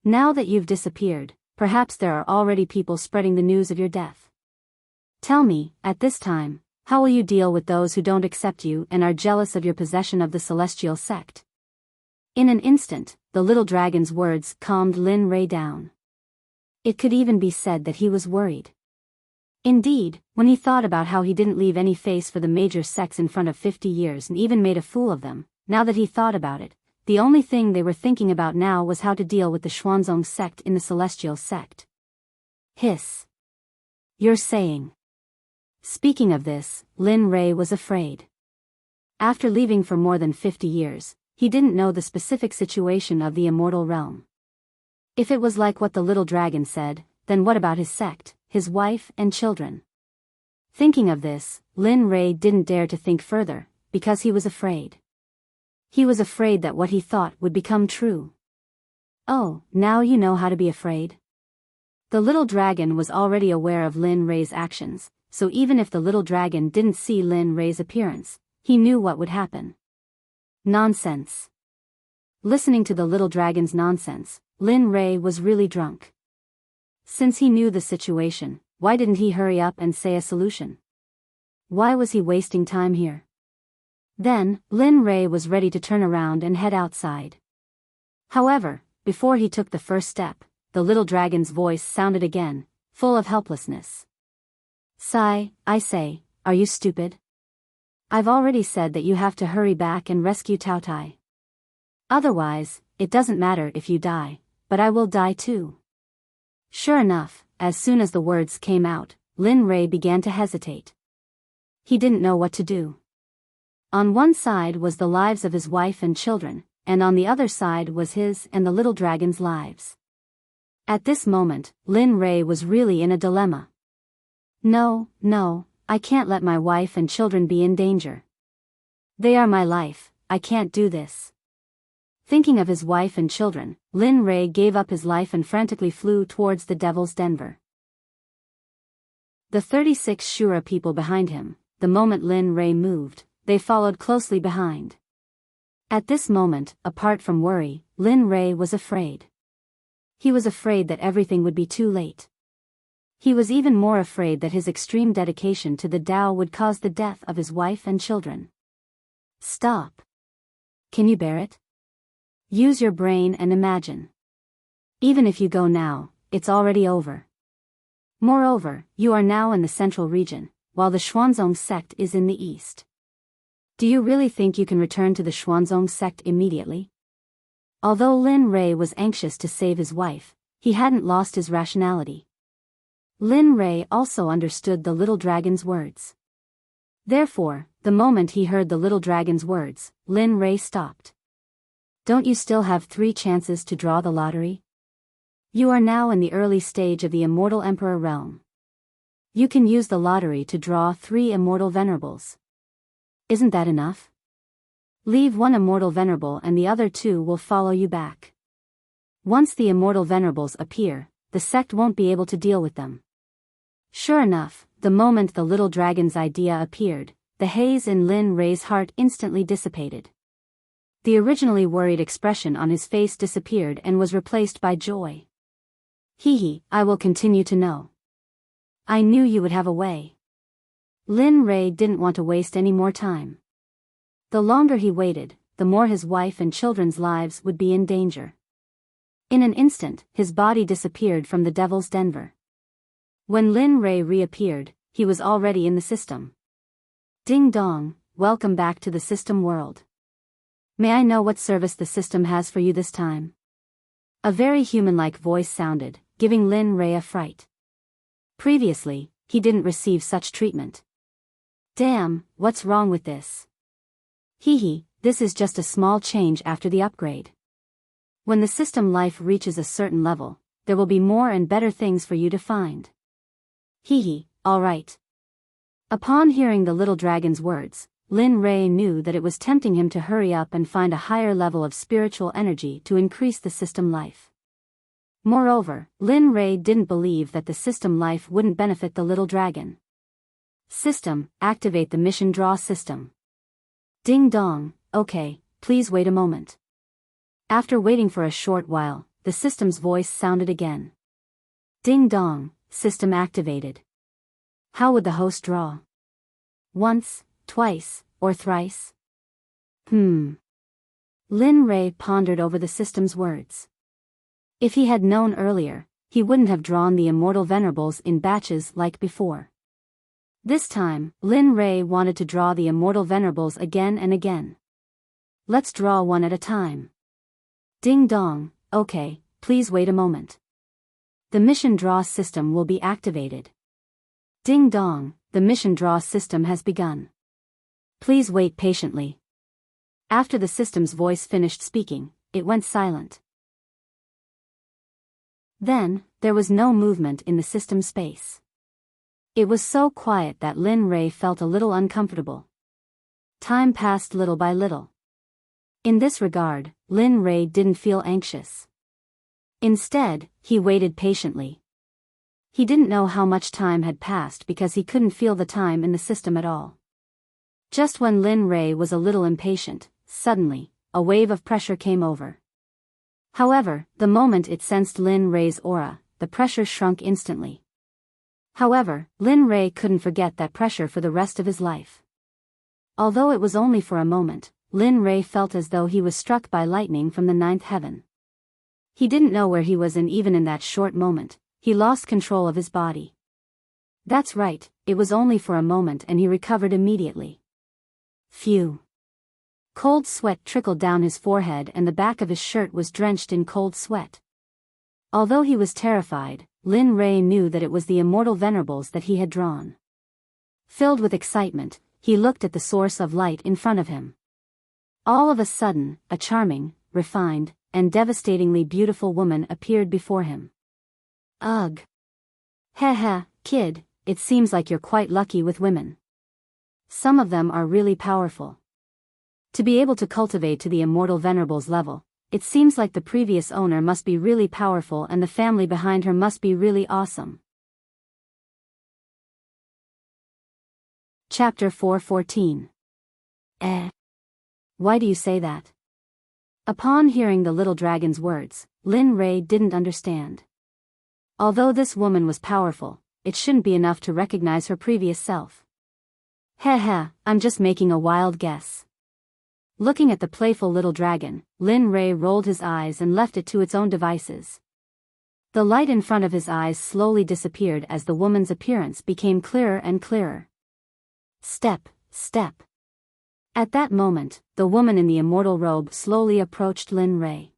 Now that you've disappeared, perhaps there are already people spreading the news of your death. Tell me, at this time, how will you deal with those who don't accept you and are jealous of your possession of the celestial sect?" In an instant, the little dragon's words calmed Lin Ray down. It could even be said that he was worried. Indeed, when he thought about how he didn't leave any face for the major sects in front of 50 years and even made a fool of them, now that he thought about it, the only thing they were thinking about now was how to deal with the Xuanzong sect in the celestial sect. Hiss. You're saying. Speaking of this, Lin Ray was afraid. After leaving for more than 50 years, he didn't know the specific situation of the immortal realm. If it was like what the little dragon said, then what about his sect, his wife and children? Thinking of this, Lin Ray didn't dare to think further, because he was afraid. He was afraid that what he thought would become true. Oh, now you know how to be afraid? The little dragon was already aware of Lin Ray's actions, so even if the little dragon didn't see Lin Ray's appearance, he knew what would happen. Nonsense. Listening to the little dragon's nonsense, Lin Ray was really drunk. Since he knew the situation, why didn't he hurry up and say a solution? Why was he wasting time here? Then, Lin Ray was ready to turn around and head outside. However, before he took the first step, the little dragon's voice sounded again, full of helplessness. "Sai, I say, are you stupid? I've already said that you have to hurry back and rescue Tao Tai. Otherwise, it doesn't matter if you die, but I will die too." Sure enough, as soon as the words came out, Lin Ray began to hesitate. He didn't know what to do. On one side was the lives of his wife and children, and on the other side was his and the little dragon's lives. At this moment, Lin Ray was really in a dilemma. No, I can't let my wife and children be in danger. They are my life, I can't do this. Thinking of his wife and children, Lin Ray gave up his life and frantically flew towards the Devil's Denver. The 36 Shura people behind him, the moment Lin Ray moved, they followed closely behind. At this moment, apart from worry, Lin Ray was afraid. He was afraid that everything would be too late. He was even more afraid that his extreme dedication to the Tao would cause the death of his wife and children. Stop. Can you bear it? Use your brain and imagine. Even if you go now, it's already over. Moreover, you are now in the central region, while the Xuanzong sect is in the east. Do you really think you can return to the Xuanzong sect immediately? Although Lin Ray was anxious to save his wife, he hadn't lost his rationality. Lin Ray also understood the little dragon's words. Therefore, the moment he heard the little dragon's words, Lin Ray stopped. Don't you still have 3 chances to draw the lottery? You are now in the early stage of the Immortal Emperor realm. You can use the lottery to draw 3 Immortal Venerables. Isn't that enough? Leave 1 Immortal Venerable and the other 2 will follow you back. Once the Immortal Venerables appear, the sect won't be able to deal with them. Sure enough, the moment the little dragon's idea appeared, the haze in Lin Ray's heart instantly dissipated. The originally worried expression on his face disappeared and was replaced by joy. I will continue to know. I knew you would have a way. Lin Ray didn't want to waste any more time. The longer he waited, the more his wife and children's lives would be in danger. In an instant, his body disappeared from the Devil's Denver. When Lin Ray reappeared, he was already in the system. Ding dong, welcome back to the system world. May I know what service the system has for you this time? A very human-like voice sounded, giving Lin Ray a fright. Previously, he didn't receive such treatment. Damn, what's wrong with this? Hee, this is just a small change after the upgrade. When the system life reaches a certain level, there will be more and better things for you to find. Hee, alright. Upon hearing the little dragon's words, Lin Rei knew that it was tempting him to hurry up and find a higher level of spiritual energy to increase the system life. Moreover, Lin Rei didn't believe that the system life wouldn't benefit the little dragon. System, activate the mission draw system. Ding dong, okay, please wait a moment. After waiting for a short while, the system's voice sounded again. Ding dong, system activated. How would the host draw? Once, twice, or thrice? Lin Rei pondered over the system's words. If he had known earlier, he wouldn't have drawn the immortal venerables in batches like before. This time, Lin Rei wanted to draw the immortal venerables again and again. Let's draw one at a time. Ding dong, okay, please wait a moment. The mission draw system will be activated. Ding dong, the mission draw system has begun. Please wait patiently. After the system's voice finished speaking, it went silent. Then, there was no movement in the system space. It was so quiet that Lin Rei felt a little uncomfortable. Time passed little by little. In this regard, Lin Rei didn't feel anxious. Instead, he waited patiently. He didn't know how much time had passed because he couldn't feel the time in the system at all. Just when Lin Rei was a little impatient, suddenly, a wave of pressure came over. However, the moment it sensed Lin Rei's aura, the pressure shrunk instantly. However, Lin Rei couldn't forget that pressure for the rest of his life. Although it was only for a moment, Lin Rei felt as though he was struck by lightning from the 9th heaven. He didn't know where he was, and even in that short moment, he lost control of his body. That's right, it was only for a moment and he recovered immediately. Phew. Cold sweat trickled down his forehead and the back of his shirt was drenched in cold sweat. Although he was terrified, Lin Rei knew that it was the immortal venerables that he had drawn. Filled with excitement, he looked at the source of light in front of him. All of a sudden, a charming, refined, and devastatingly beautiful woman appeared before him. Ugh. Heh, kid, it seems like you're quite lucky with women. Some of them are really powerful. To be able to cultivate to the immortal venerables level, it seems like the previous owner must be really powerful and the family behind her must be really awesome. Chapter 4:14. Why do you say that? Upon hearing the little dragon's words, Lin Rei didn't understand. Although this woman was powerful, it shouldn't be enough to recognize her previous self. I'm just making a wild guess. Looking at the playful little dragon, Lin Rei rolled his eyes and left it to its own devices. The light in front of his eyes slowly disappeared as the woman's appearance became clearer and clearer. Step. At that moment, the woman in the immortal robe slowly approached Lin Rei.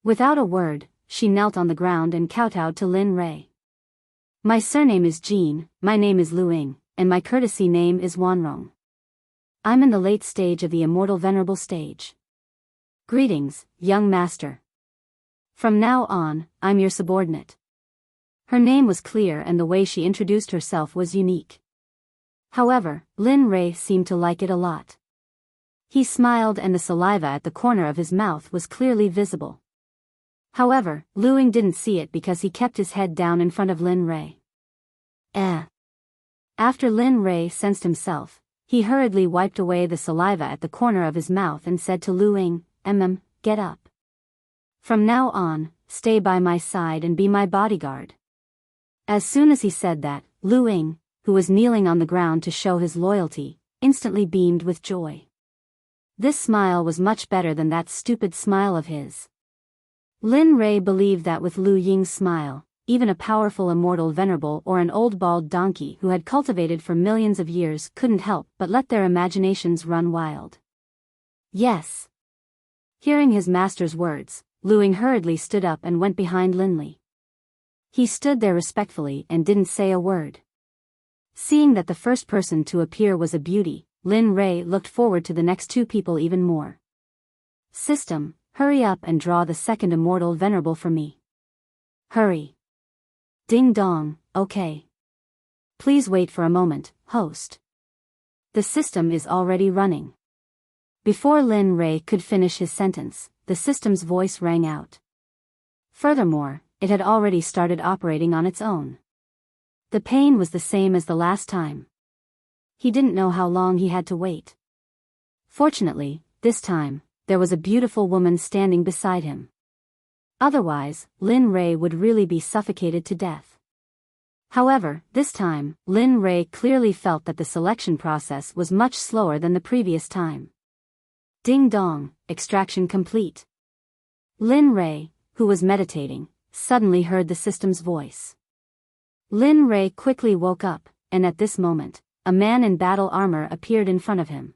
Without a word, she knelt on the ground and kowtowed to Lin Rei. My surname is Jean, my name is Luing, and my courtesy name is Wanrong. I'm in the late stage of the immortal venerable stage. Greetings, young master. From now on, I'm your subordinate. Her name was clear and the way she introduced herself was unique. However, Lin Rei seemed to like it a lot. He smiled and the saliva at the corner of his mouth was clearly visible. However, Luing didn't see it because he kept his head down in front of Lin Rei. After Lin Rei sensed himself, he hurriedly wiped away the saliva at the corner of his mouth and said to Luing, get up. From now on, stay by my side and be my bodyguard. As soon as he said that, Luing, who was kneeling on the ground to show his loyalty, instantly beamed with joy. This smile was much better than that stupid smile of his. Lin Rei believed that with Lu Ying's smile, even a powerful immortal venerable or an old bald donkey who had cultivated for millions of years couldn't help but let their imaginations run wild. Yes. Hearing his master's words, Luing hurriedly stood up and went behind Lin Li. He stood there respectfully and didn't say a word. Seeing that the first person to appear was a beauty, Lin Rei looked forward to the next two people even more. System, hurry up and draw the second immortal venerable for me. Hurry. Ding dong, okay. Please wait for a moment, host. The system is already running. Before Lin Rei could finish his sentence, the system's voice rang out. Furthermore, it had already started operating on its own. The pain was the same as the last time. He didn't know how long he had to wait. Fortunately, this time, there was a beautiful woman standing beside him. Otherwise, Lin Rei would really be suffocated to death. However, this time, Lin Rei clearly felt that the selection process was much slower than the previous time. Ding dong, extraction complete. Lin Rei, who was meditating, suddenly heard the system's voice. Lin Rei quickly woke up, and at this moment, a man in battle armor appeared in front of him.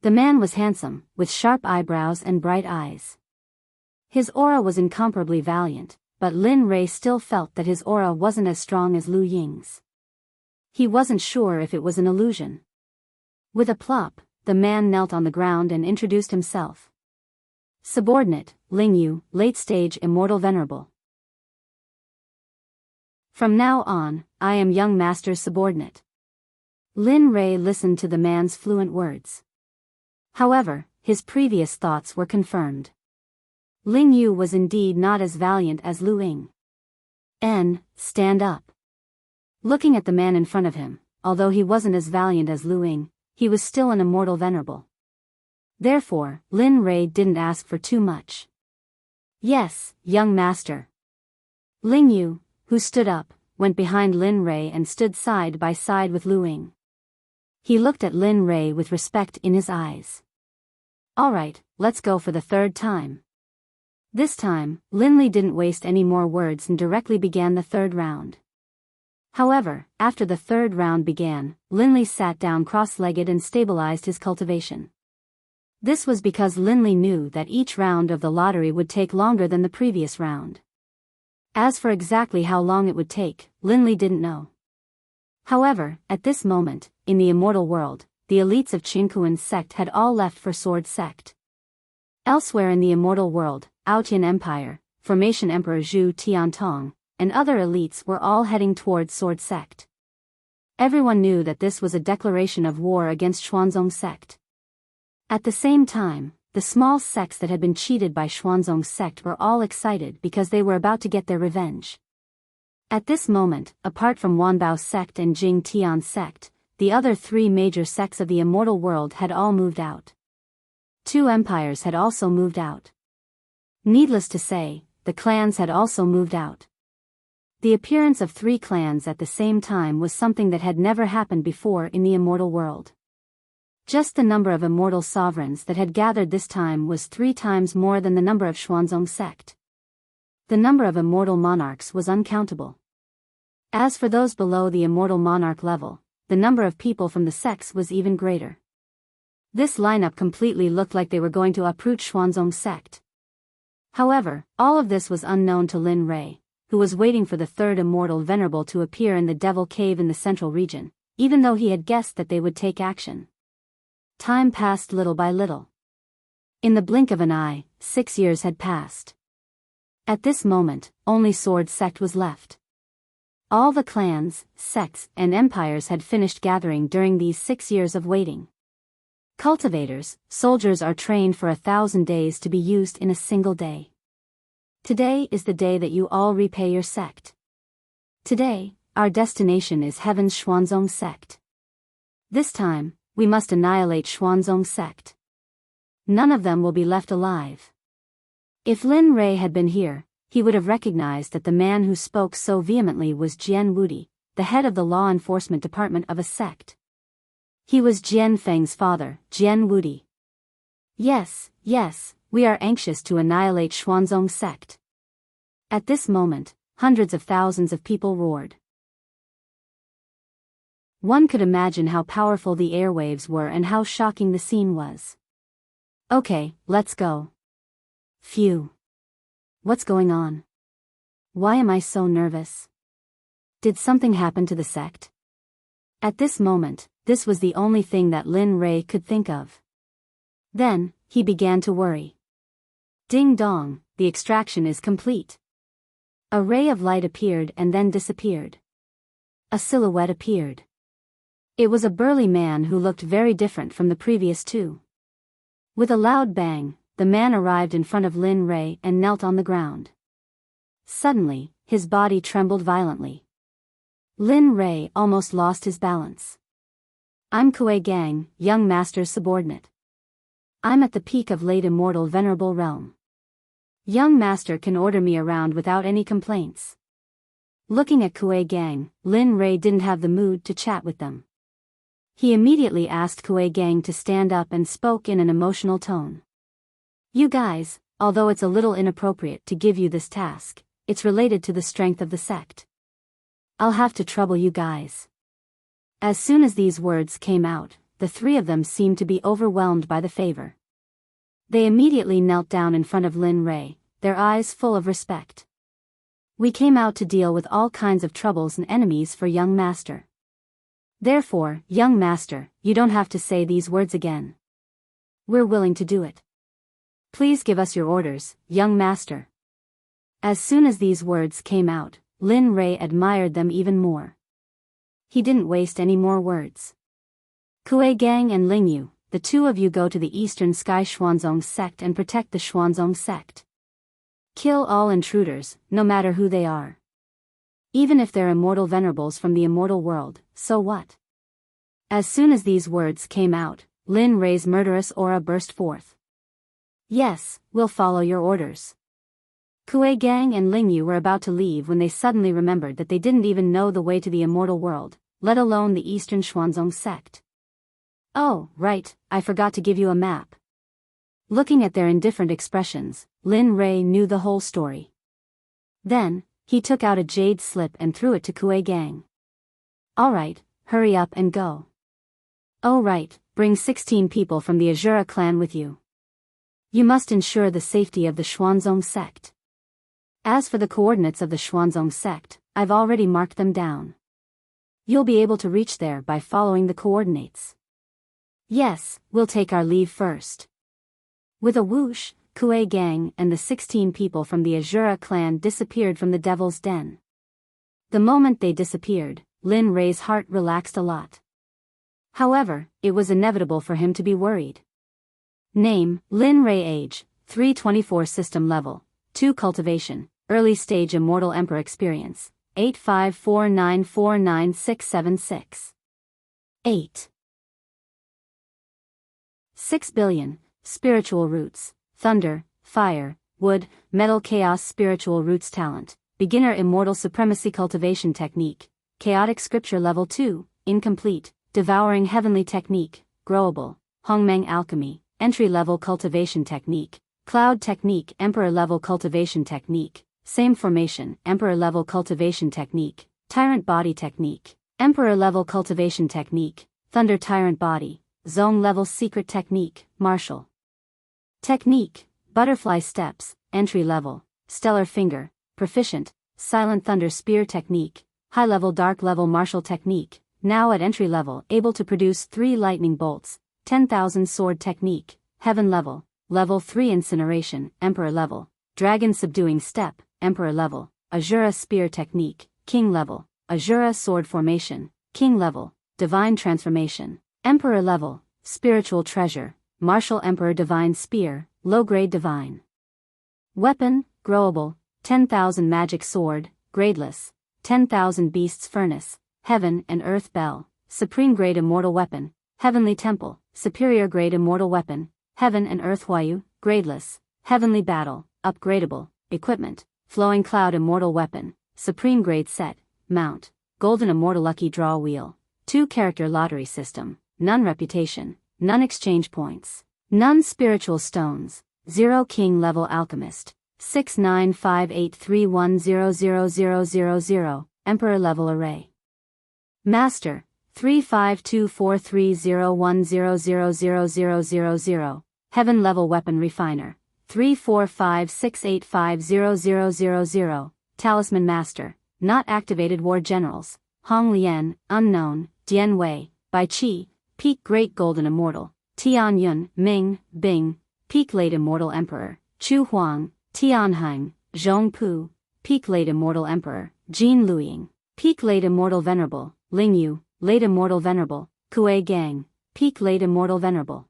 The man was handsome, with sharp eyebrows and bright eyes. His aura was incomparably valiant, but Lin Rei still felt that his aura wasn't as strong as Lu Ying's. He wasn't sure if it was an illusion. With a plop, the man knelt on the ground and introduced himself. Subordinate, Ling Yu, late-stage immortal venerable. From now on, I am young master's subordinate. Lin Rei listened to the man's fluent words. However, his previous thoughts were confirmed. Ling Yu was indeed not as valiant as Lu Ying. Stand up. Looking at the man in front of him, although he wasn't as valiant as Lu Ying, he was still an immortal venerable. Therefore, Lin Rei didn't ask for too much. Yes, young master. Ling Yu, who stood up, went behind Lin Rei and stood side by side with Lu Ying. He looked at Lin Rei with respect in his eyes. Alright, let's go for the third time. This time, Lin Li didn't waste any more words and directly began the third round. However, after the third round began, Lin Li sat down cross-legged and stabilized his cultivation. This was because Lin Li knew that each round of the lottery would take longer than the previous round. As for exactly how long it would take, Lin Li didn't know. However, at this moment, in the immortal world, the elites of Qingkuan's sect had all left for Sword Sect. Elsewhere in the immortal world, Aotian Empire, Formation Emperor Zhu Tiantong, and other elites were all heading towards Sword Sect. Everyone knew that this was a declaration of war against Xuanzong Sect. At the same time, the small sects that had been cheated by Xuanzong's sect were all excited because they were about to get their revenge. At this moment, apart from Wanbao sect and Jing Tian sect, the other three major sects of the immortal world had all moved out. Two empires had also moved out. Needless to say, the clans had also moved out. The appearance of three clans at the same time was something that had never happened before in the immortal world. Just the number of immortal sovereigns that had gathered this time was 3 times more than the number of Xuanzong sect. The number of immortal monarchs was uncountable. As for those below the immortal monarch level, the number of people from the sects was even greater. This lineup completely looked like they were going to uproot Xuanzong sect. However, all of this was unknown to Lin Rei, who was waiting for the third immortal venerable to appear in the Devil Cave in the central region, even though he had guessed that they would take action. Time passed little by little. In the blink of an eye, 6 years had passed. At this moment, only Sword Sect was left. All the clans, sects, and empires had finished gathering during these 6 years of waiting. Cultivators, soldiers are trained for 1,000 days to be used in a single day. Today is the day that you all repay your sect. Today, our destination is Heaven's Xuanzong sect. This time, we must annihilate Xuanzong sect. None of them will be left alive. If Lin Rei had been here, he would have recognized that the man who spoke so vehemently was Jian Wudi, the head of the law enforcement department of a sect. He was Jian Feng's father, Jian Wudi. Yes, we are anxious to annihilate Xuanzong sect. At this moment, hundreds of thousands of people roared. One could imagine how powerful the airwaves were and how shocking the scene was. Okay, let's go. Phew. What's going on? Why am I so nervous? Did something happen to the sect? At this moment, This was the only thing that Lin Ray could think of. Then, he began to worry. Ding dong, the extraction is complete. A ray of light appeared and then disappeared. A silhouette appeared. It was a burly man who looked very different from the previous two. With a loud bang, the man arrived in front of Lin Ray and knelt on the ground. Suddenly, his body trembled violently. Lin Ray almost lost his balance. I'm Kuei Gang, young master's subordinate. I'm at the peak of late immortal venerable realm. Young master can order me around without any complaints. Looking at Kuei Gang, Lin Ray didn't have the mood to chat with them. He immediately asked Kuei Gang to stand up and spoke in an emotional tone. You guys, although it's a little inappropriate to give you this task, it's related to the strength of the sect. I'll have to trouble you guys. As soon as these words came out, the three of them seemed to be overwhelmed by the favor. They immediately knelt down in front of Lin Ray, their eyes full of respect. We came out to deal with all kinds of troubles and enemies for young master. Therefore, young master, you don't have to say these words again. We're willing to do it. Please give us your orders, young master. As soon as these words came out, Lin Ray admired them even more. He didn't waste any more words. Kuei Gang and Ling Yu, the two of you go to the Eastern Sky Xuanzong Sect and protect the Xuanzong Sect. Kill all intruders, no matter who they are. Even if they're immortal venerables from the immortal world, so what? As soon as these words came out, Lin Ray's murderous aura burst forth. Yes, we'll follow your orders. Kuei Gang and Ling Yu were about to leave when they suddenly remembered that they didn't even know the way to the immortal world, let alone the Eastern Xuanzong Sect. Oh, right, I forgot to give you a map. Looking at their indifferent expressions, Lin Ray knew the whole story. Then, he took out a jade slip and threw it to Kuei Gang. Alright, hurry up and go. Oh right, bring 16 people from the Azura clan with you. You must ensure the safety of the Xuanzong Sect. As for the coordinates of the Xuanzong Sect, I've already marked them down. You'll be able to reach there by following the coordinates. Yes, we'll take our leave first. With a whoosh, Kuei Gang and the 16 people from the Azura clan disappeared from the Devil's Den. The moment they disappeared, Lin Ray's heart relaxed a lot. However, it was inevitable for him to be worried. Name, Lin Ray. Age, 324. System level, 2 cultivation, early stage immortal emperor experience, 854949676. 8. 6 billion, spiritual roots, thunder, fire, wood, metal chaos spiritual roots talent, beginner immortal supremacy cultivation technique, chaotic scripture level 2, incomplete, devouring heavenly technique, growable, Hongmeng alchemy, entry level cultivation technique, cloud technique emperor level cultivation technique, same formation emperor level cultivation technique, tyrant body technique, emperor level cultivation technique, thunder tyrant body, zone level secret technique, martial technique, butterfly steps, entry level, stellar finger, proficient, silent thunder spear technique, high level dark level martial technique, now at entry level able to produce 3 lightning bolts, 10,000 sword technique, heaven level, level 3 incineration, emperor level, dragon subduing step, emperor level, Azura spear technique, king level, Azura sword formation, king level, divine transformation, emperor level, spiritual treasure, martial emperor divine spear, low-grade divine weapon, growable, 10,000 magic sword, gradeless, 10,000 beasts furnace, heaven and earth bell, supreme grade immortal weapon, heavenly temple, superior grade immortal weapon, heaven and earth Huayu, gradeless, heavenly battle, upgradable, equipment, flowing cloud immortal weapon, supreme grade set, mount, golden immortal lucky draw wheel, 2-character lottery system, none reputation, none exchange points, none spiritual stones, 0 king level alchemist, 69583100000, emperor level array. Master, 35243010000000, heaven level weapon refiner, 34568500000, talisman master, not activated war generals, Hong Lian, unknown, Dian Wei, by Qi, peak Great Golden Immortal, Tian Yun, Ming, Bing, peak Late Immortal Emperor, Chu Huang, Tianheng, Zhong Pu, peak Late Immortal Emperor, Jin Luiying, peak Late Immortal Venerable, Ling Yu, Late Immortal Venerable, Kuei Gang, peak Late Immortal Venerable.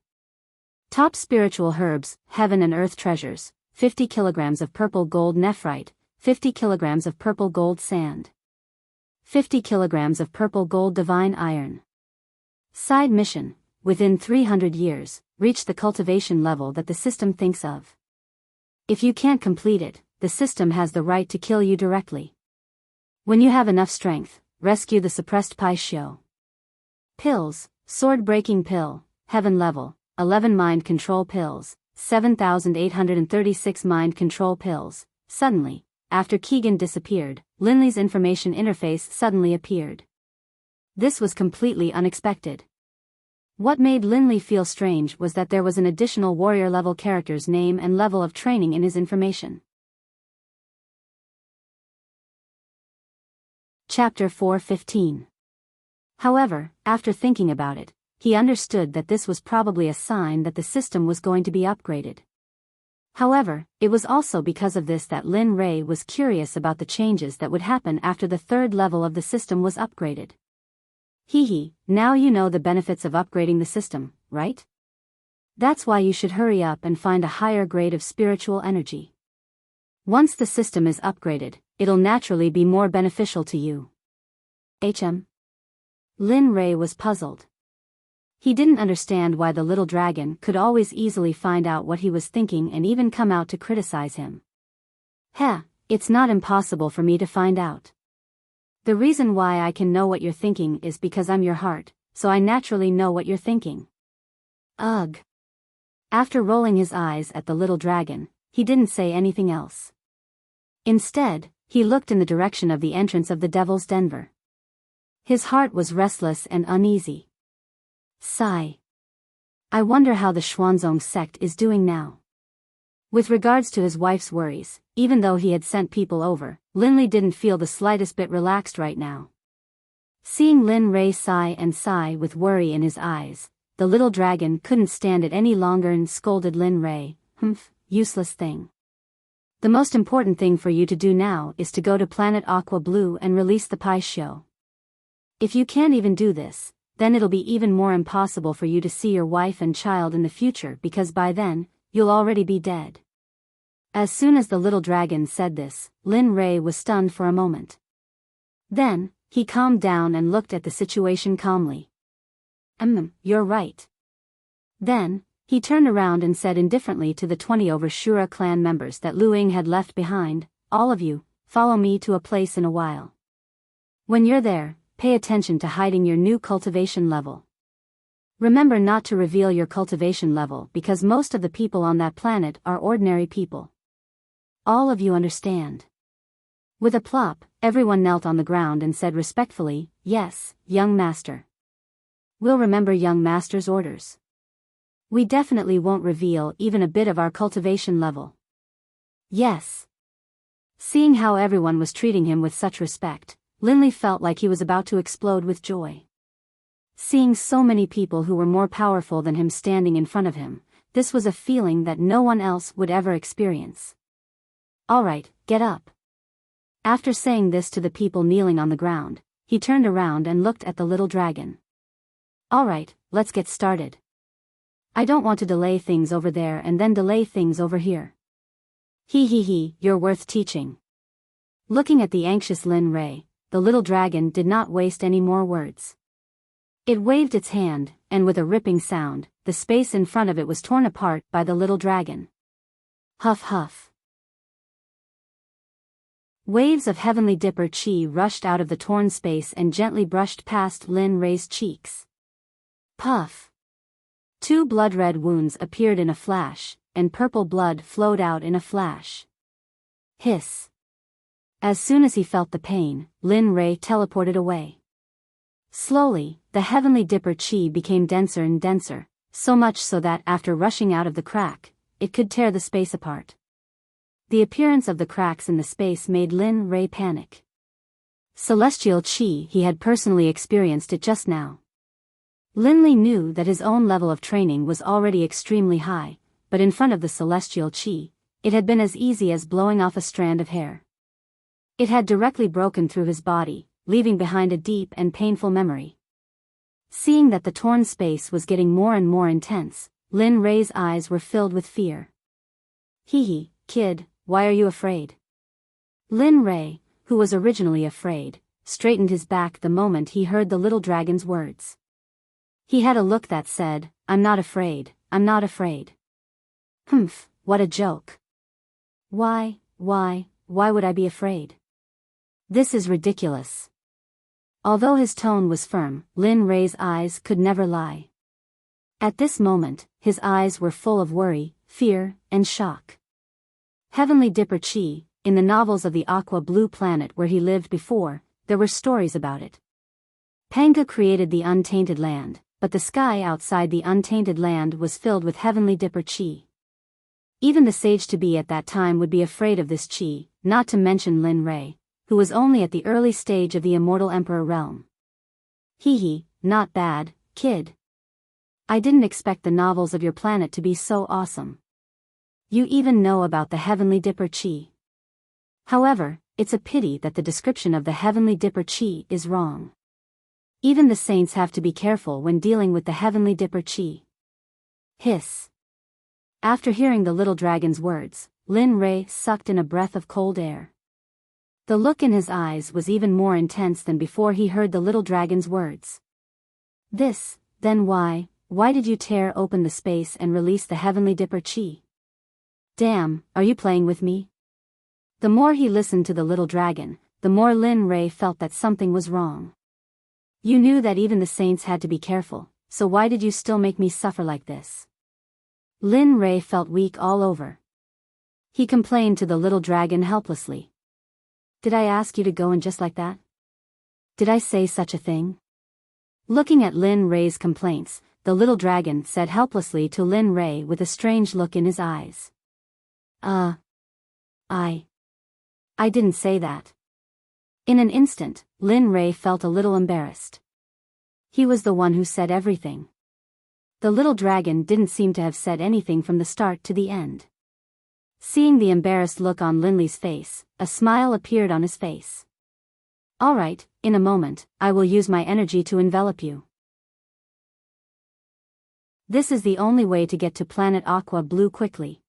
Top Spiritual Herbs, Heaven and Earth Treasures, 50 kilograms of purple gold nephrite, 50 kilograms of purple gold sand, 50 kilograms of purple gold divine iron. Side mission, within 300 years, reach the cultivation level that the system thinks of. If you can't complete it, the system has the right to kill you directly. When you have enough strength, rescue the suppressed Pai Shio. Pills, Sword-Breaking Pill, Heaven Level, 11 Mind Control Pills, 7,836 Mind Control Pills. Suddenly, after Keegan disappeared, Linley's information interface suddenly appeared. This was completely unexpected. What made Linley feel strange was that there was an additional warrior-level character's name and level of training in his information. Chapter 4:15. However, after thinking about it, he understood that this was probably a sign that the system was going to be upgraded. However, it was also because of this that Lin Ray was curious about the changes that would happen after the third level of the system was upgraded. Now you know the benefits of upgrading the system, right? That's why you should hurry up and find a higher grade of spiritual energy. Once the system is upgraded, it'll naturally be more beneficial to you. Lin Ray was puzzled. He didn't understand why the little dragon could always easily find out what he was thinking and even come out to criticize him. It's not impossible for me to find out. The reason why I can know what you're thinking is because I'm your heart, so I naturally know what you're thinking. Ugh. After rolling his eyes at the little dragon, he didn't say anything else. Instead, he looked in the direction of the entrance of the Devil's Denver. His heart was restless and uneasy. Sigh. I wonder how the Xuanzong sect is doing now. With regards to his wife's worries, even though he had sent people over, Linley didn't feel the slightest bit relaxed right now. Seeing Lin Ray sigh with worry in his eyes, the little dragon couldn't stand it any longer and scolded Lin Ray, useless thing. The most important thing for you to do now is to go to planet Aqua Blue and release the Pai Shio. If you can't even do this, then it'll be even more impossible for you to see your wife and child in the future because by then, you'll already be dead. As soon as the little dragon said this, Lin Ray was stunned for a moment. Then, he calmed down and looked at the situation calmly. You're right. Then, he turned around and said indifferently to the 20 Overshura clan members that Lu Ying had left behind, all of you, follow me to a place in a while. When you're there, pay attention to hiding your new cultivation level. Remember not to reveal your cultivation level because most of the people on that planet are ordinary people. All of you understand. With a plop, everyone knelt on the ground and said respectfully, yes, young master. We'll remember young master's orders. We definitely won't reveal even a bit of our cultivation level. Yes. Seeing how everyone was treating him with such respect, Linley felt like he was about to explode with joy. Seeing so many people who were more powerful than him standing in front of him, this was a feeling that no one else would ever experience. Alright, get up. After saying this to the people kneeling on the ground, he turned around and looked at the little dragon. Alright, let's get started. I don't want to delay things over there and then delay things over here. You're worth teaching. Looking at the anxious Lin Ray, the little dragon did not waste any more words. It waved its hand, and with a ripping sound, the space in front of it was torn apart by the little dragon. Huff huff. Waves of heavenly dipper chi rushed out of the torn space and gently brushed past Lin Ray's cheeks. Puff. 2 blood-red wounds appeared in a flash, and purple blood flowed out in a flash. Hiss. As soon as he felt the pain, Lin Ray teleported away. Slowly, the heavenly dipper chi became denser and denser, so much so that after rushing out of the crack, it could tear the space apart. The appearance of the cracks in the space made Lin Ray panic. Celestial chi, he had personally experienced it just now. Linley knew that his own level of training was already extremely high, but in front of the celestial chi, it had been as easy as blowing off a strand of hair. It had directly broken through his body, leaving behind a deep and painful memory. Seeing that the torn space was getting more and more intense, Lin Ray's eyes were filled with fear. Hee, kid, why are you afraid? Lin Ray, who was originally afraid, straightened his back the moment he heard the little dragon's words. He had a look that said, I'm not afraid, I'm not afraid. Humph, what a joke. Why would I be afraid? This is ridiculous. Although his tone was firm, Lin Ray's eyes could never lie. At this moment, his eyes were full of worry, fear, and shock. Heavenly Dipper Chi, in the novels of the Aqua Blue planet where he lived before, there were stories about it. Panga created the untainted land, but the sky outside the untainted land was filled with Heavenly Dipper Chi. Even the sage-to-be at that time would be afraid of this Chi, not to mention Lin Ray, who was only at the early stage of the Immortal Emperor realm. Not bad, kid. I didn't expect the novels of your planet to be so awesome. You even know about the Heavenly Dipper Chi. However, it's a pity that the description of the Heavenly Dipper Chi is wrong. Even the saints have to be careful when dealing with the Heavenly Dipper Chi. Hiss. After hearing the little dragon's words, Lin Ray sucked in a breath of cold air. The look in his eyes was even more intense than before he heard the little dragon's words. Then why did you tear open the space and release the Heavenly Dipper Chi? Damn, are you playing with me? The more he listened to the little dragon, the more Lin Ray felt that something was wrong. You knew that even the saints had to be careful, so why did you still make me suffer like this? Lin Ray felt weak all over. He complained to the little dragon helplessly. Did I ask you to go in just like that? Did I say such a thing? Looking at Lin Ray's complaints, the little dragon said helplessly to Lin Ray with a strange look in his eyes. I didn't say that. In an instant, Lin Ray felt a little embarrassed. He was the one who said everything. The little dragon didn't seem to have said anything from the start to the end. Seeing the embarrassed look on Linley's face, a smile appeared on his face. All right, in a moment, I will use my energy to envelop you. This is the only way to get to planet Aqua Blue quickly.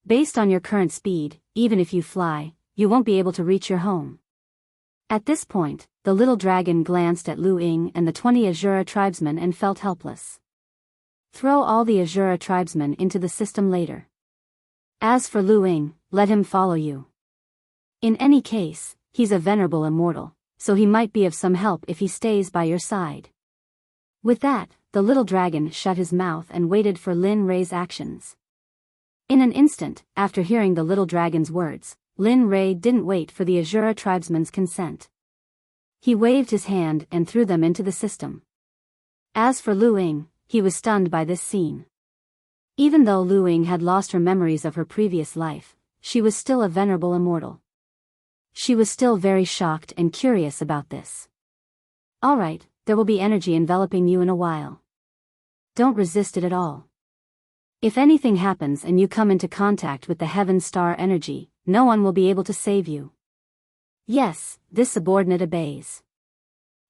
Based on your current speed, even if you fly, you won't be able to reach your home. At this point, the little dragon glanced at Lu Ying and the 20 Azura tribesmen and felt helpless. Throw all the Azura tribesmen into the system later. As for Lu Ying, let him follow you. In any case, he's a venerable immortal, so he might be of some help if he stays by your side. With that, the little dragon shut his mouth and waited for Lin Ray's actions. In an instant, after hearing the little dragon's words, Lin Ray didn't wait for the Azura tribesmen's consent. He waved his hand and threw them into the system. As for Lu Ying, he was stunned by this scene. Even though Lu Ying had lost her memories of her previous life, she was still a venerable immortal. She was still very shocked and curious about this. All right, there will be energy enveloping you in a while. Don't resist it at all. If anything happens and you come into contact with the heaven star energy, no one will be able to save you. Yes, this subordinate obeys.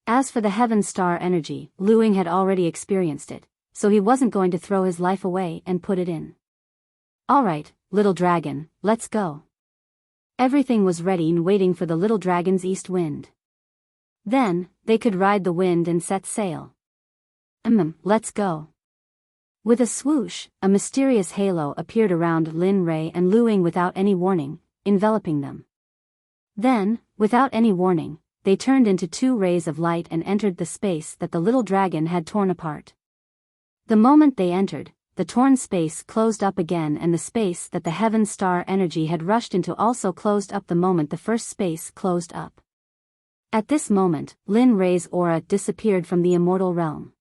As for the heaven star energy, Lu Ying had already experienced it, so he wasn't going to throw his life away and put it in. All right, little dragon, let's go. Everything was ready and waiting for the little dragon's east wind. Then, they could ride the wind and set sail. Let's go. With a swoosh, a mysterious halo appeared around Lin Ray and Lu Ying without any warning, enveloping them. Then, without any warning, they turned into two rays of light and entered the space that the little dragon had torn apart. The moment they entered, the torn space closed up again and the space that the heaven star energy had rushed into also closed up the moment the first space closed up. At this moment, Lin Ray's aura disappeared from the immortal realm.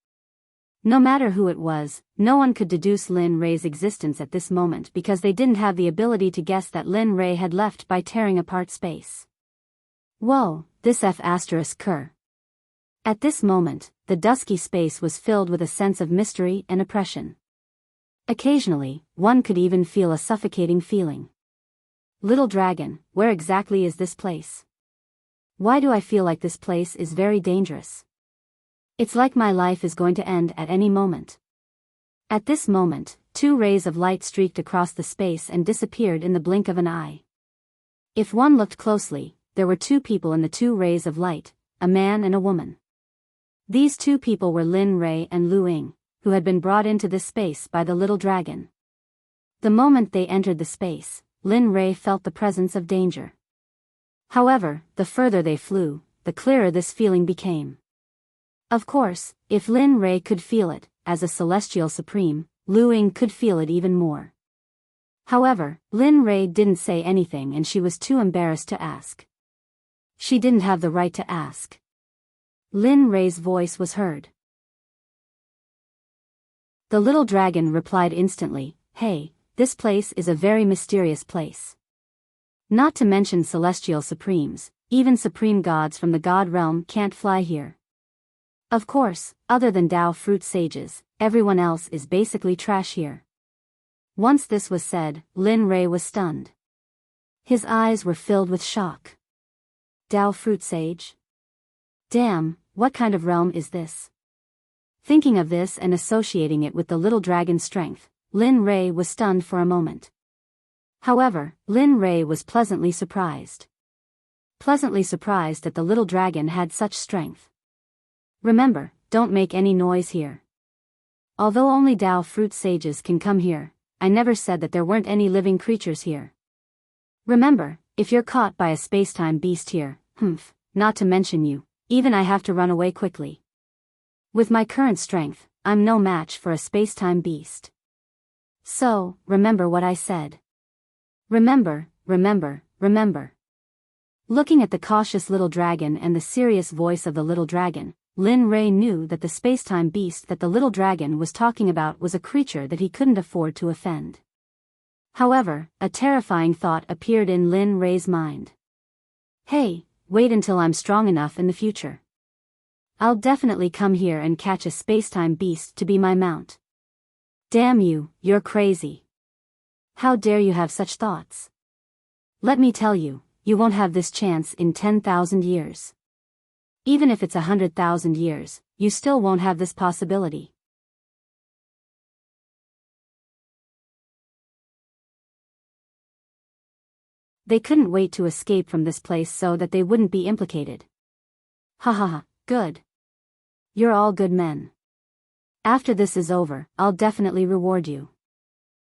No matter who it was, no one could deduce Lin Ray's existence at this moment because they didn't have the ability to guess that Lin Ray had left by tearing apart space. Whoa, this F***cur. At this moment, the dusky space was filled with a sense of mystery and oppression. Occasionally, one could even feel a suffocating feeling. Little dragon, where exactly is this place? Why do I feel like this place is very dangerous? It's like my life is going to end at any moment. At this moment, 2 rays of light streaked across the space and disappeared in the blink of an eye. If one looked closely, there were 2 people in the 2 rays of light, a man and a woman. These 2 people were Lin Ray and Lu Ying, who had been brought into this space by the little dragon. The moment they entered the space, Lin Ray felt the presence of danger. However, the further they flew, the clearer this feeling became. Of course, if Lin Ray could feel it, as a celestial supreme, Lu Ying could feel it even more. However, Lin Ray didn't say anything and she was too embarrassed to ask. She didn't have the right to ask. Lin Ray's voice was heard. The little dragon replied instantly, "Hey, this place is a very mysterious place. Not to mention celestial supremes, even supreme gods from the god realm can't fly here. Of course, other than Tao fruit sages, everyone else is basically trash here." Once this was said, Lin Ray was stunned. His eyes were filled with shock. Tao fruit sage? Damn, what kind of realm is this? Thinking of this and associating it with the little dragon's strength, Lin Ray was stunned for a moment. However, Lin Ray was pleasantly surprised. Pleasantly surprised that the little dragon had such strength. Remember, don't make any noise here. Although only Tao fruit sages can come here, I never said that there weren't any living creatures here. Remember, if you're caught by a space-time beast here, not to mention you, even I have to run away quickly. With my current strength, I'm no match for a space-time beast. So, remember what I said. Remember, remember, remember. Looking at the cautious little dragon and the serious voice of the little dragon, Lin Ray knew that the space-time beast that the little dragon was talking about was a creature that he couldn't afford to offend. However, a terrifying thought appeared in Lin Ray's mind. Hey, wait until I'm strong enough in the future. I'll definitely come here and catch a space-time beast to be my mount. Damn you, you're crazy. How dare you have such thoughts? Let me tell you, you won't have this chance in 10,000 years. Even if it's 100,000 years, you still won't have this possibility. They couldn't wait to escape from this place so that they wouldn't be implicated. Ha ha ha, good. You're all good men. After this is over, I'll definitely reward you.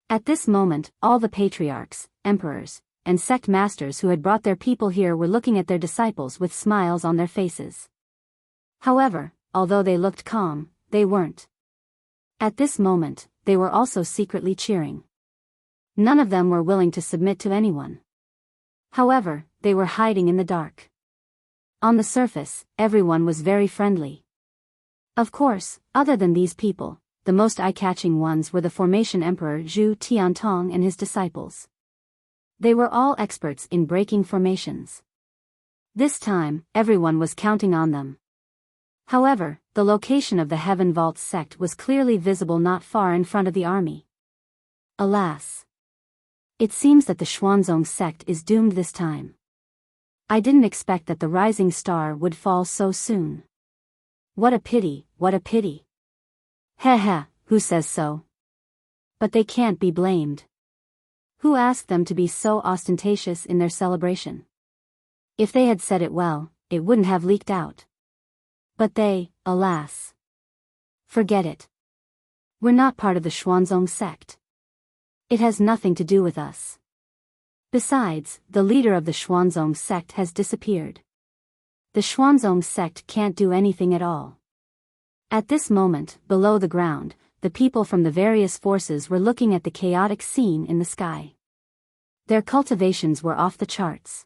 At this moment, all the patriarchs, emperors, and sect masters who had brought their people here were looking at their disciples with smiles on their faces. However, although they looked calm, they weren't. At this moment, they were also secretly cheering. None of them were willing to submit to anyone. However, they were hiding in the dark. On the surface, everyone was very friendly. Of course, other than these people, the most eye-catching ones were the Formation Emperor Zhu Tiantong and his disciples. They were all experts in breaking formations. This time, everyone was counting on them. However, the location of the Heaven Vault sect was clearly visible not far in front of the army. Alas! It seems that the Xuanzong sect is doomed this time. I didn't expect that the rising star would fall so soon. What a pity, what a pity. Heh heh, who says so? But they can't be blamed. Who asked them to be so ostentatious in their celebration? If they had said it well, it wouldn't have leaked out. But they, alas. Forget it. We're not part of the Xuanzong sect. It has nothing to do with us. Besides, the leader of the Xuanzong sect has disappeared. The Xuanzong sect can't do anything at all. At this moment, below the ground, the people from the various forces were looking at the chaotic scene in the sky. Their cultivations were off the charts.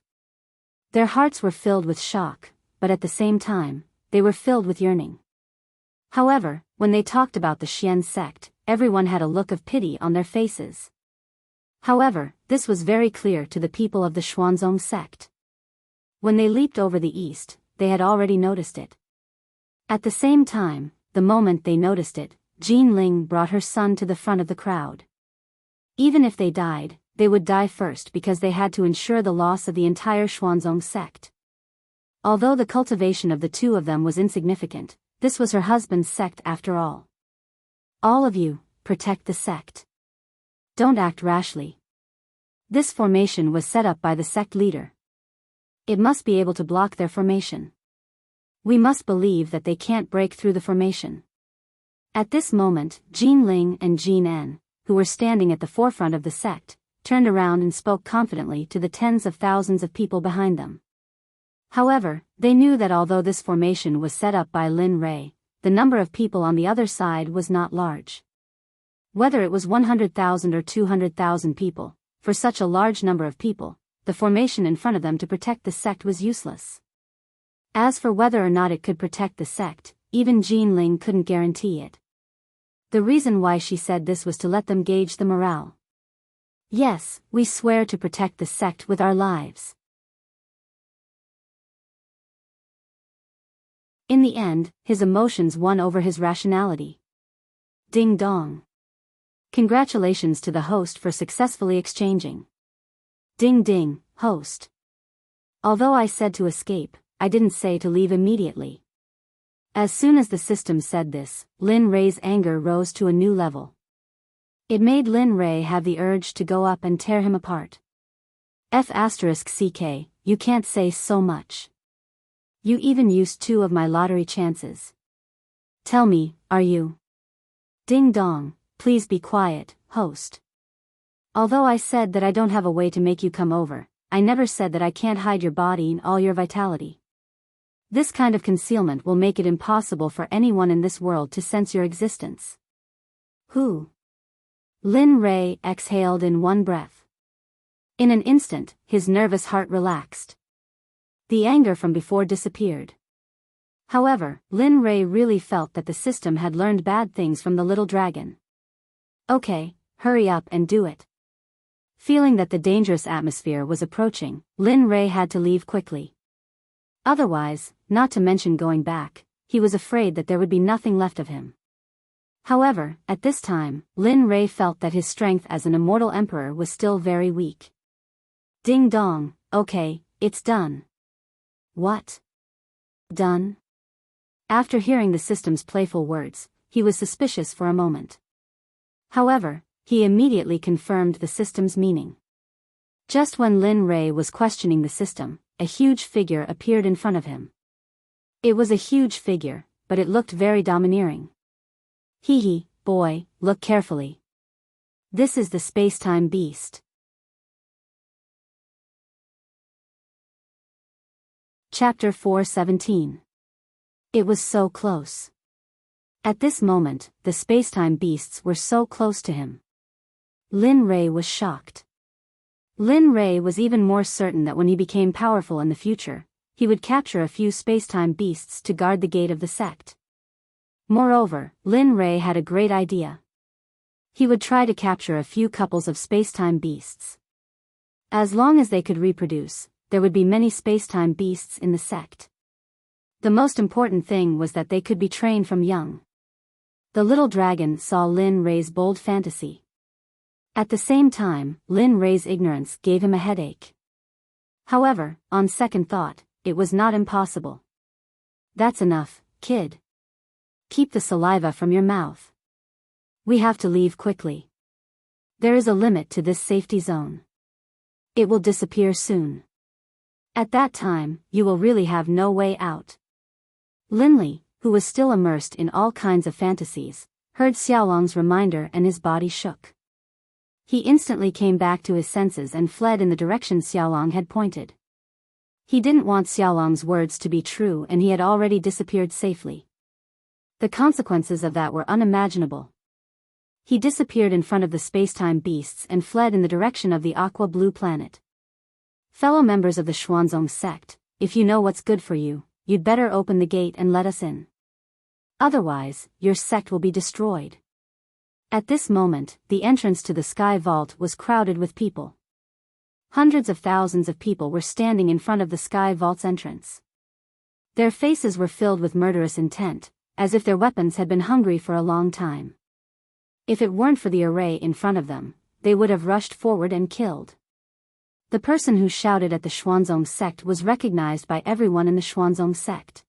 Their hearts were filled with shock, but at the same time, they were filled with yearning. However, when they talked about the Xian sect, everyone had a look of pity on their faces. However, this was very clear to the people of the Xuanzong sect. When they leaped over the east, they had already noticed it. At the same time, the moment they noticed it, Jean Ling brought her son to the front of the crowd. Even if they died, they would die first because they had to ensure the loss of the entire Xuanzong sect. Although the cultivation of the two of them was insignificant, this was her husband's sect after all. All of you, protect the sect. Don't act rashly. This formation was set up by the sect leader. It must be able to block their formation. We must believe that they can't break through the formation. At this moment, Jean Ling and Jean En, who were standing at the forefront of the sect, turned around and spoke confidently to the tens of thousands of people behind them. However, they knew that although this formation was set up by Lin Rei, the number of people on the other side was not large. Whether it was 100,000 or 200,000 people, for such a large number of people, the formation in front of them to protect the sect was useless. As for whether or not it could protect the sect, even Jean Ling couldn't guarantee it. The reason why she said this was to let them gauge the morale. Yes, we swear to protect the sect with our lives. In the end, his emotions won over his rationality. Ding dong. Congratulations to the host for successfully exchanging. Ding ding, host. Although I said to escape, I didn't say to leave immediately. As soon as the system said this, Lin Rei's anger rose to a new level. It made Lin Rei have the urge to go up and tear him apart. F***ck, you can't say so much. You even used 2 of my lottery chances. Tell me, are you? Ding dong, please be quiet, host. Although I said that I don't have a way to make you come over, I never said that I can't hide your body and all your vitality. This kind of concealment will make it impossible for anyone in this world to sense your existence. Who? Lin Rei exhaled in one breath. In an instant, his nervous heart relaxed. The anger from before disappeared. However, Lin Rei really felt that the system had learned bad things from the little dragon. Okay, hurry up and do it. Feeling that the dangerous atmosphere was approaching, Lin Rei had to leave quickly. Otherwise, not to mention going back, he was afraid that there would be nothing left of him. However, at this time, Lin Rei felt that his strength as an immortal emperor was still very weak. Ding dong, okay, it's done. What? Done? After hearing the system's playful words, he was suspicious for a moment. However, he immediately confirmed the system's meaning. Just when Lin Rei was questioning the system, a huge figure appeared in front of him. It was a huge figure, but it looked very domineering. Hee, boy, look carefully. This is the space-time beast. Chapter 4:17. It was so close. At this moment, the space-time beasts were so close to him. Lin Rei was shocked. Lin Rei was even more certain that when he became powerful in the future, he would capture a few space-time beasts to guard the gate of the sect. Moreover, Lin Rei had a great idea. He would try to capture a few couples of space-time beasts. As long as they could reproduce, there would be many space-time beasts in the sect. The most important thing was that they could be trained from young. The little dragon saw Lin Rei's bold fantasy. At the same time, Lin Rei's ignorance gave him a headache. However, on second thought, it was not impossible. That's enough, kid. Keep the saliva from your mouth. We have to leave quickly. There is a limit to this safety zone. It will disappear soon. At that time, you will really have no way out. Linley, who was still immersed in all kinds of fantasies, heard Xiaolong's reminder and his body shook. He instantly came back to his senses and fled in the direction Xiaolong had pointed. He didn't want Xiaolong's words to be true and he had already disappeared safely. The consequences of that were unimaginable. He disappeared in front of the space-time beasts and fled in the direction of the aqua-blue planet. Fellow members of the Xuanzong sect, if you know what's good for you, you'd better open the gate and let us in. Otherwise, your sect will be destroyed. At this moment, the entrance to the sky vault was crowded with people. Hundreds of thousands of people were standing in front of the sky vault's entrance. Their faces were filled with murderous intent, as if their weapons had been hungry for a long time. If it weren't for the array in front of them, they would have rushed forward and killed. The person who shouted at the Xuanzong sect was recognized by everyone in the Xuanzong sect.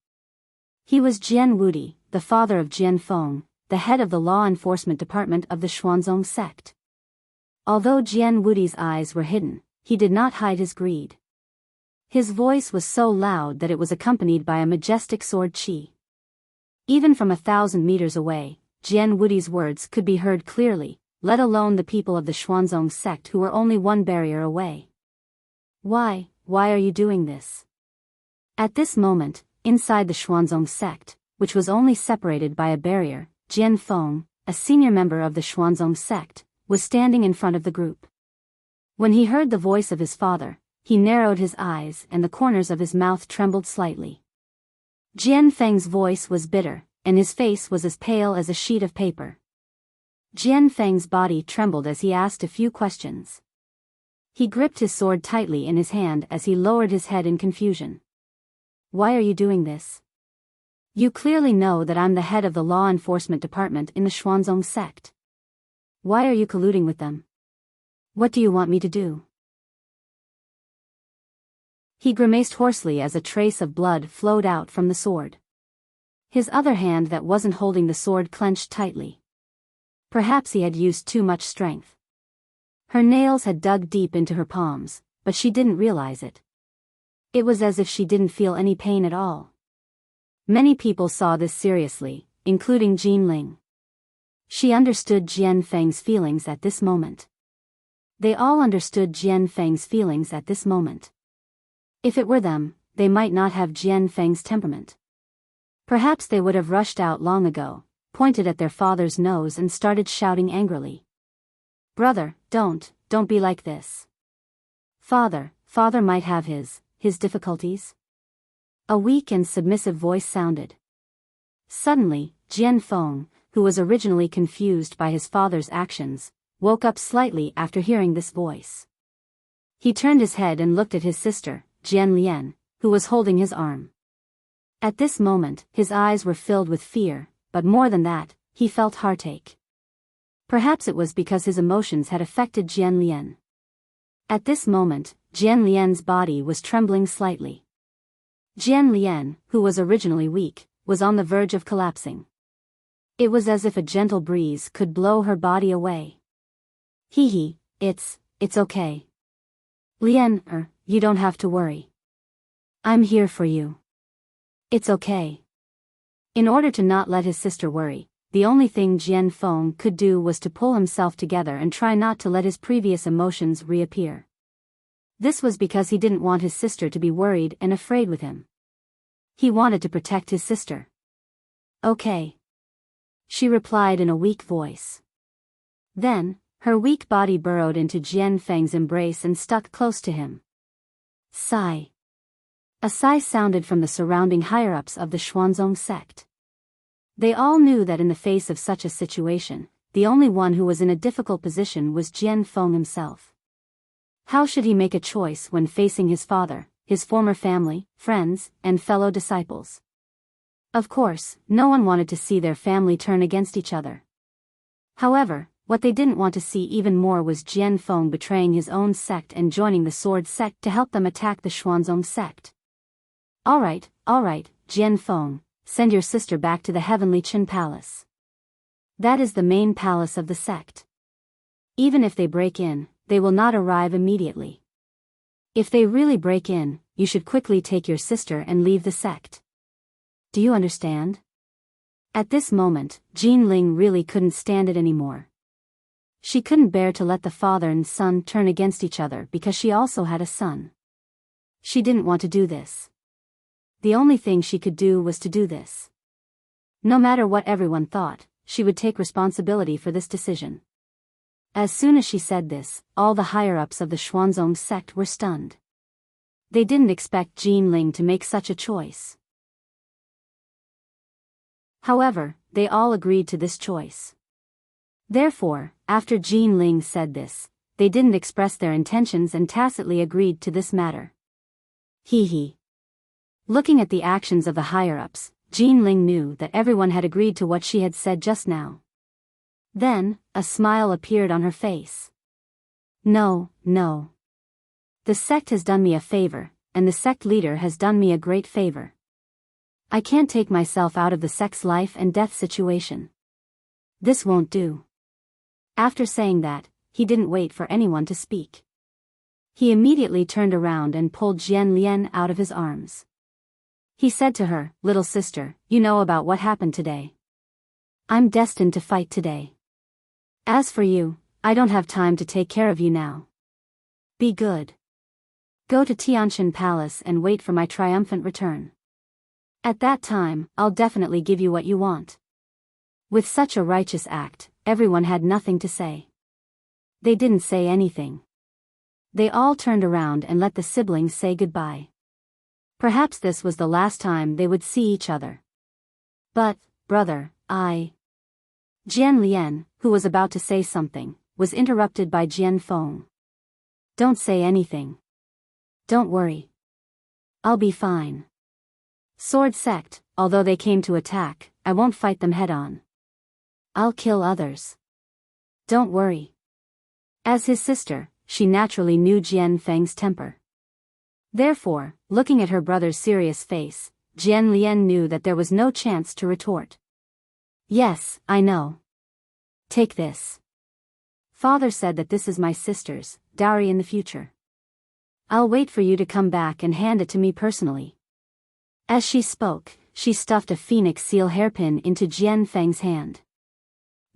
He was Jian Wudi, the father of Jian Feng, the head of the law enforcement department of the Xuanzong sect. Although Jian Wudi's eyes were hidden, he did not hide his greed. His voice was so loud that it was accompanied by a majestic sword chi. Even from 1,000 meters away, Jian Wudi's words could be heard clearly, let alone the people of the Xuanzong sect who were only one barrier away. Why are you doing this? At this moment, inside the Xuanzong sect, which was only separated by a barrier, Jian Feng, a senior member of the Xuanzong sect, was standing in front of the group. When he heard the voice of his father, he narrowed his eyes and the corners of his mouth trembled slightly. Jian Feng's voice was bitter, and his face was as pale as a sheet of paper. Jian Feng's body trembled as he asked a few questions. He gripped his sword tightly in his hand as he lowered his head in confusion. Why are you doing this? You clearly know that I'm the head of the law enforcement department in the Xuanzong sect. Why are you colluding with them? What do you want me to do? He grimaced hoarsely as a trace of blood flowed out from the sword. His other hand that wasn't holding the sword clenched tightly. Perhaps he had used too much strength. Her nails had dug deep into her palms, but she didn't realize it. It was as if she didn't feel any pain at all. Many people saw this seriously, including Jean Ling. She understood Jian Feng's feelings at this moment. They all understood Jian Feng's feelings at this moment. If it were them, they might not have Jian Feng's temperament. Perhaps they would have rushed out long ago, pointed at their father's nose and started shouting angrily. Brother, don't be like this. Father might have his difficulties. A weak and submissive voice sounded. Suddenly, Jian Feng, who was originally confused by his father's actions, woke up slightly after hearing this voice. He turned his head and looked at his sister, Jian Lian, who was holding his arm. At this moment, his eyes were filled with fear, but more than that, he felt heartache. Perhaps it was because his emotions had affected Jian Lian. At this moment, Jian Lian's body was trembling slightly. Jian Lian, who was originally weak, was on the verge of collapsing. It was as if a gentle breeze could blow her body away. It's okay. Lian, you don't have to worry. I'm here for you. It's okay. In order to not let his sister worry, the only thing Jian Feng could do was to pull himself together and try not to let his previous emotions reappear. This was because he didn't want his sister to be worried and afraid with him. He wanted to protect his sister. Okay. She replied in a weak voice. Then, her weak body burrowed into Jian Feng's embrace and stuck close to him. Sigh. A sigh sounded from the surrounding higher-ups of the Xuanzong sect. They all knew that in the face of such a situation, the only one who was in a difficult position was Jian Feng himself. How should he make a choice when facing his father, his former family, friends, and fellow disciples? Of course, no one wanted to see their family turn against each other. However, what they didn't want to see even more was Jian Feng betraying his own sect and joining the Sword Sect to help them attack the Xuanzong sect. All right, Jian Feng, send your sister back to the Heavenly Qin Palace. That is the main palace of the sect. Even if they break in, they will not arrive immediately. If they really break in, you should quickly take your sister and leave the sect. Do you understand? At this moment, Jean Ling really couldn't stand it anymore. She couldn't bear to let the father and son turn against each other because she also had a son. She didn't want to do this. The only thing she could do was to do this. No matter what everyone thought, she would take responsibility for this decision. As soon as she said this, all the higher-ups of the Xuanzong sect were stunned. They didn't expect Jean Ling to make such a choice. However, they all agreed to this choice. Therefore, after Jean Ling said this, they didn't express their intentions and tacitly agreed to this matter. Looking at the actions of the higher-ups, Jinling knew that everyone had agreed to what she had said just now. Then, a smile appeared on her face. No, no. The sect has done me a favor, and the sect leader has done me a great favor. I can't take myself out of the sect's life and death situation. This won't do. After saying that, he didn't wait for anyone to speak. He immediately turned around and pulled Jian Lian out of his arms. He said to her, "Little sister, you know about what happened today. I'm destined to fight today. As for you, I don't have time to take care of you now. Be good. Go to Tianshan Palace and wait for my triumphant return. At that time, I'll definitely give you what you want." With such a righteous act, everyone had nothing to say. They didn't say anything. They all turned around and let the siblings say goodbye. Perhaps this was the last time they would see each other. But, brother, Jian Lian, who was about to say something, was interrupted by Jian Feng. Don't say anything. Don't worry. I'll be fine. Sword Sect, although they came to attack, I won't fight them head-on. I'll kill others. Don't worry. As his sister, she naturally knew Jian Feng's temper. Therefore, looking at her brother's serious face, Jian Lian knew that there was no chance to retort. Yes, I know. Take this. Father said that this is my sister's dowry in the future. I'll wait for you to come back and hand it to me personally. As she spoke, she stuffed a phoenix seal hairpin into Jian Feng's hand.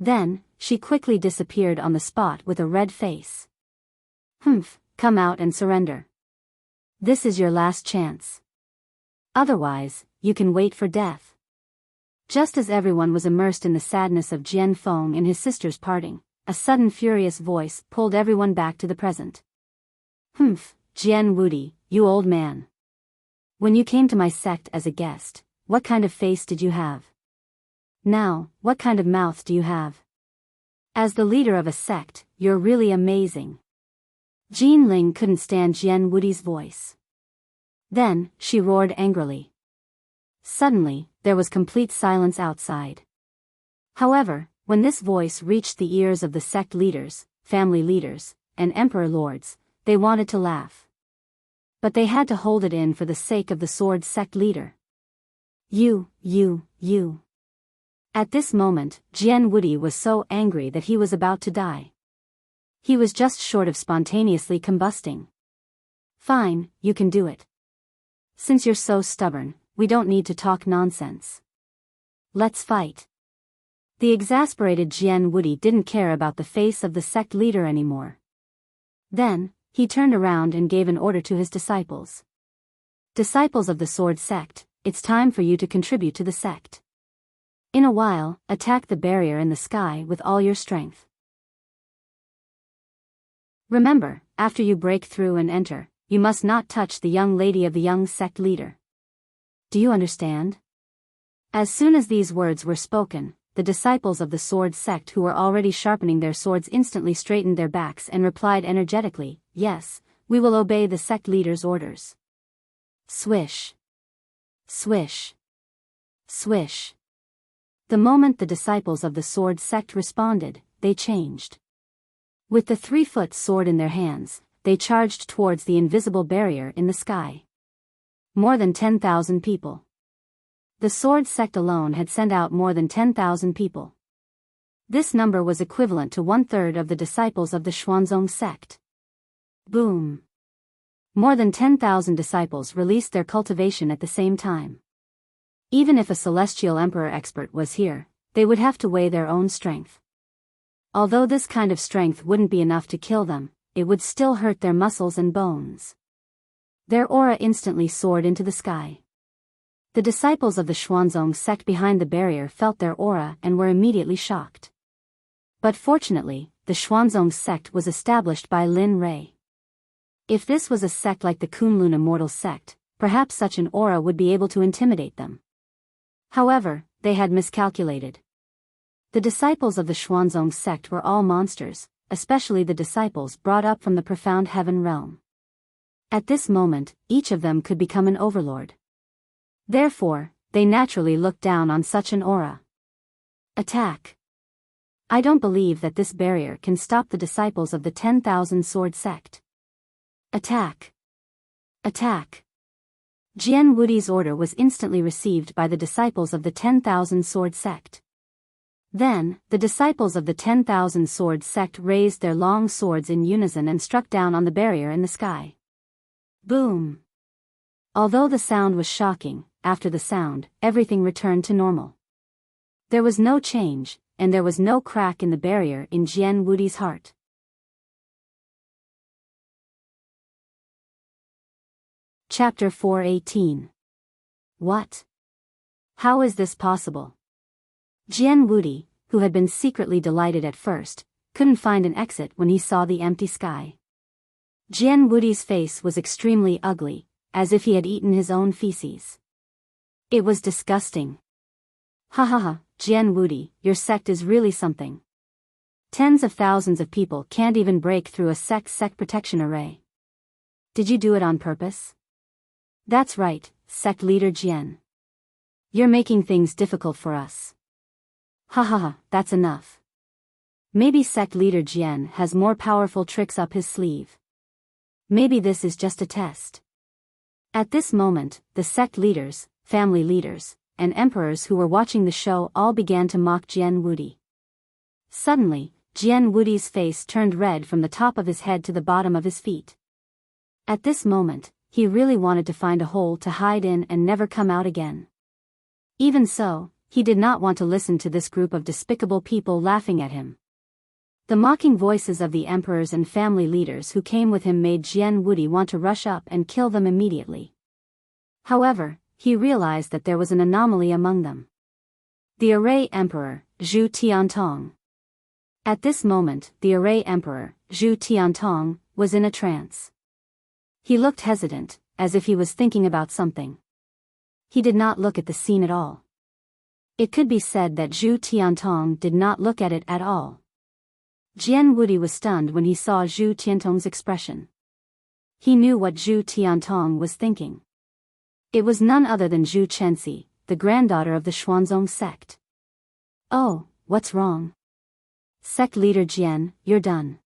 Then, she quickly disappeared on the spot with a red face. Humph, come out and surrender. This is your last chance. Otherwise, you can wait for death. Just as everyone was immersed in the sadness of Jian Feng and his sister's parting, a sudden furious voice pulled everyone back to the present. Humph, Jian Wudi, you old man. When you came to my sect as a guest, what kind of face did you have? Now, what kind of mouth do you have? As the leader of a sect, you're really amazing. Jinling couldn't stand Jian Wudi's voice. Then, she roared angrily. Suddenly, there was complete silence outside. However, when this voice reached the ears of the sect leaders, family leaders, and emperor lords, they wanted to laugh. But they had to hold it in for the sake of the sword sect leader. You. At this moment, Jian Wudi was so angry that he was about to die. He was just short of spontaneously combusting. Fine, you can do it. Since you're so stubborn, we don't need to talk nonsense. Let's fight. The exasperated Jian Wudi didn't care about the face of the sect leader anymore. Then, he turned around and gave an order to his disciples. Disciples of the sword sect, it's time for you to contribute to the sect. In a while, attack the barrier in the sky with all your strength. Remember, after you break through and enter, you must not touch the young lady of the young sect leader. Do you understand? As soon as these words were spoken, the disciples of the sword sect who were already sharpening their swords instantly straightened their backs and replied energetically, "Yes, we will obey the sect leader's orders." Swish. Swish. Swish. The moment the disciples of the sword sect responded, they changed. With the 3-foot sword in their hands, they charged towards the invisible barrier in the sky. More than 10,000 people. The sword sect alone had sent out more than 10,000 people. This number was equivalent to 1/3 of the disciples of the Xuanzong sect. Boom. More than 10,000 disciples released their cultivation at the same time. Even if a celestial emperor expert was here, they would have to weigh their own strength. Although this kind of strength wouldn't be enough to kill them, it would still hurt their muscles and bones. Their aura instantly soared into the sky. The disciples of the Xuanzong sect behind the barrier felt their aura and were immediately shocked. But fortunately, the Xuanzong sect was established by Lin Rui. If this was a sect like the Kunlun Immortal sect, perhaps such an aura would be able to intimidate them. However, they had miscalculated. The disciples of the Xuanzong sect were all monsters, especially the disciples brought up from the profound heaven realm. At this moment, each of them could become an overlord. Therefore, they naturally looked down on such an aura. Attack. I don't believe that this barrier can stop the disciples of the 10,000 Sword Sect. Attack. Attack. Jian Wudi's order was instantly received by the disciples of the 10,000 Sword Sect. Then, the disciples of the 10,000 Sword Sect raised their long swords in unison and struck down on the barrier in the sky. Boom! Although the sound was shocking, after the sound, everything returned to normal. There was no change, and there was no crack in the barrier in Jian Wudi's heart. Chapter 418. What? How is this possible? Jian Wudi, who had been secretly delighted at first, couldn't find an exit when he saw the empty sky. Jian Wudi's face was extremely ugly, as if he had eaten his own feces. It was disgusting. Ha ha ha, Jian Wudi, your sect is really something. Tens of thousands of people can't even break through a sect protection array. Did you do it on purpose? That's right, sect leader Jian. You're making things difficult for us. Ha ha ha, that's enough. Maybe sect leader Jian has more powerful tricks up his sleeve. Maybe this is just a test. At this moment, the sect leaders, family leaders, and emperors who were watching the show all began to mock Jian Wudi. Suddenly, Jian Wudi's face turned red from the top of his head to the bottom of his feet. At this moment, he really wanted to find a hole to hide in and never come out again. Even so, he did not want to listen to this group of despicable people laughing at him. The mocking voices of the emperors and family leaders who came with him made Jian Wudi want to rush up and kill them immediately. However, he realized that there was an anomaly among them. The Array Emperor, Zhu Tiantong. At this moment, the Array Emperor, Zhu Tiantong, was in a trance. He looked hesitant, as if he was thinking about something. He did not look at the scene at all. It could be said that Zhu Tiantong did not look at it at all. Jian Wudi was stunned when he saw Zhu Tiantong's expression. He knew what Zhu Tiantong was thinking. It was none other than Zhu Chenxi, the granddaughter of the Xuanzong sect. Oh, what's wrong? Sect leader Jian, you're done.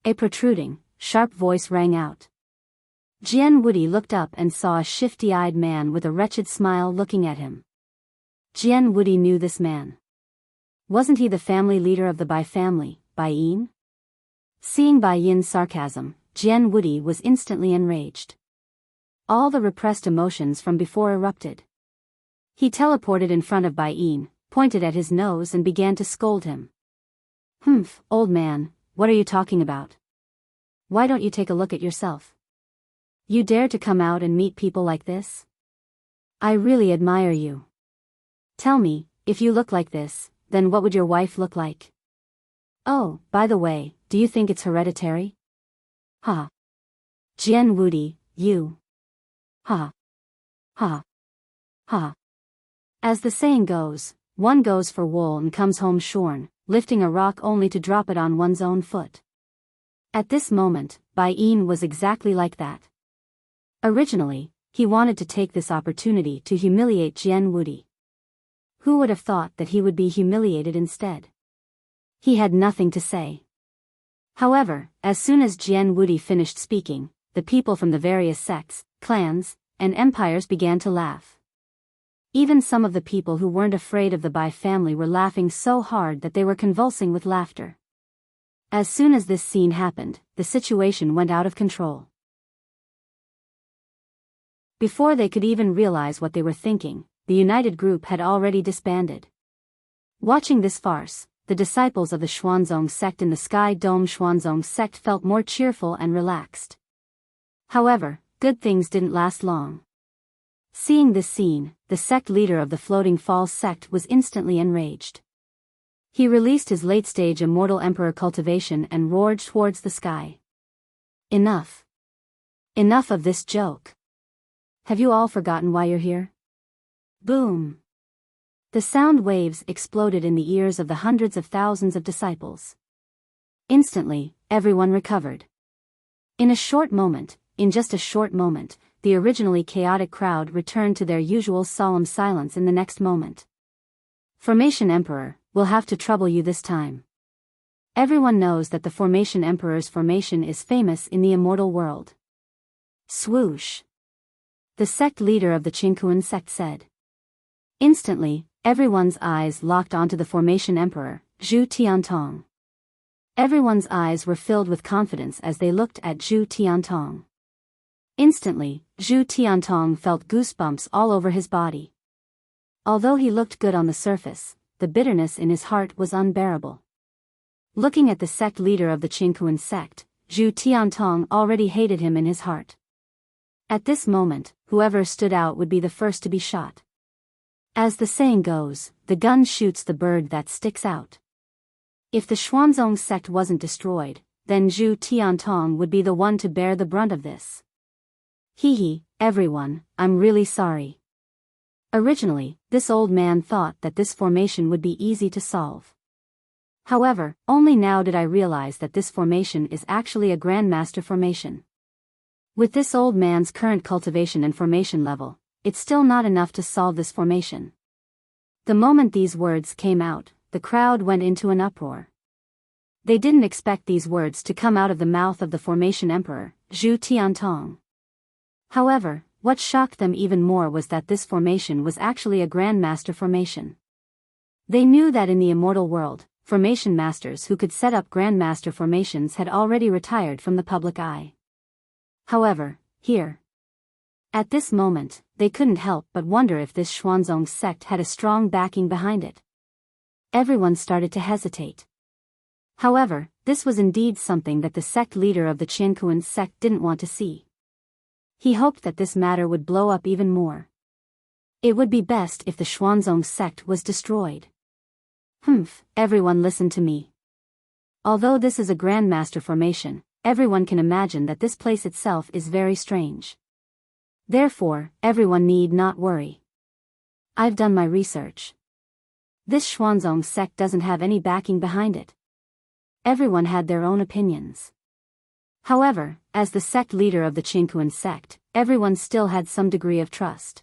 A protruding, sharp voice rang out. Jian Wudi looked up and saw a shifty-eyed man with a wretched smile looking at him. Jian Wudi knew this man. Wasn't he the family leader of the Bai family, Bai Yin? Seeing Bai Yin's sarcasm, Jian Wudi was instantly enraged. All the repressed emotions from before erupted. He teleported in front of Bai Yin, pointed at his nose and began to scold him. Humph, old man, what are you talking about? Why don't you take a look at yourself? You dare to come out and meet people like this? I really admire you. Tell me, if you look like this, then what would your wife look like? Oh, by the way, do you think it's hereditary? Ha. Jian Wudi, you. Ha. Ha. Ha. As the saying goes, one goes for wool and comes home shorn, lifting a rock only to drop it on one's own foot. At this moment, Bai Yin was exactly like that. Originally, he wanted to take this opportunity to humiliate Jian Wudi. Who would have thought that he would be humiliated instead? He had nothing to say. However, as soon as Jian Wudi finished speaking, the people from the various sects, clans, and empires began to laugh. Even some of the people who weren't afraid of the Bai family were laughing so hard that they were convulsing with laughter. As soon as this scene happened, the situation went out of control. Before they could even realize what they were thinking, the united group had already disbanded. Watching this farce, the disciples of the Xuanzong sect in the Sky Dome Xuanzong sect felt more cheerful and relaxed. However, good things didn't last long. Seeing this scene, the sect leader of the Floating Falls sect was instantly enraged. He released his late-stage immortal emperor cultivation and roared towards the sky. Enough. Enough of this joke. Have you all forgotten why you're here? Boom. The sound waves exploded in the ears of the hundreds of thousands of disciples. Instantly, everyone recovered. In just a short moment, the originally chaotic crowd returned to their usual solemn silence in the next moment. Formation Emperor, we'll have to trouble you this time. Everyone knows that the Formation Emperor's formation is famous in the immortal world. Swoosh. The sect leader of the Qingquan sect said. Instantly, everyone's eyes locked onto the Formation Emperor, Zhu Tiantong. Everyone's eyes were filled with confidence as they looked at Zhu Tiantong. Instantly, Zhu Tiantong felt goosebumps all over his body. Although he looked good on the surface, the bitterness in his heart was unbearable. Looking at the sect leader of the Qingquan sect, Zhu Tiantong already hated him in his heart. At this moment, whoever stood out would be the first to be shot. As the saying goes, the gun shoots the bird that sticks out. If the Xuanzong sect wasn't destroyed, then Zhu Tiantong would be the one to bear the brunt of this. Hee, everyone, I'm really sorry. Originally, this old man thought that this formation would be easy to solve. However, only now did I realize that this formation is actually a Grandmaster formation. With this old man's current cultivation and formation level, it's still not enough to solve this formation. The moment these words came out, the crowd went into an uproar. They didn't expect these words to come out of the mouth of the Formation Emperor, Zhu Tiantong. However, what shocked them even more was that this formation was actually a Grandmaster formation. They knew that in the immortal world, formation masters who could set up Grandmaster formations had already retired from the public eye. However, here, at this moment, they couldn't help but wonder if this Xuanzong sect had a strong backing behind it. Everyone started to hesitate. However, this was indeed something that the sect leader of the Qingquan sect didn't want to see. He hoped that this matter would blow up even more. It would be best if the Xuanzong sect was destroyed. Everyone listen to me. Although this is a Grandmaster formation, everyone can imagine that this place itself is very strange. Therefore, everyone need not worry. I've done my research. This Xuanzong sect doesn't have any backing behind it. Everyone had their own opinions. However, as the sect leader of the Qingquan sect, everyone still had some degree of trust.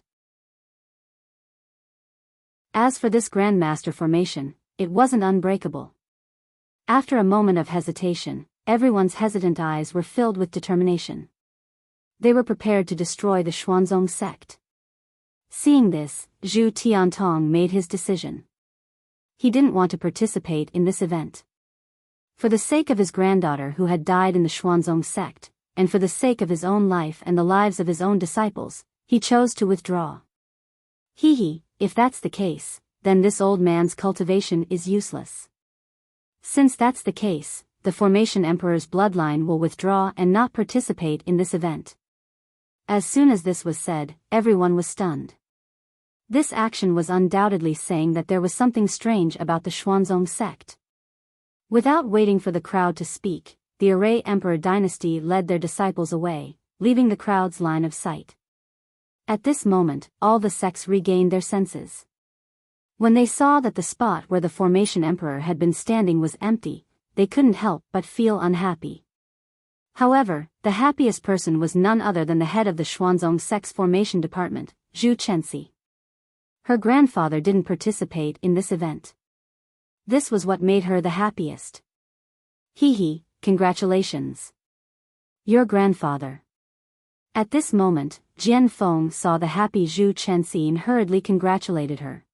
As for this Grandmaster formation, it wasn't unbreakable. After a moment of hesitation, everyone's hesitant eyes were filled with determination. They were prepared to destroy the Xuanzong sect. Seeing this, Zhu Tiantong made his decision. He didn't want to participate in this event. For the sake of his granddaughter who had died in the Xuanzong sect, and for the sake of his own life and the lives of his own disciples, he chose to withdraw. If that's the case, then this old man's cultivation is useless. Since that's the case, the Formation Emperor's bloodline will withdraw and not participate in this event. As soon as this was said, everyone was stunned. This action was undoubtedly saying that there was something strange about the Xuanzong sect. Without waiting for the crowd to speak, the Array Emperor dynasty led their disciples away, leaving the crowd's line of sight. At this moment, all the sects regained their senses. When they saw that the spot where the Formation Emperor had been standing was empty, they couldn't help but feel unhappy. However, the happiest person was none other than the head of the Xuanzong sect's formation department, Zhu Chenxi. Her grandfather didn't participate in this event. This was what made her the happiest. Congratulations. Your grandfather. At this moment, Jian Feng saw the happy Zhu Chenxi and hurriedly congratulated her.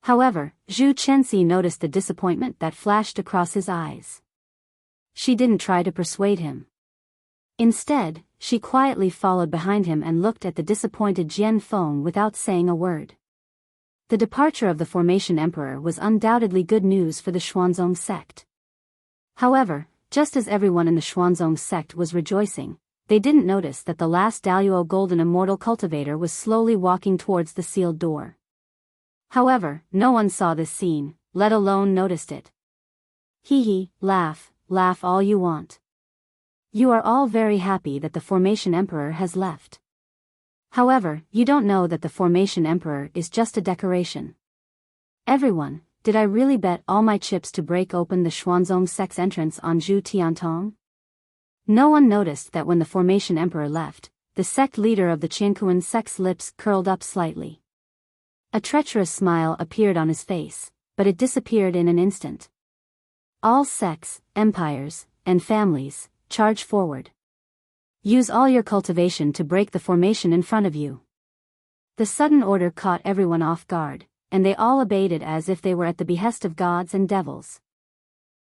However, Zhu Chenxi noticed the disappointment that flashed across his eyes. She didn't try to persuade him. Instead, she quietly followed behind him and looked at the disappointed Jian Feng without saying a word. The departure of the Formation Emperor was undoubtedly good news for the Xuanzong sect. However, just as everyone in the Xuanzong sect was rejoicing, they didn't notice that the last Daluo Golden Immortal Cultivator was slowly walking towards the sealed door. However, no one saw this scene, let alone noticed it. Laugh all you want. You are all very happy that the Formation Emperor has left. However, you don't know that the Formation Emperor is just a decoration. Everyone, did I really bet all my chips to break open the Xuanzong sect's entrance on Zhu Tiantong? No one noticed that when the Formation Emperor left, the sect leader of the Qianquan sect's lips curled up slightly. A treacherous smile appeared on his face, but it disappeared in an instant. All sects, empires, and families, charge forward. Use all your cultivation to break the formation in front of you. The sudden order caught everyone off guard, and they all obeyed it as if they were at the behest of gods and devils.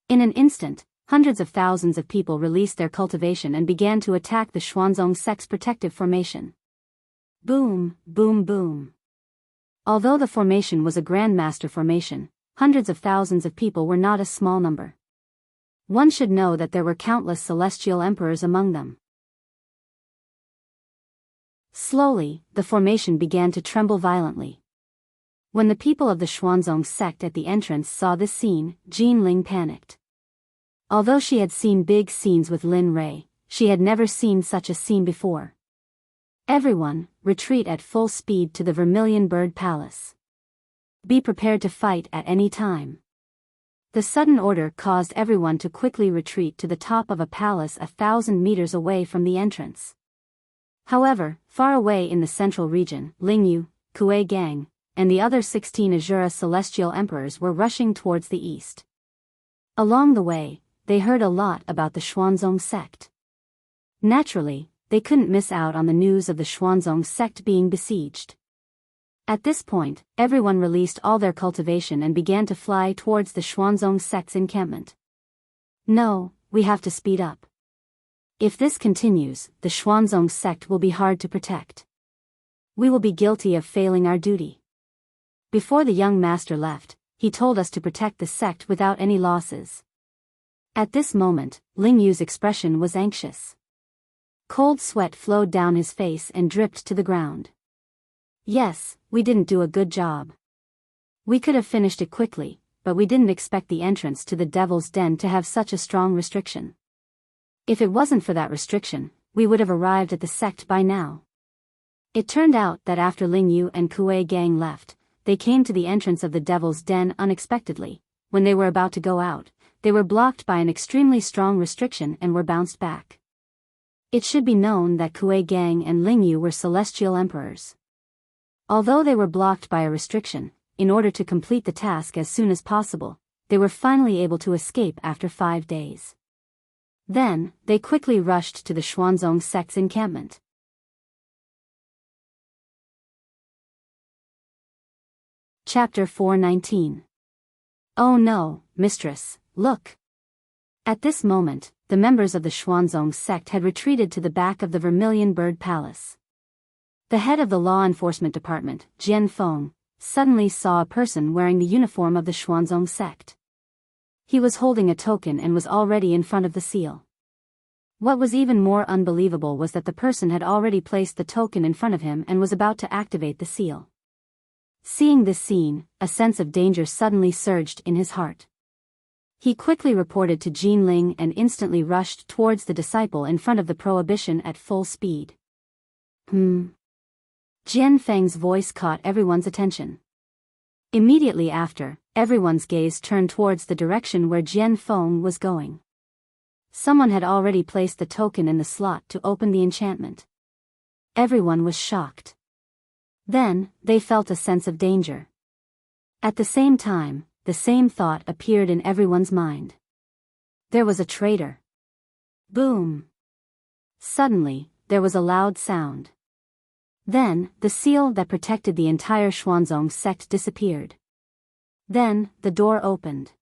In an instant, hundreds of thousands of people released their cultivation and began to attack the Xuanzong sect's protective formation. Boom, boom, boom. Although the formation was a grandmaster formation, hundreds of thousands of people were not a small number. One should know that there were countless celestial emperors among them. Slowly, the formation began to tremble violently. When the people of the Xuanzong sect at the entrance saw this scene, Jean Ling panicked. Although she had seen big scenes with Lin Rui, she had never seen such a scene before. Everyone, retreat at full speed to the Vermilion Bird Palace. Be prepared to fight at any time. The sudden order caused everyone to quickly retreat to the top of a palace 1,000 meters away from the entrance. However, far away in the central region, Lingyu, Kuei Gang, and the other 16 Azura celestial emperors were rushing towards the east. Along the way, they heard a lot about the Xuanzong sect. Naturally, they couldn't miss out on the news of the Xuanzong sect being besieged. At this point, everyone released all their cultivation and began to fly towards the Xuanzong sect's encampment. No, we have to speed up. If this continues, the Xuanzong sect will be hard to protect. We will be guilty of failing our duty. Before the young master left, he told us to protect the sect without any losses. At this moment, Ling Yu's expression was anxious. Cold sweat flowed down his face and dripped to the ground. Yes, we didn't do a good job. We could have finished it quickly, but we didn't expect the entrance to the Devil's Den to have such a strong restriction. If it wasn't for that restriction, we would have arrived at the sect by now. It turned out that after Ling Yu and Kuei Gang left, they came to the entrance of the Devil's Den unexpectedly. When they were about to go out, they were blocked by an extremely strong restriction and were bounced back. It should be known that Kuei Gang and Ling Yu were celestial emperors. Although they were blocked by a restriction, in order to complete the task as soon as possible, they were finally able to escape after 5 days. Then, they quickly rushed to the Xuanzong sect's encampment. Chapter 419. Oh no, mistress, look! At this moment, the members of the Xuanzong sect had retreated to the back of the Vermilion Bird Palace. The head of the law enforcement department, Jian Feng, suddenly saw a person wearing the uniform of the Xuanzong sect. He was holding a token and was already in front of the seal. What was even more unbelievable was that the person had already placed the token in front of him and was about to activate the seal. Seeing this scene, a sense of danger suddenly surged in his heart. He quickly reported to Jean Ling and instantly rushed towards the disciple in front of the prohibition at full speed. Jian Feng's voice caught everyone's attention. Immediately after, everyone's gaze turned towards the direction where Jian Feng was going. Someone had already placed the token in the slot to open the enchantment. Everyone was shocked. Then, they felt a sense of danger. At the same time, the same thought appeared in everyone's mind. There was a traitor. Boom! Suddenly, there was a loud sound. Then, the seal that protected the entire Xuanzong sect disappeared. Then, the door opened.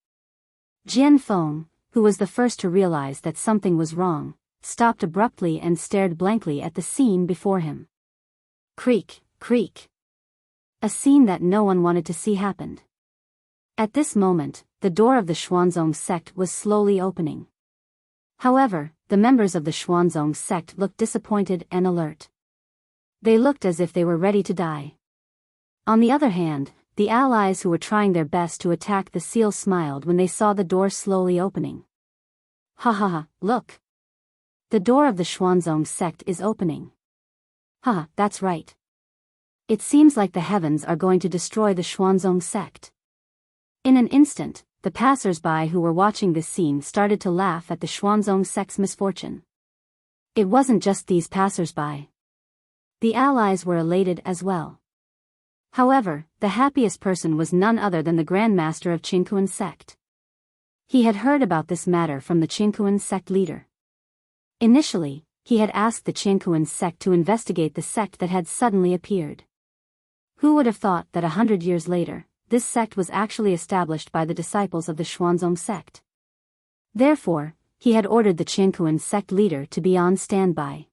Jian Feng, who was the first to realize that something was wrong, stopped abruptly and stared blankly at the scene before him. Creak, creak. A scene that no one wanted to see happened. At this moment, the door of the Xuanzong sect was slowly opening. However, the members of the Xuanzong sect looked disappointed and alert. They looked as if they were ready to die. On the other hand, the allies who were trying their best to attack the seal smiled when they saw the door slowly opening. Ha ha ha, look! The door of the Xuanzong sect is opening. Ha, that's right. It seems like the heavens are going to destroy the Xuanzong sect. In an instant, the passers-by who were watching this scene started to laugh at the Xuanzong sect's misfortune. It wasn't just these passers-by. The allies were elated as well. However, the happiest person was none other than the Grand Master of Qingquan Sect. He had heard about this matter from the Qingquan Sect leader. Initially, he had asked the Qingquan Sect to investigate the sect that had suddenly appeared. Who would have thought that 100 years later, this sect was actually established by the disciples of the Xuanzong sect? Therefore, he had ordered the Qingquan Sect leader to be on standby.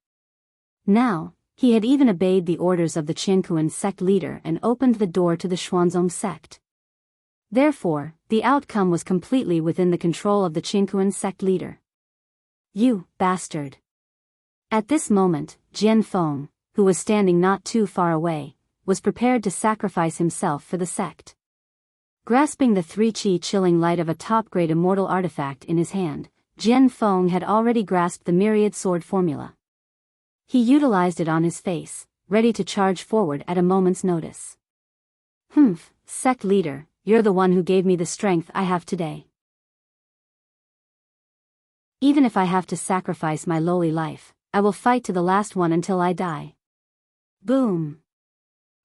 Now, he had even obeyed the orders of the Qingquan Sect leader and opened the door to the Xuanzong sect. Therefore, the outcome was completely within the control of the Qingquan Sect leader. You bastard! At this moment, Jian Feng, who was standing not too far away, was prepared to sacrifice himself for the sect. Grasping the 3-chi chilling light of a top-grade immortal artifact in his hand, Jian Feng had already grasped the myriad sword formula. He utilized it on his face, ready to charge forward at a moment's notice. Sect leader, you're the one who gave me the strength I have today. Even if I have to sacrifice my lowly life, I will fight to the last one until I die. Boom!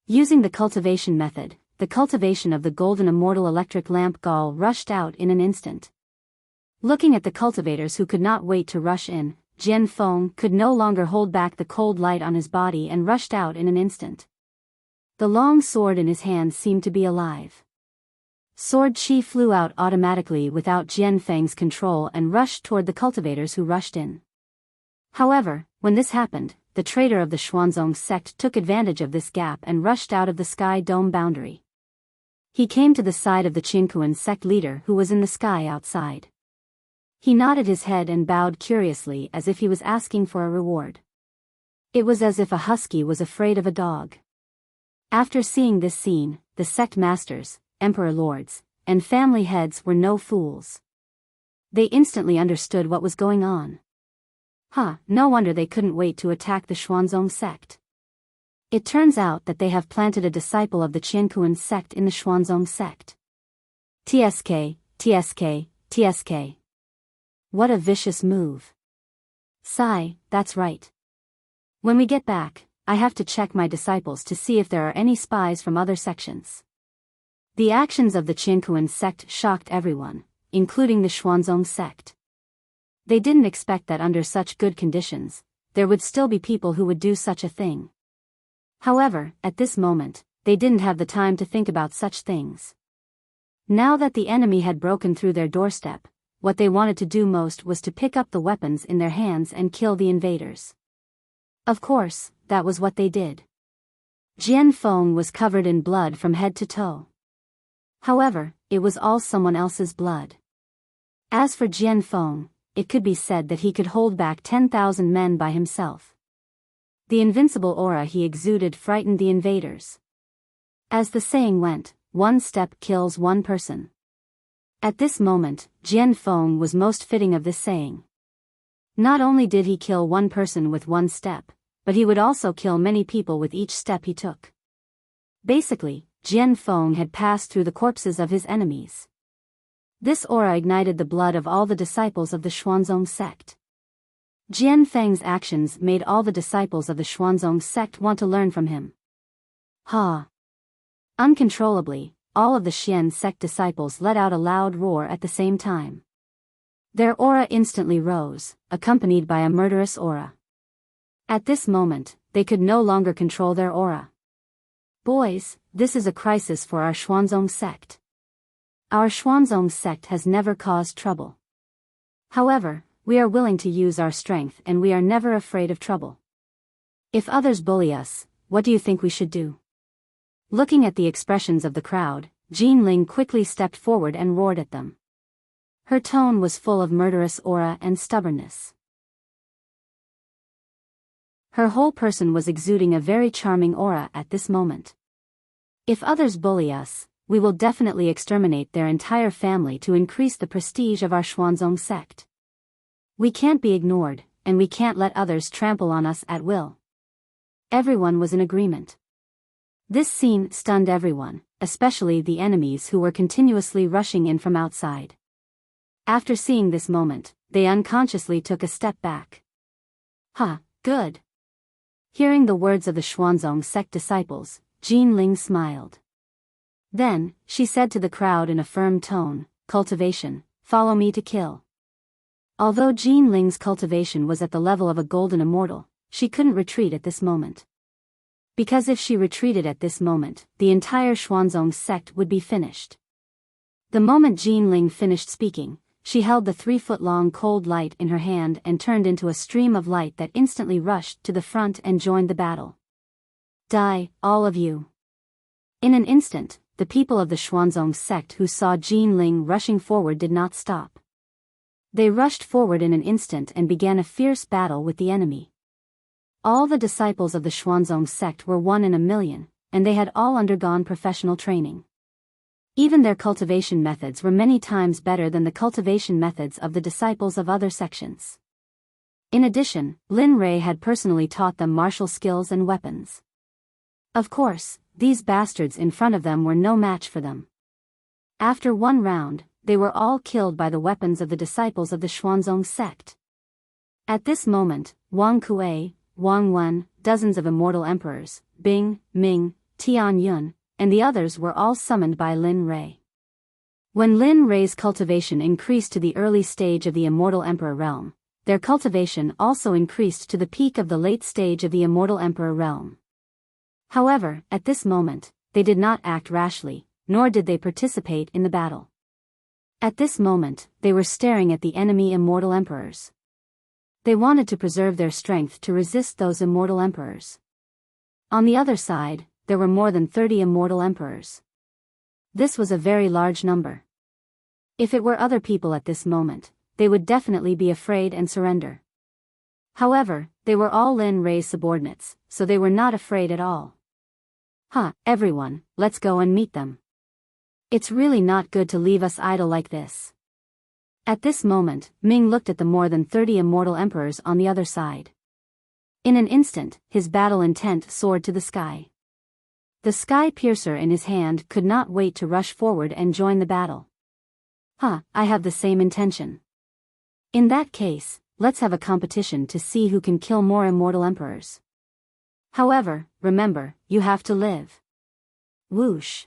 Using the cultivation method, the cultivation of the golden immortal electric lamp gall rushed out in an instant. Looking at the cultivators who could not wait to rush in, Jian Feng could no longer hold back the cold light on his body and rushed out in an instant. The long sword in his hand seemed to be alive. Sword chi flew out automatically without Jian Feng's control and rushed toward the cultivators who rushed in. However, when this happened, the traitor of the Xuanzong sect took advantage of this gap and rushed out of the sky dome boundary. He came to the side of the Qingquan sect leader who was in the sky outside. He nodded his head and bowed curiously as if he was asking for a reward. It was as if a husky was afraid of a dog. After seeing this scene, the sect masters, emperor lords, and family heads were no fools. They instantly understood what was going on. No wonder they couldn't wait to attack the Xuanzong sect. It turns out that they have planted a disciple of the Qingquan sect in the Xuanzong sect. TSK, TSK, TSK. What a vicious move. Sigh, that's right. When we get back, I have to check my disciples to see if there are any spies from other sections. The actions of the Qingquan sect shocked everyone, including the Xuanzong sect. They didn't expect that under such good conditions, there would still be people who would do such a thing. However, at this moment, they didn't have the time to think about such things. Now that the enemy had broken through their doorstep, what they wanted to do most was to pick up the weapons in their hands and kill the invaders. Of course, that was what they did. Jian Feng was covered in blood from head to toe. However, it was all someone else's blood. As for Jian Feng, it could be said that he could hold back 10,000 men by himself. The invincible aura he exuded frightened the invaders. As the saying went, one step kills one person. At this moment, Jian Feng was most fitting of this saying. Not only did he kill one person with one step, but he would also kill many people with each step he took. Basically, Jian Feng had passed through the corpses of his enemies. This aura ignited the blood of all the disciples of the Xuanzong sect. Jian Feng's actions made all the disciples of the Xuanzong sect want to learn from him. Uncontrollably, all of the Xian sect disciples let out a loud roar at the same time. Their aura instantly rose, accompanied by a murderous aura. At this moment, they could no longer control their aura. Boys, this is a crisis for our Xuanzong sect. Our Xuanzong sect has never caused trouble. However, we are willing to use our strength and we are never afraid of trouble. If others bully us, what do you think we should do? Looking at the expressions of the crowd, Jean Ling quickly stepped forward and roared at them. Her tone was full of murderous aura and stubbornness. Her whole person was exuding a very charming aura at this moment. If others bully us, we will definitely exterminate their entire family to increase the prestige of our Xuanzong sect. We can't be ignored, and we can't let others trample on us at will. Everyone was in agreement. This scene stunned everyone, especially the enemies who were continuously rushing in from outside. After seeing this moment, they unconsciously took a step back. Good. Hearing the words of the Xuanzong sect disciples, Jin Ling smiled. Then, she said to the crowd in a firm tone, "Cultivation, follow me to kill." Although Jin Ling's cultivation was at the level of a golden immortal, she couldn't retreat at this moment. Because if she retreated at this moment, the entire Xuanzong sect would be finished. The moment Jin Ling finished speaking, she held the 3-foot-long cold light in her hand and turned into a stream of light that instantly rushed to the front and joined the battle. "Die, all of you." In an instant, the people of the Xuanzong sect who saw Jin Ling rushing forward did not stop. They rushed forward in an instant and began a fierce battle with the enemy. All the disciples of the Xuanzong sect were 1 in a million, and they had all undergone professional training. Even their cultivation methods were many times better than the cultivation methods of the disciples of other sections. In addition, Lin Rei had personally taught them martial skills and weapons. Of course, these bastards in front of them were no match for them. After one round, they were all killed by the weapons of the disciples of the Xuanzong sect. At this moment, Wang Kuei, Wang Wen, dozens of immortal emperors, Bing, Ming, Tian Yun, and the others were all summoned by Lin Rei. When Lin Rei's cultivation increased to the early stage of the immortal emperor realm, their cultivation also increased to the peak of the late stage of the immortal emperor realm. However, at this moment, they did not act rashly, nor did they participate in the battle. At this moment, they were staring at the enemy immortal emperors. They wanted to preserve their strength to resist those immortal emperors. On the other side, there were more than 30 immortal emperors. This was a very large number. If it were other people at this moment, they would definitely be afraid and surrender. However, they were all Lin Rei's subordinates, so they were not afraid at all. Everyone, let's go and meet them. It's really not good to leave us idle like this. At this moment, Ming looked at the more than 30 immortal emperors on the other side. In an instant, his battle intent soared to the sky. The sky piercer in his hand could not wait to rush forward and join the battle. I have the same intention. In that case, let's have a competition to see who can kill more immortal emperors. However, remember, you have to live. Whoosh.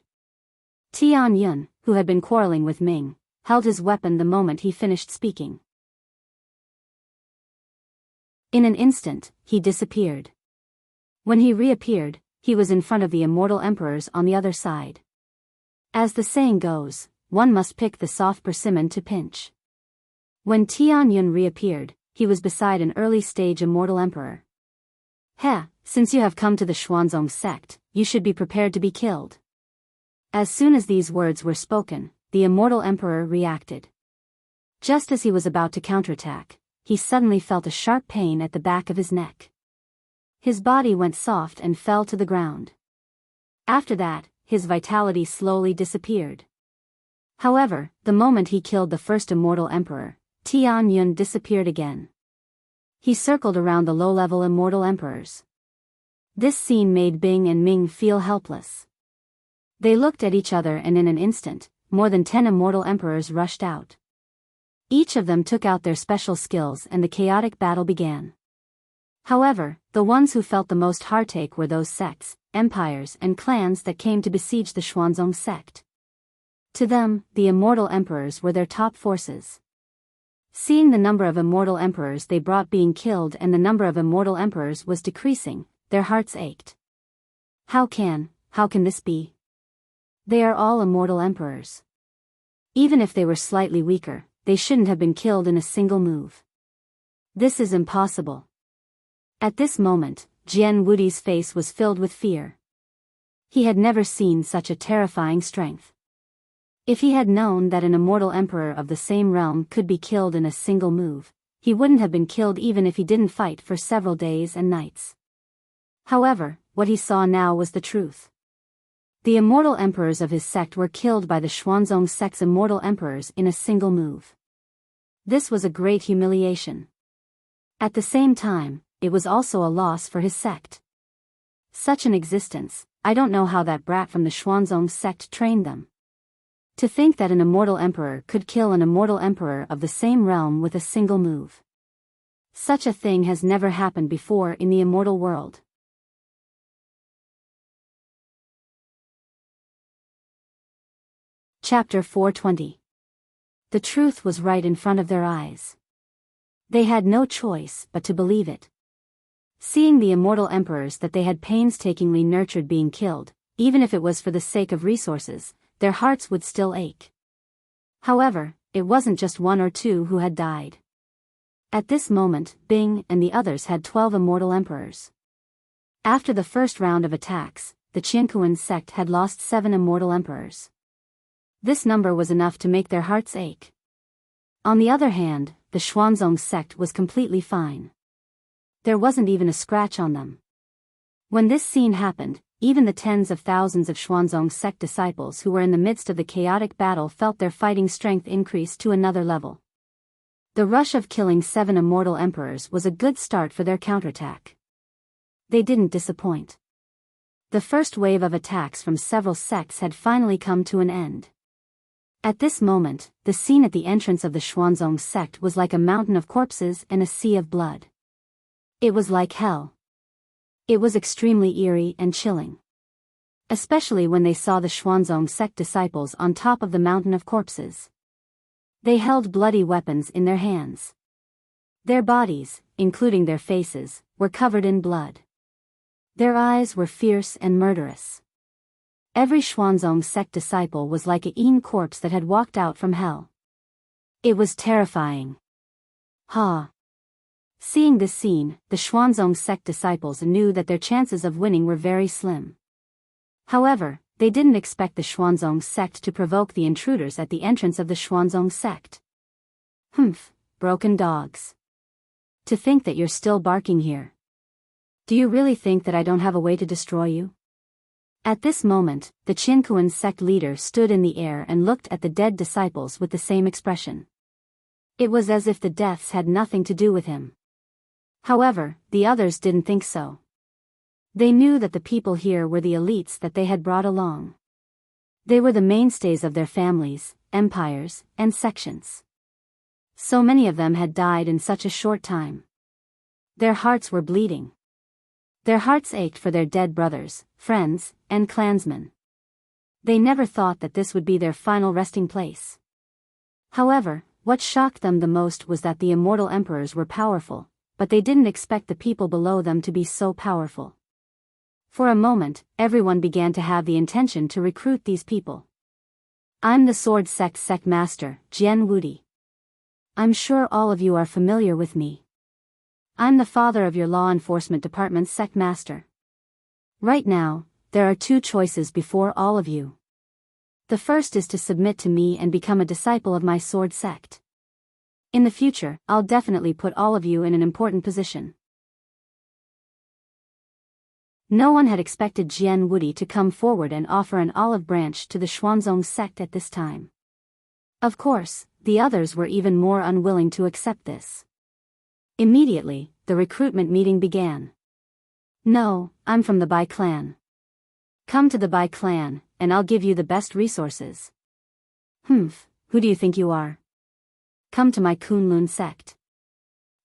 Tian Yun, who had been quarreling with Ming, held his weapon the moment he finished speaking. In an instant, he disappeared. When he reappeared, he was in front of the immortal emperors on the other side. As the saying goes, one must pick the soft persimmon to pinch. When Tian Yun reappeared, he was beside an early-stage immortal emperor. Since you have come to the Xuanzong sect, you should be prepared to be killed. As soon as these words were spoken, the immortal emperor reacted. Just as he was about to counterattack, he suddenly felt a sharp pain at the back of his neck. His body went soft and fell to the ground. After that, his vitality slowly disappeared. However, the moment he killed the first immortal emperor, Tian Yun disappeared again. He circled around the low-level immortal emperors. This scene made Bing and Ming feel helpless. They looked at each other and in an instant, more than 10 immortal emperors rushed out. Each of them took out their special skills and the chaotic battle began. However, the ones who felt the most heartache were those sects, empires and clans that came to besiege the Xuanzong sect. To them, the immortal emperors were their top forces. Seeing the number of immortal emperors they brought being killed and the number of immortal emperors was decreasing, their hearts ached. How can this be? They are all immortal emperors. Even if they were slightly weaker, they shouldn't have been killed in a single move. This is impossible. At this moment, Jian Wudi's face was filled with fear. He had never seen such a terrifying strength. If he had known that an immortal emperor of the same realm could be killed in a single move, he wouldn't have been killed even if he didn't fight for several days and nights. However, what he saw now was the truth. The immortal emperors of his sect were killed by the Xuanzong sect's immortal emperors in a single move. This was a great humiliation. At the same time, it was also a loss for his sect. Such an existence, I don't know how that brat from the Xuanzong sect trained them. To think that an immortal emperor could kill an immortal emperor of the same realm with a single move. Such a thing has never happened before in the immortal world. Chapter 420. The truth was right in front of their eyes. They had no choice but to believe it. Seeing the immortal emperors that they had painstakingly nurtured being killed, even if it was for the sake of resources, their hearts would still ache. However, it wasn't just one or two who had died. At this moment, Bing and the others had 12 immortal emperors. After the first round of attacks, the Qianquan sect had lost 7 immortal emperors. This number was enough to make their hearts ache. On the other hand, the Xuanzong sect was completely fine. There wasn't even a scratch on them. When this scene happened, even the tens of thousands of Xuanzong sect disciples who were in the midst of the chaotic battle felt their fighting strength increase to another level. The rush of killing 7 immortal emperors was a good start for their counterattack. They didn't disappoint. The first wave of attacks from several sects had finally come to an end. At this moment, the scene at the entrance of the Xuanzong sect was like a mountain of corpses and a sea of blood. It was like hell. It was extremely eerie and chilling. Especially when they saw the Xuanzong sect disciples on top of the mountain of corpses. They held bloody weapons in their hands. Their bodies, including their faces, were covered in blood. Their eyes were fierce and murderous. Every Xuanzong sect disciple was like a eaten corpse that had walked out from hell. It was terrifying. Ha! Seeing this scene, the Xuanzong sect disciples knew that their chances of winning were very slim. However, they didn't expect the Xuanzong sect to provoke the intruders at the entrance of the Xuanzong sect. Humph, broken dogs. To think that you're still barking here. Do you really think that I don't have a way to destroy you? At this moment, the Qianquan sect leader stood in the air and looked at the dead disciples with the same expression. It was as if the deaths had nothing to do with him. However, the others didn't think so. They knew that the people here were the elites that they had brought along. They were the mainstays of their families, empires, and sections. So many of them had died in such a short time. Their hearts were bleeding. Their hearts ached for their dead brothers, friends, and clansmen. They never thought that this would be their final resting place. However, what shocked them the most was that the immortal emperors were powerful, but they didn't expect the people below them to be so powerful. For a moment, everyone began to have the intention to recruit these people. I'm the Sword Sect Master, Jian Wudi. I'm sure all of you are familiar with me. I'm the father of your law enforcement department's Sect Master. Right now, there are 2 choices before all of you. The first is to submit to me and become a disciple of my sword sect. In the future, I'll definitely put all of you in an important position. No one had expected Jian Wudi to come forward and offer an olive branch to the Xuanzong sect at this time. Of course, the others were even more unwilling to accept this. Immediately, the recruitment meeting began. No, I'm from the Bai clan. Come to the Bai clan, and I'll give you the best resources. Humph, who do you think you are? Come to my Kunlun sect.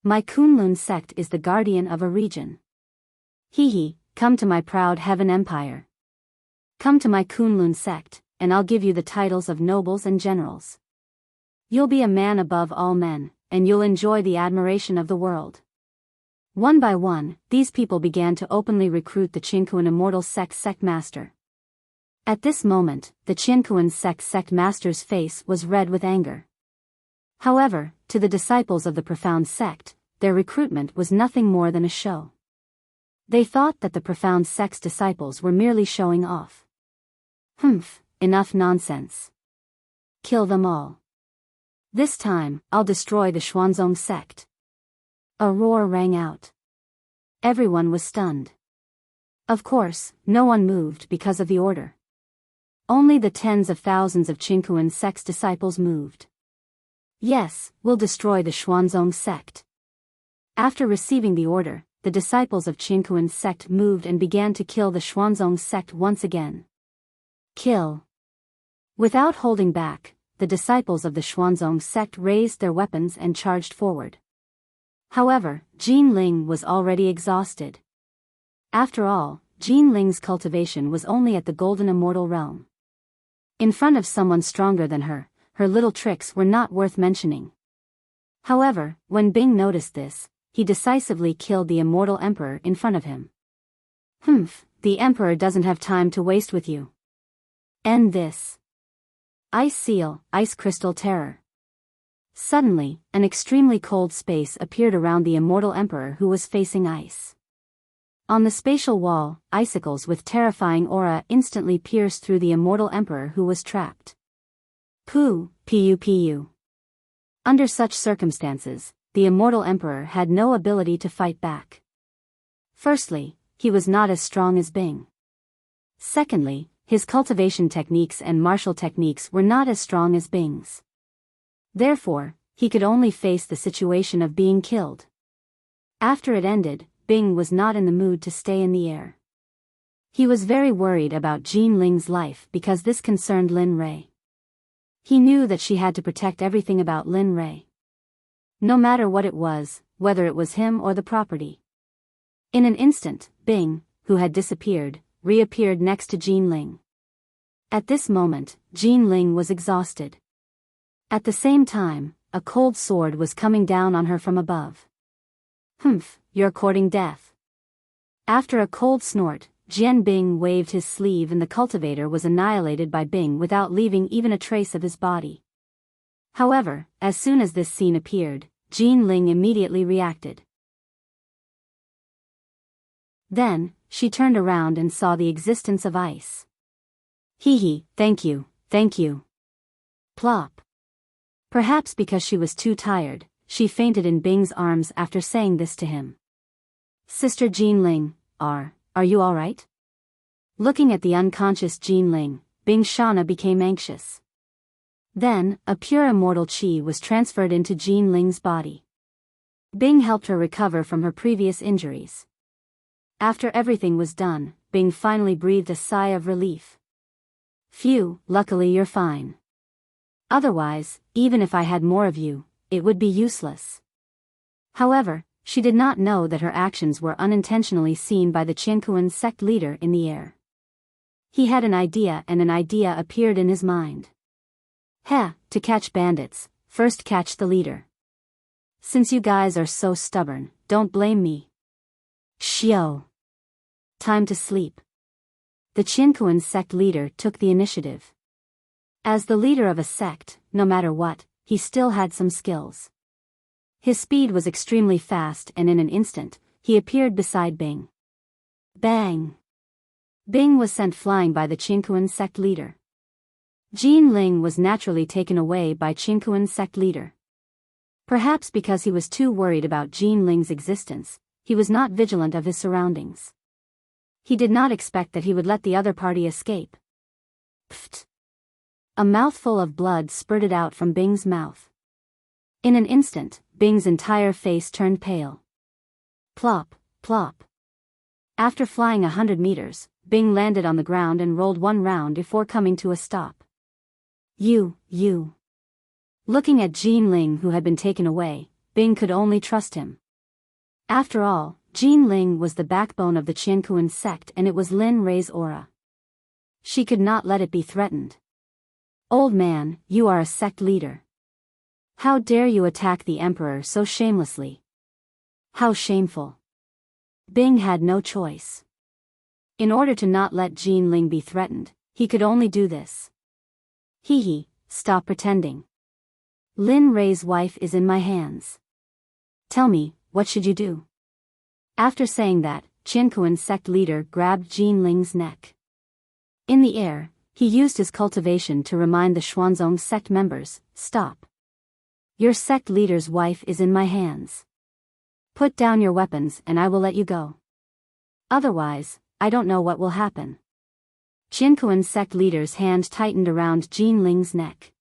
My Kunlun sect is the guardian of a region. Hee, come to my proud heaven empire. Come to my Kunlun sect, and I'll give you the titles of nobles and generals. You'll be a man above all men, and you'll enjoy the admiration of the world. One by one, these people began to openly recruit the Qianquan Immortal Sect Master. At this moment, the Qianquan Sect Master's face was red with anger. However, to the disciples of the Profound Sect, their recruitment was nothing more than a show. They thought that the Profound Sect's disciples were merely showing off. Humph, enough nonsense. Kill them all. This time, I'll destroy the Xuanzong sect. A roar rang out. Everyone was stunned. Of course, no one moved because of the order. Only the tens of thousands of Qianquan sect's disciples moved. Yes, we'll destroy the Xuanzong sect. After receiving the order, the disciples of Qianquan sect moved and began to kill the Xuanzong sect once again. Kill. Without holding back, the disciples of the Xuanzong sect raised their weapons and charged forward. However, Jin Ling was already exhausted. After all, Jin Ling's cultivation was only at the Golden Immortal Realm. In front of someone stronger than her, her little tricks were not worth mentioning. However, when Bing noticed this, he decisively killed the immortal emperor in front of him. Humph, the emperor doesn't have time to waste with you. End this. Ice Seal, Ice Crystal Terror. Suddenly, an extremely cold space appeared around the immortal emperor who was facing ice. On the spatial wall, icicles with terrifying aura instantly pierced through the immortal emperor who was trapped. Pu. Under such circumstances, the immortal emperor had no ability to fight back. Firstly, he was not as strong as Bing. Secondly, his cultivation techniques and martial techniques were not as strong as Bing's. Therefore, he could only face the situation of being killed. After it ended, Bing was not in the mood to stay in the air. He was very worried about Jean Ling's life because this concerned Lin Ray. He knew that she had to protect everything about Lin Ray. No matter what it was, whether it was him or the property. In an instant, Bing, who had disappeared, reappeared next to Jean Ling. At this moment, Jean Ling was exhausted. At the same time, a cold sword was coming down on her from above. Humph, you're courting death. After a cold snort, Jian Bing waved his sleeve and the cultivator was annihilated by Bing without leaving even a trace of his body. However, as soon as this scene appeared, Jean Ling immediately reacted. Then, she turned around and saw the existence of ice. Hee, thank you. Plop. Perhaps because she was too tired, she fainted in Bing's arms after saying this to him. Sister Jean Ling, are you alright? Looking at the unconscious Jean Ling, Bing Shana became anxious. Then, a pure immortal chi was transferred into Jean Ling's body. Bing helped her recover from her previous injuries. After everything was done, Bing finally breathed a sigh of relief. Phew, luckily you're fine. Otherwise, even if I had more of you, it would be useless. However, she did not know that her actions were unintentionally seen by the Qiankuan sect leader in the air. He had an idea and an idea appeared in his mind. To catch bandits, first catch the leader. Since you guys are so stubborn, don't blame me. Xiao. Time to sleep. The Qiankuan sect leader took the initiative. As the leader of a sect, no matter what, he still had some skills. His speed was extremely fast and in an instant, he appeared beside Bing. Bang! Bing was sent flying by the Qiankuan sect leader. Jean Ling was naturally taken away by Qiankuan sect leader. Perhaps because he was too worried about Jean Ling's existence, he was not vigilant of his surroundings. He did not expect that he would let the other party escape. Pfft! A mouthful of blood spurted out from Bing's mouth. In an instant, Bing's entire face turned pale. Plop, plop. After flying 100 meters, Bing landed on the ground and rolled one round before coming to a stop. You. Looking at Jean Ling who had been taken away, Bing could only trust him. After all, Jean Ling was the backbone of the Qiankuan sect and it was Lin Rei's aura. She could not let it be threatened. Old man, you are a sect leader. How dare you attack the emperor so shamelessly? How shameful. Bing had no choice. In order to not let Jean Ling be threatened, he could only do this. Stop pretending. Lin Rei's wife is in my hands. Tell me, what should you do? After saying that, Qiankuan sect leader grabbed Jean Ling's neck. In the air, he used his cultivation to remind the Xuanzong sect members, stop. Your sect leader's wife is in my hands. Put down your weapons and I will let you go. Otherwise, I don't know what will happen. Qiankuan sect leader's hand tightened around Jean Ling's neck.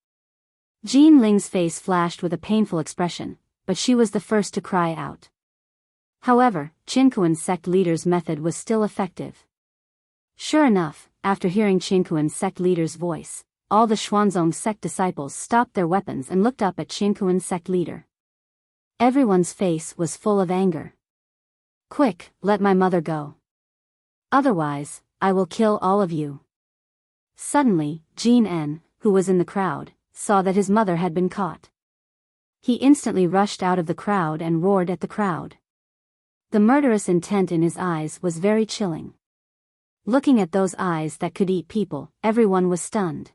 Jean Ling's face flashed with a painful expression, but she was the first to cry out. However, Qiankuan sect leader's method was still effective. Sure enough, after hearing Qiankuan sect leader's voice, all the Xuanzong sect disciples stopped their weapons and looked up at Qiankuan sect leader. Everyone's face was full of anger. Quick, let my mother go. Otherwise, I will kill all of you. Suddenly, Jin, who was in the crowd, saw that his mother had been caught. He instantly rushed out of the crowd and roared at the crowd. The murderous intent in his eyes was very chilling. Looking at those eyes that could eat people, everyone was stunned.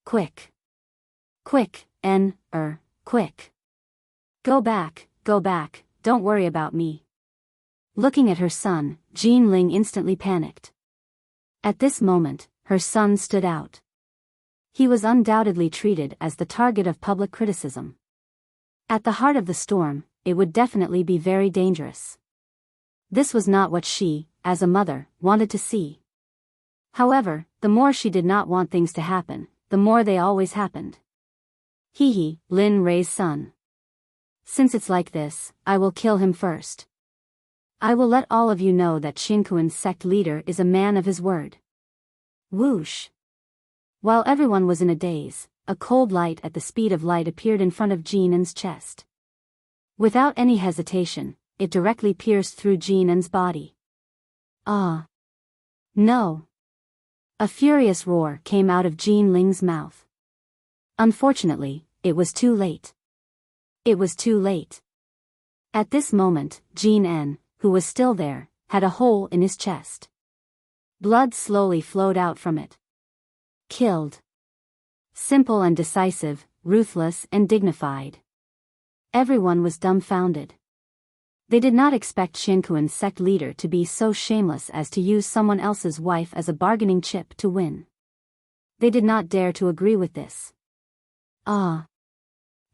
Quick. Quick, quick. Go back, don't worry about me. Looking at her son, Jean Ling instantly panicked. At this moment, her son stood out. He was undoubtedly treated as the target of public criticism. At the heart of the storm, it would definitely be very dangerous. This was not what she, as a mother, wanted to see. However, the more she did not want things to happen, the more they always happened. Lin Rei's son. Since it's like this, I will kill him first. I will let all of you know that Xinkuan's sect leader is a man of his word. Whoosh. While everyone was in a daze, a cold light at the speed of light appeared in front of Jin's chest. Without any hesitation, it directly pierced through Jin's body. Ah! No! A furious roar came out of Jin Ling's mouth. Unfortunately, it was too late. It was too late. At this moment, Jin, who was still there, had a hole in his chest. Blood slowly flowed out from it. Killed. Simple and decisive, ruthless and dignified. Everyone was dumbfounded. They did not expect Xinkuan's sect leader to be so shameless as to use someone else's wife as a bargaining chip to win. They did not dare to agree with this. Ah!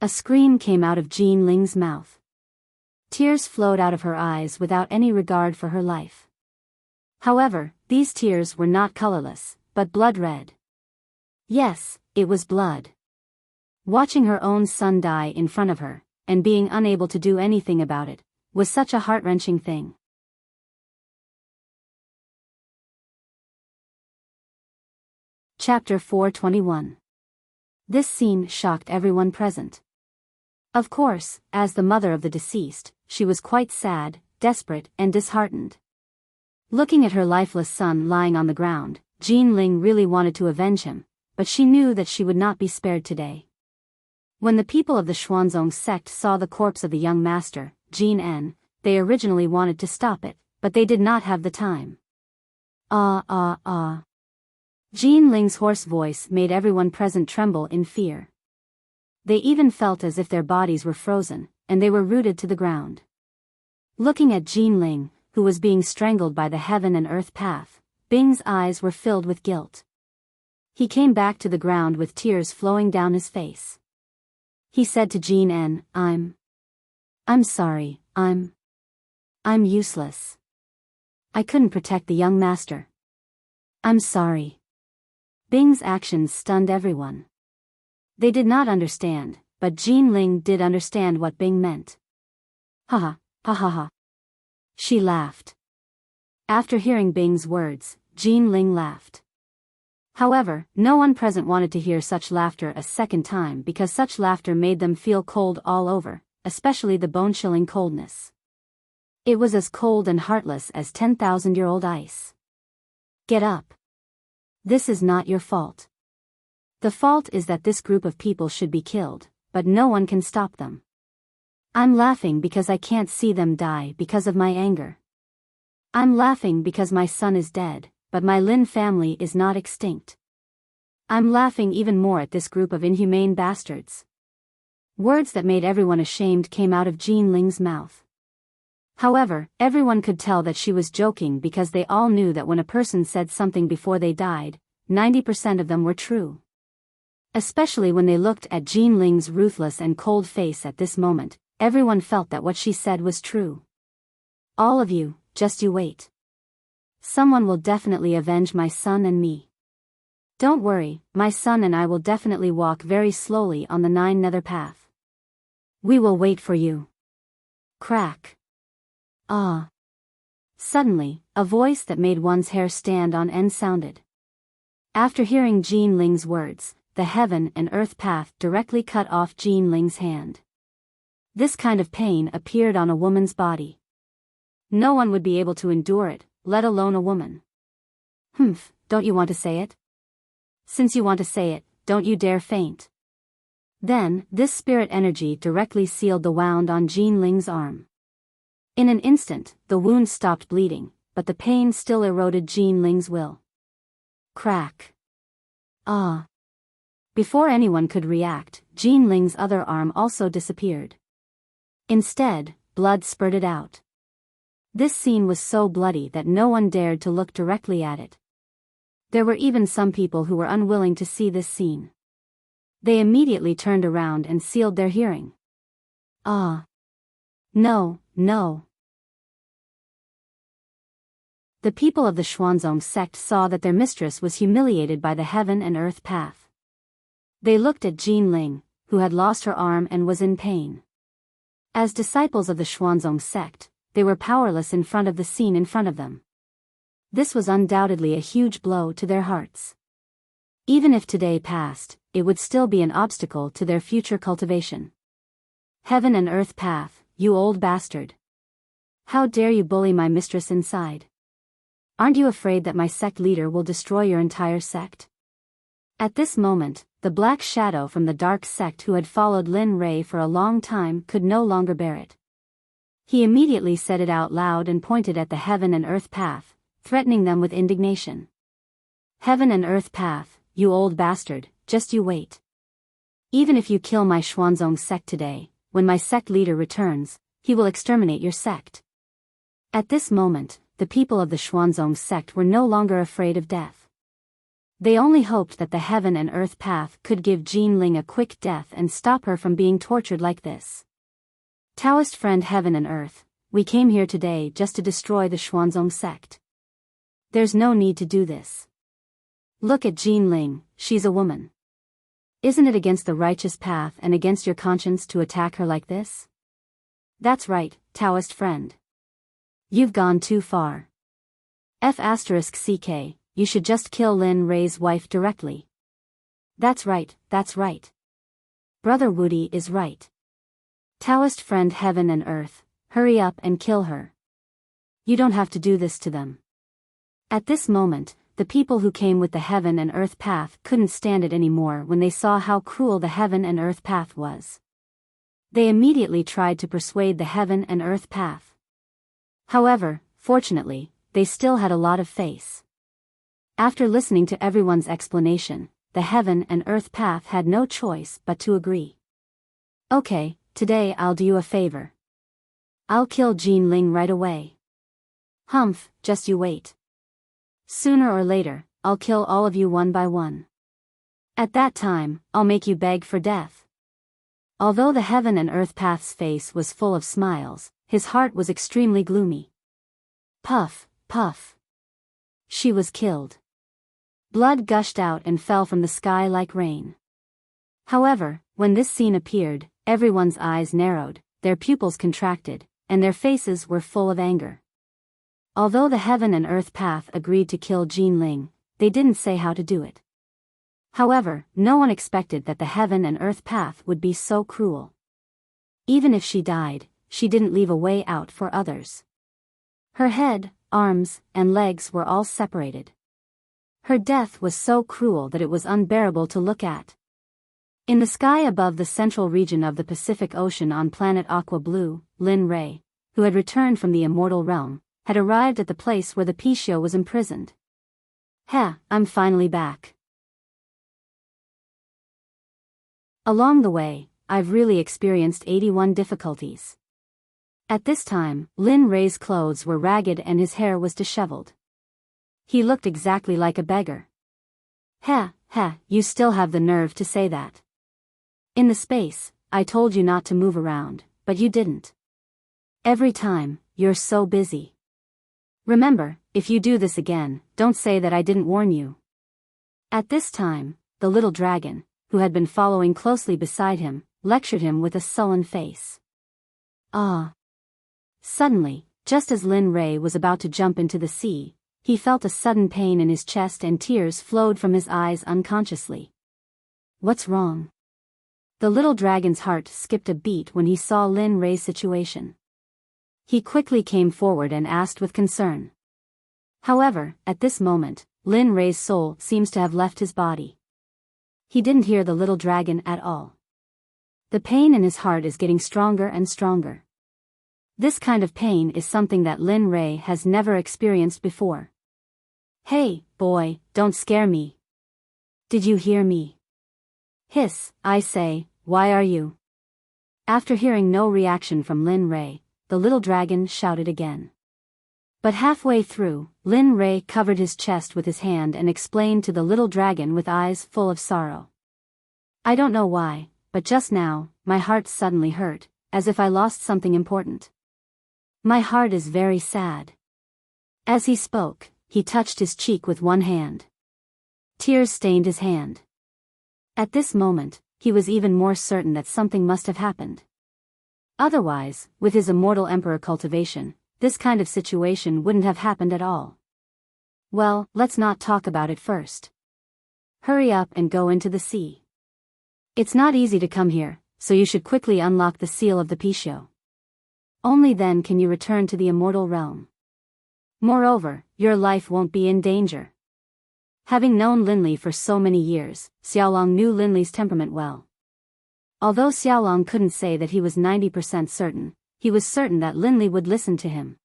A scream came out of Jin Ling's mouth. Tears flowed out of her eyes without any regard for her life. However, these tears were not colorless, but blood red. Yes, it was blood. Watching her own son die in front of her, and being unable to do anything about it, was such a heart-wrenching thing. Chapter 421. This scene shocked everyone present. Of course, as the mother of the deceased, she was quite sad, desperate, and disheartened. Looking at her lifeless son lying on the ground, Jin Ling really wanted to avenge him, but she knew that she would not be spared today. When the people of the Xuanzong sect saw the corpse of the young master, Jin, they originally wanted to stop it, but they did not have the time. Jin Ling's hoarse voice made everyone present tremble in fear. They even felt as if their bodies were frozen, and they were rooted to the ground. Looking at Jin Ling, who was being strangled by the heaven and earth path, Bing's eyes were filled with guilt. He came back to the ground with tears flowing down his face. He said to Jin, I'm sorry, I'm useless. I couldn't protect the young master. I'm sorry. Bing's actions stunned everyone. They did not understand, but Jin Ling did understand what Bing meant. Ha ha. She laughed. After hearing Bing's words, Jin Ling laughed. However, no one present wanted to hear such laughter a second time because such laughter made them feel cold all over, especially the bone-chilling coldness. It was as cold and heartless as 10,000-year-old ice. Get up. This is not your fault. The fault is that this group of people should be killed, but no one can stop them. I'm laughing because I can't see them die because of my anger. I'm laughing because my son is dead, but my Lin family is not extinct. I'm laughing even more at this group of inhumane bastards. Words that made everyone ashamed came out of Jin Ling's mouth. However, everyone could tell that she was joking because they all knew that when a person said something before they died, 90% of them were true. Especially when they looked at Jin Ling's ruthless and cold face at this moment, everyone felt that what she said was true. All of you, just you wait. Someone will definitely avenge my son and me. Don't worry, my son and I will definitely walk very slowly on the 9 nether path. We will wait for you. Crack. Ah. Suddenly, a voice that made one's hair stand on end sounded. After hearing Jin Ling's words, the heaven and earth path directly cut off Jin Ling's hand. This kind of pain appeared on a woman's body. No one would be able to endure it, let alone a woman. Humph, don't you want to say it? Since you want to say it, don't you dare faint. Then, this spirit energy directly sealed the wound on Jean Ling's arm. In an instant, the wound stopped bleeding, but the pain still eroded Jean Ling's will. Crack. Ah. Before anyone could react, Jean Ling's other arm also disappeared. Instead, blood spurted out. This scene was so bloody that no one dared to look directly at it. There were even some people who were unwilling to see this scene. They immediately turned around and sealed their hearing. Ah. No, no. The people of the Xuanzong sect saw that their mistress was humiliated by the heaven and earth path. They looked at Jean Ling, who had lost her arm and was in pain. As disciples of the Xuanzong sect, they were powerless in front of the scene in front of them. This was undoubtedly a huge blow to their hearts. Even if today passed, it would still be an obstacle to their future cultivation. Heaven and earth path, you old bastard. How dare you bully my mistress inside? Aren't you afraid that my sect leader will destroy your entire sect? At this moment, the black shadow from the dark sect who had followed Lin Rei for a long time could no longer bear it. He immediately said it out loud and pointed at the heaven and earth path, threatening them with indignation. Heaven and earth path, you old bastard, just you wait. Even if you kill my Xuanzong sect today, when my sect leader returns, he will exterminate your sect. At this moment, the people of the Xuanzong sect were no longer afraid of death. They only hoped that the heaven and earth path could give Jean Ling a quick death and stop her from being tortured like this. Taoist friend heaven and earth, we came here today just to destroy the Xuanzong sect. There's no need to do this. Look at Jean Ling, she's a woman. Isn't it against the righteous path and against your conscience to attack her like this? That's right, Taoist friend. You've gone too far. *CK, you should just kill Lin Rei's wife directly. That's right, that's right. Brother Woody is right. Taoist friend heaven and earth, hurry up and kill her. You don't have to do this to them. At this moment, the people who came with the heaven and earth path couldn't stand it anymore when they saw how cruel the heaven and earth path was. They immediately tried to persuade the heaven and earth path. However, fortunately, they still had a lot of face. After listening to everyone's explanation, the heaven and earth path had no choice but to agree. Okay, today I'll do you a favor. I'll kill Jean Ling right away. Humph, just you wait. Sooner or later, I'll kill all of you one by one. At that time, I'll make you beg for death. Although the heaven and earth path's face was full of smiles, his heart was extremely gloomy. Puff, puff. She was killed. Blood gushed out and fell from the sky like rain. However, when this scene appeared, everyone's eyes narrowed, their pupils contracted, and their faces were full of anger. Although the heaven and earth path agreed to kill Jean Ling, they didn't say how to do it. However, no one expected that the heaven and earth path would be so cruel. Even if she died, she didn't leave a way out for others. Her head, arms, and legs were all separated. Her death was so cruel that it was unbearable to look at. In the sky above the central region of the Pacific Ocean on planet Aqua Blue, Lin Rei, who had returned from the immortal realm, had arrived at the place where the Pishio was imprisoned. I'm finally back. Along the way, I've really experienced 81 difficulties. At this time, Lin Rei's clothes were ragged and his hair was disheveled. He looked exactly like a beggar. You still have the nerve to say that. In the space, I told you not to move around, but you didn't. Every time, you're so busy. Remember, if you do this again, don't say that I didn't warn you. At this time, the little dragon, who had been following closely beside him, lectured him with a sullen face. Suddenly, just as Lin Rei was about to jump into the sea, he felt a sudden pain in his chest and tears flowed from his eyes unconsciously. What's wrong? The little dragon's heart skipped a beat when he saw Lin Rei's situation. He quickly came forward and asked with concern. However, at this moment, Lin Rei's soul seems to have left his body. He didn't hear the little dragon at all. The pain in his heart is getting stronger and stronger. This kind of pain is something that Lin Rei has never experienced before. Hey, boy, don't scare me. Did you hear me? Hiss, I say, why are you? After hearing no reaction from Lin Rei, the little dragon shouted again. But halfway through, Lin Rei covered his chest with his hand and explained to the little dragon with eyes full of sorrow. I don't know why, but just now, my heart suddenly hurt, as if I lost something important. My heart is very sad. As he spoke, he touched his cheek with one hand. Tears stained his hand. At this moment, he was even more certain that something must have happened. Otherwise, with his immortal emperor cultivation, this kind of situation wouldn't have happened at all. Well, let's not talk about it first. Hurry up and go into the sea. It's not easy to come here, so you should quickly unlock the seal of the Pisho. Only then can you return to the immortal realm. Moreover, your life won't be in danger. Having known Linli for so many years, Xiaolong knew Linli's temperament well. Although Xiaolong couldn't say that he was 90% certain, he was certain that Linli would listen to him.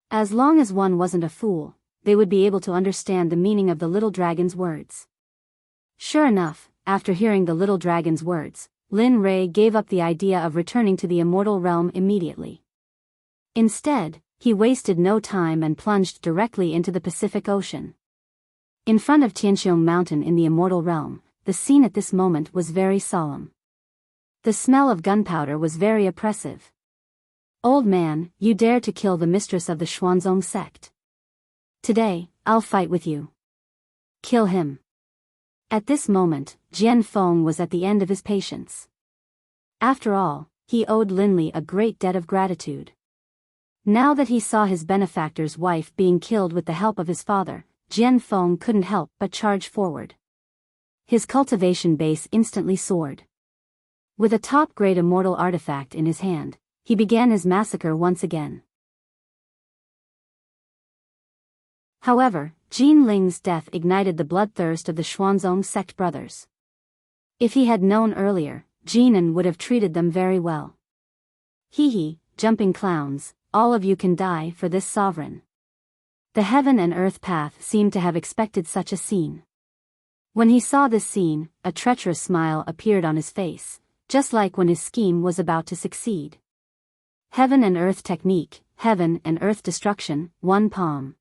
As long as one wasn't a fool, they would be able to understand the meaning of the little dragon's words. Sure enough, after hearing the little dragon's words, Lin Rei gave up the idea of returning to the immortal realm immediately. Instead, he wasted no time and plunged directly into the Pacific Ocean. In front of Tianxiong Mountain in the immortal realm, the scene at this moment was very solemn. The smell of gunpowder was very oppressive. Old man, you dare to kill the mistress of the Xuanzong sect. Today, I'll fight with you. Kill him. At this moment, Jian Feng was at the end of his patience. After all, he owed Linli a great debt of gratitude. Now that he saw his benefactor's wife being killed with the help of his father, Jian Feng couldn't help but charge forward. His cultivation base instantly soared. With a top-grade immortal artifact in his hand, he began his massacre once again. However, Jin Ling's death ignited the bloodthirst of the Xuanzong sect brothers. If he had known earlier, Jinan would have treated them very well. Hee hee, jumping clowns, all of you can die for this sovereign. The heaven and earth path seemed to have expected such a scene. When he saw this scene, a treacherous smile appeared on his face, just like when his scheme was about to succeed. Heaven and earth technique, heaven and earth destruction, one palm.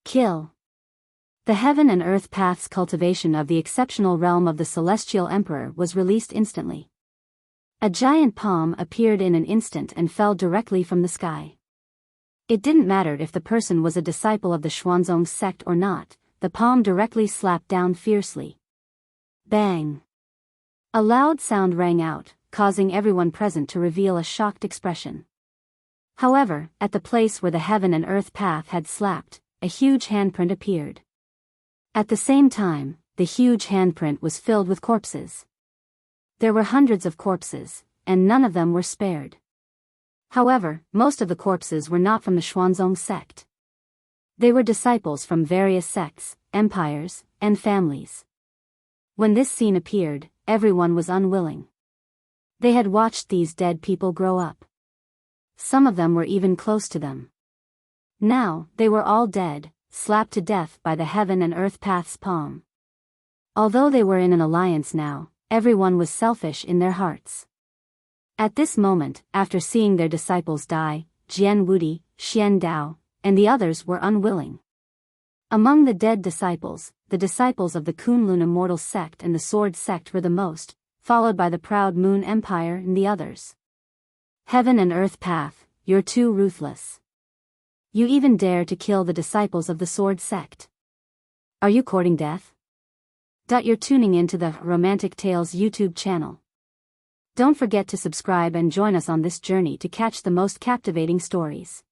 Kill. The heaven and earth path's cultivation of the exceptional realm of the celestial emperor was released instantly. A giant palm appeared in an instant and fell directly from the sky. It didn't matter if the person was a disciple of the Xuanzong sect or not, the palm directly slapped down fiercely. Bang! A loud sound rang out, causing everyone present to reveal a shocked expression. However, at the place where the heaven and earth path had slapped, a huge handprint appeared. At the same time, the huge handprint was filled with corpses. There were hundreds of corpses, and none of them were spared. However, most of the corpses were not from the Xuanzong sect. They were disciples from various sects, empires, and families. When this scene appeared, everyone was unwilling. They had watched these dead people grow up. Some of them were even close to them. Now, they were all dead, slapped to death by the heaven and earth path's palm. Although they were in an alliance now, everyone was selfish in their hearts. At this moment, after seeing their disciples die, Jian Wudi, Xian Dao, and the others were unwilling. Among the dead disciples, the disciples of the Kunlun Immortal Sect and the Sword Sect were the most, followed by the Proud Moon Empire and the others. Heaven and earth path, you're too ruthless. You even dare to kill the disciples of the Sword Sect. Are you courting death? You're tuning into the Romantic Tales YouTube channel. Don't forget to subscribe and join us on this journey to catch the most captivating stories.